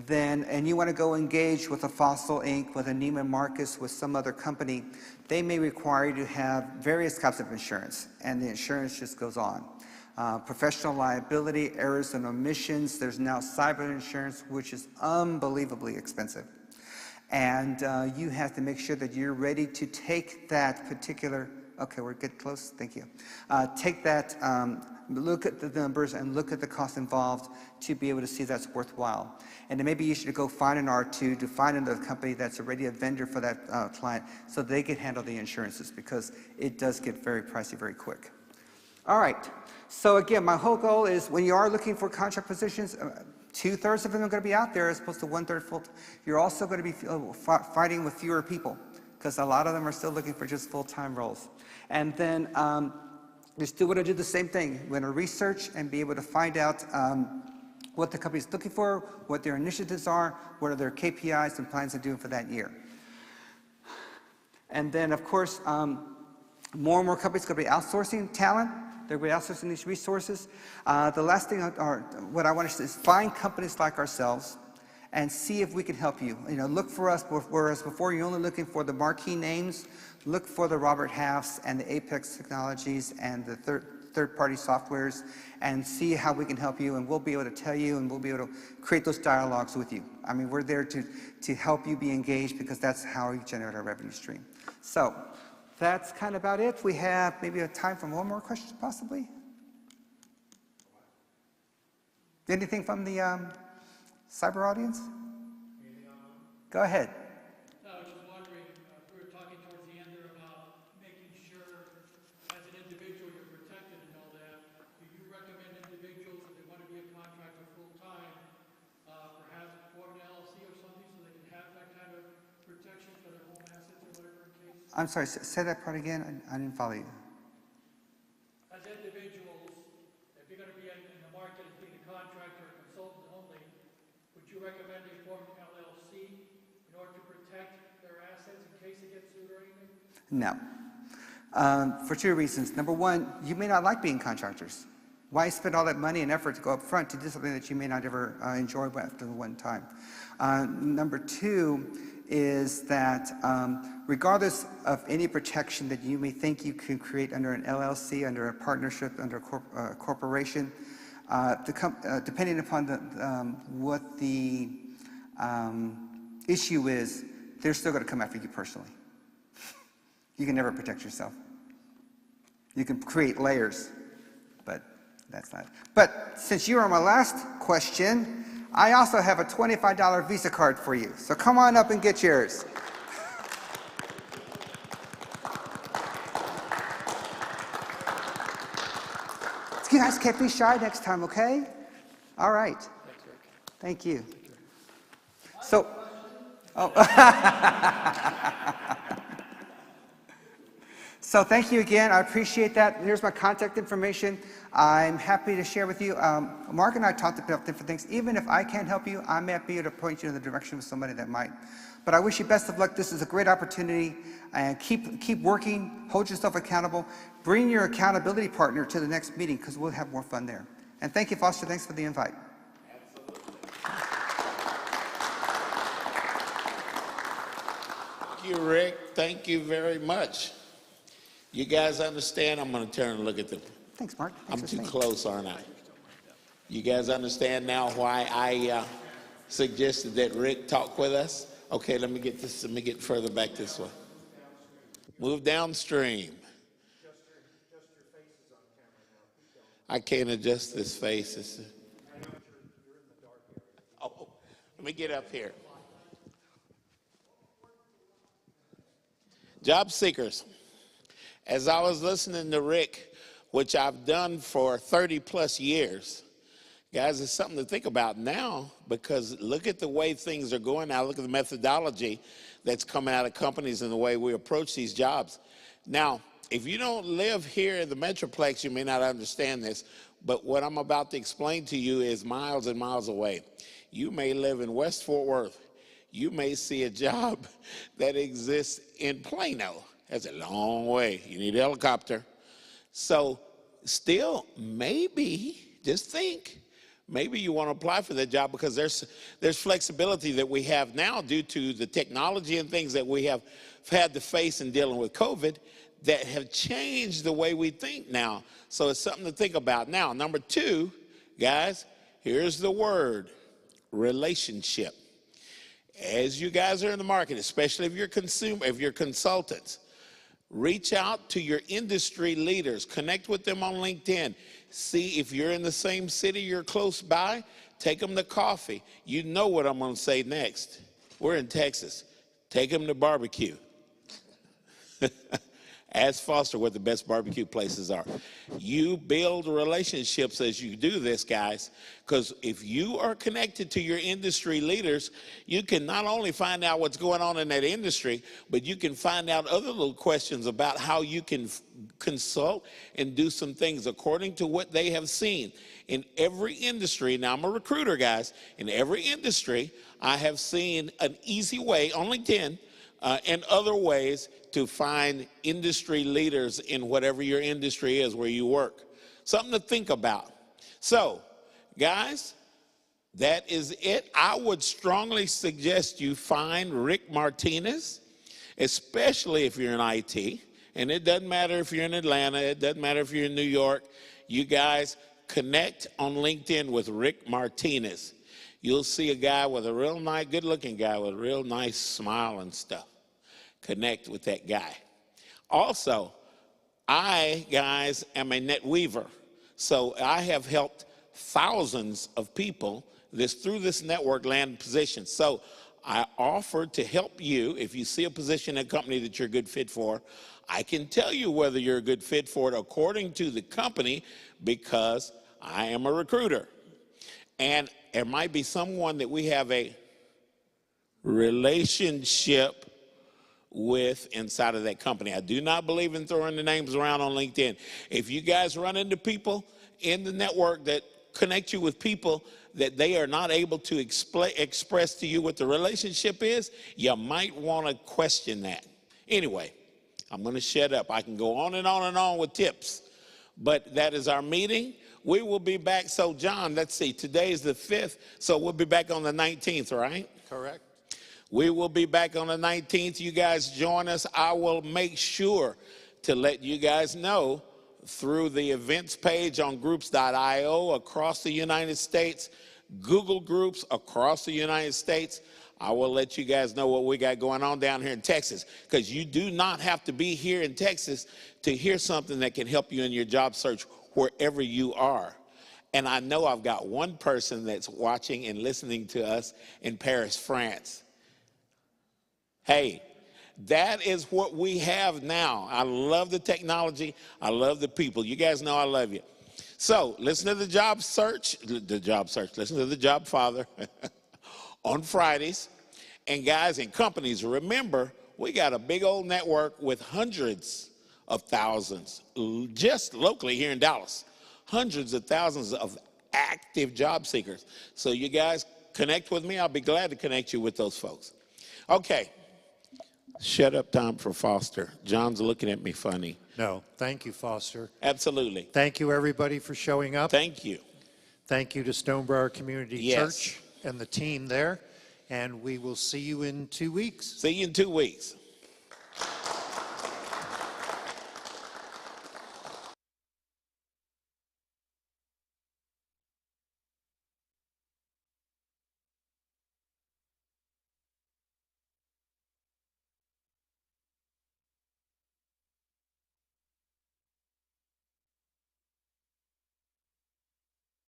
S12: and you want to go engage with a Fossil Inc., with a Neiman Marcus, with some other company, they may require you to have various types of insurance, and the insurance just goes on. Professional liability, errors and omissions. There's now cyber insurance, which is unbelievably expensive. And you have to make sure that you're ready to take that particular, okay, we're getting close, thank you. Take that, look at the numbers and look at the cost involved to be able to see that's worthwhile. And then maybe you should go find an R2 to find another company that's already a vendor for that client so they can handle the insurances, because it does get very pricey very quick. All right, so again, my whole goal is when you are looking for contract positions, 2/3 of them are going to be out there as opposed to 1/3 full. You're also going to be fighting with fewer people, because a lot of them are still looking for just full-time roles. And then you're still going to do the same thing. We're going to research and be able to find out what the company's looking for, what their initiatives are, what are their KPIs and plans they're doing for that year. And then, of course, more and more companies are going to be outsourcing talent. They're going to be outsourcing these resources. The last thing, what I want to say is find companies like ourselves and see if we can help you. You know, look for us, whereas before you're only looking for the marquee names, look for the Robert Halfs and the Apex Technologies and the third-party softwares, and see how we can help you, and we'll be able to tell you, and we'll be able to create those dialogues with you. I mean, we're there to help you be engaged, because that's how we generate our revenue stream. So that's kind of about it. We have maybe a time for one more question, possibly. Anything from the cyber audience? Go ahead.
S13: I was just wondering, we were talking towards the end there about making sure as an individual you're protected and all that. Do you recommend individuals, if they want to be a contractor full-time, perhaps 1/4
S12: I'm sorry, say that part again. I didn't follow you.
S13: As individuals, if you're going to be in the market as being a contractor or consultant only, would you recommend they form an LLC in order to protect their assets in case they get sued or anything?
S12: No. For two reasons. Number one, you may not like being contractors. Why spend all that money and effort to go up front to do something that you may not ever enjoy after the one time? Number two is that regardless of any protection that you may think you can create under an LLC, under a partnership, under a corporation, depending upon what the issue is, they're still going to come after you personally. You can never protect yourself. You can create layers, but that's not. But since you are my last question, I also have a $25 Visa card for you. So come on up and get yours. You guys can't be shy next time, okay? All right. Thank you. So, So thank you again. I appreciate that. Here's my contact information. I'm happy to share with you. Mark and I talked about different things. Even if I can't help you, I may be able to point you in the direction of somebody that might. But I wish you best of luck. This is a great opportunity. And keep working. Hold yourself accountable. Bring your accountability partner to the next meeting because we'll have more fun there. And thank you, Foster. Thanks for the invite.
S3: Thank you, Rick. Thank you very much. You guys understand? I'm going to turn and look at them.
S12: Thanks, Mark.
S3: I'm too close, aren't I? You guys understand now why I suggested that Rick talk with us? Okay, let me get this. Let me get further back this way. Move downstream. I can't adjust this face. Oh, let me get up here. Job seekers. As I was listening to Rick, which I've done for 30 plus years, guys, it's something to think about now because look at the way things are going now. Look at the methodology that's coming out of companies and the way we approach these jobs. Now, if you don't live here in the Metroplex, you may not understand this, but what I'm about to explain to you is miles and miles away. You may live in West Fort Worth. You may see a job that exists in Plano. That's a long way. You need a helicopter. So still, maybe, just think, maybe you want to apply for that job because there's flexibility that we have now due to the technology and things that we have had to face in dealing with COVID that have changed the way we think now. So it's something to think about. Now, number two, guys, here's the word, relationship. As you guys are in the market, especially if you're consultants, reach out to your industry leaders. Connect with them on LinkedIn. See if you're in the same city, you're close by, take them to coffee. You know what I'm going to say next. We're in Texas. Take them to barbecue. Ask Foster what the best barbecue places are. You build relationships as you do this, guys, because if you are connected to your industry leaders, you can not only find out what's going on in that industry, but you can find out other little questions about how you can consult and do some things according to what they have seen. In every industry, now I'm a recruiter, guys, in every industry, I have seen an easy way on LinkedIn and other ways to find industry leaders in whatever your industry is where you work. Something to think about. So, guys, that is it. I would strongly suggest you find Rick Martinez, especially if you're in IT. And it doesn't matter if you're in Atlanta. It doesn't matter if you're in New York. You guys connect on LinkedIn with Rick Martinez. You'll see a guy with a real nice, good-looking guy with a real nice smile and stuff. Connect with that guy. Also, I, guys, am a net weaver. So I have helped thousands of people through this network land positions. So I offer to help you if you see a position in a company that you're a good fit for. I can tell you whether you're a good fit for it according to the company because I am a recruiter. And there might be someone that we have a relationship with inside of that company. I do not believe in throwing the names around on LinkedIn. If you guys run into people in the network that connect you with people that they are not able to express to you what the relationship is, you might want to question that. Anyway, I'm going to shut up. I can go on and on and on with tips, but that is our meeting. We will be back. So, John, let's see. Today is the 5th, so we'll be back on the 19th, right?
S1: Correct.
S3: We will be back on the 19th. You guys join us. I will make sure to let you guys know through the events page on groups.io across the United States, Google Groups across the United States. I will let you guys know what we got going on down here in Texas, because you do not have to be here in Texas to hear something that can help you in your job search wherever you are. And I know I've got one person that's watching and listening to us in Paris, France. Hey, that is what we have now. I love the technology. I love the people. You guys know I love you. So listen to the job search, listen to the Job Father on Fridays. And guys and companies, remember, we got a big old network with hundreds of thousands, just locally here in Dallas, hundreds of thousands of active job seekers. So you guys connect with me. I'll be glad to connect you with those folks. Okay. Shut up time for Foster. John's looking at me funny.
S1: No, thank you, Foster.
S3: Absolutely.
S1: Thank you, everybody, for showing up.
S3: Thank you.
S1: Thank you to Stonebriar Community
S3: Yes.
S1: Church and the team there. And we will see you in 2 weeks.
S3: See you in 2 weeks.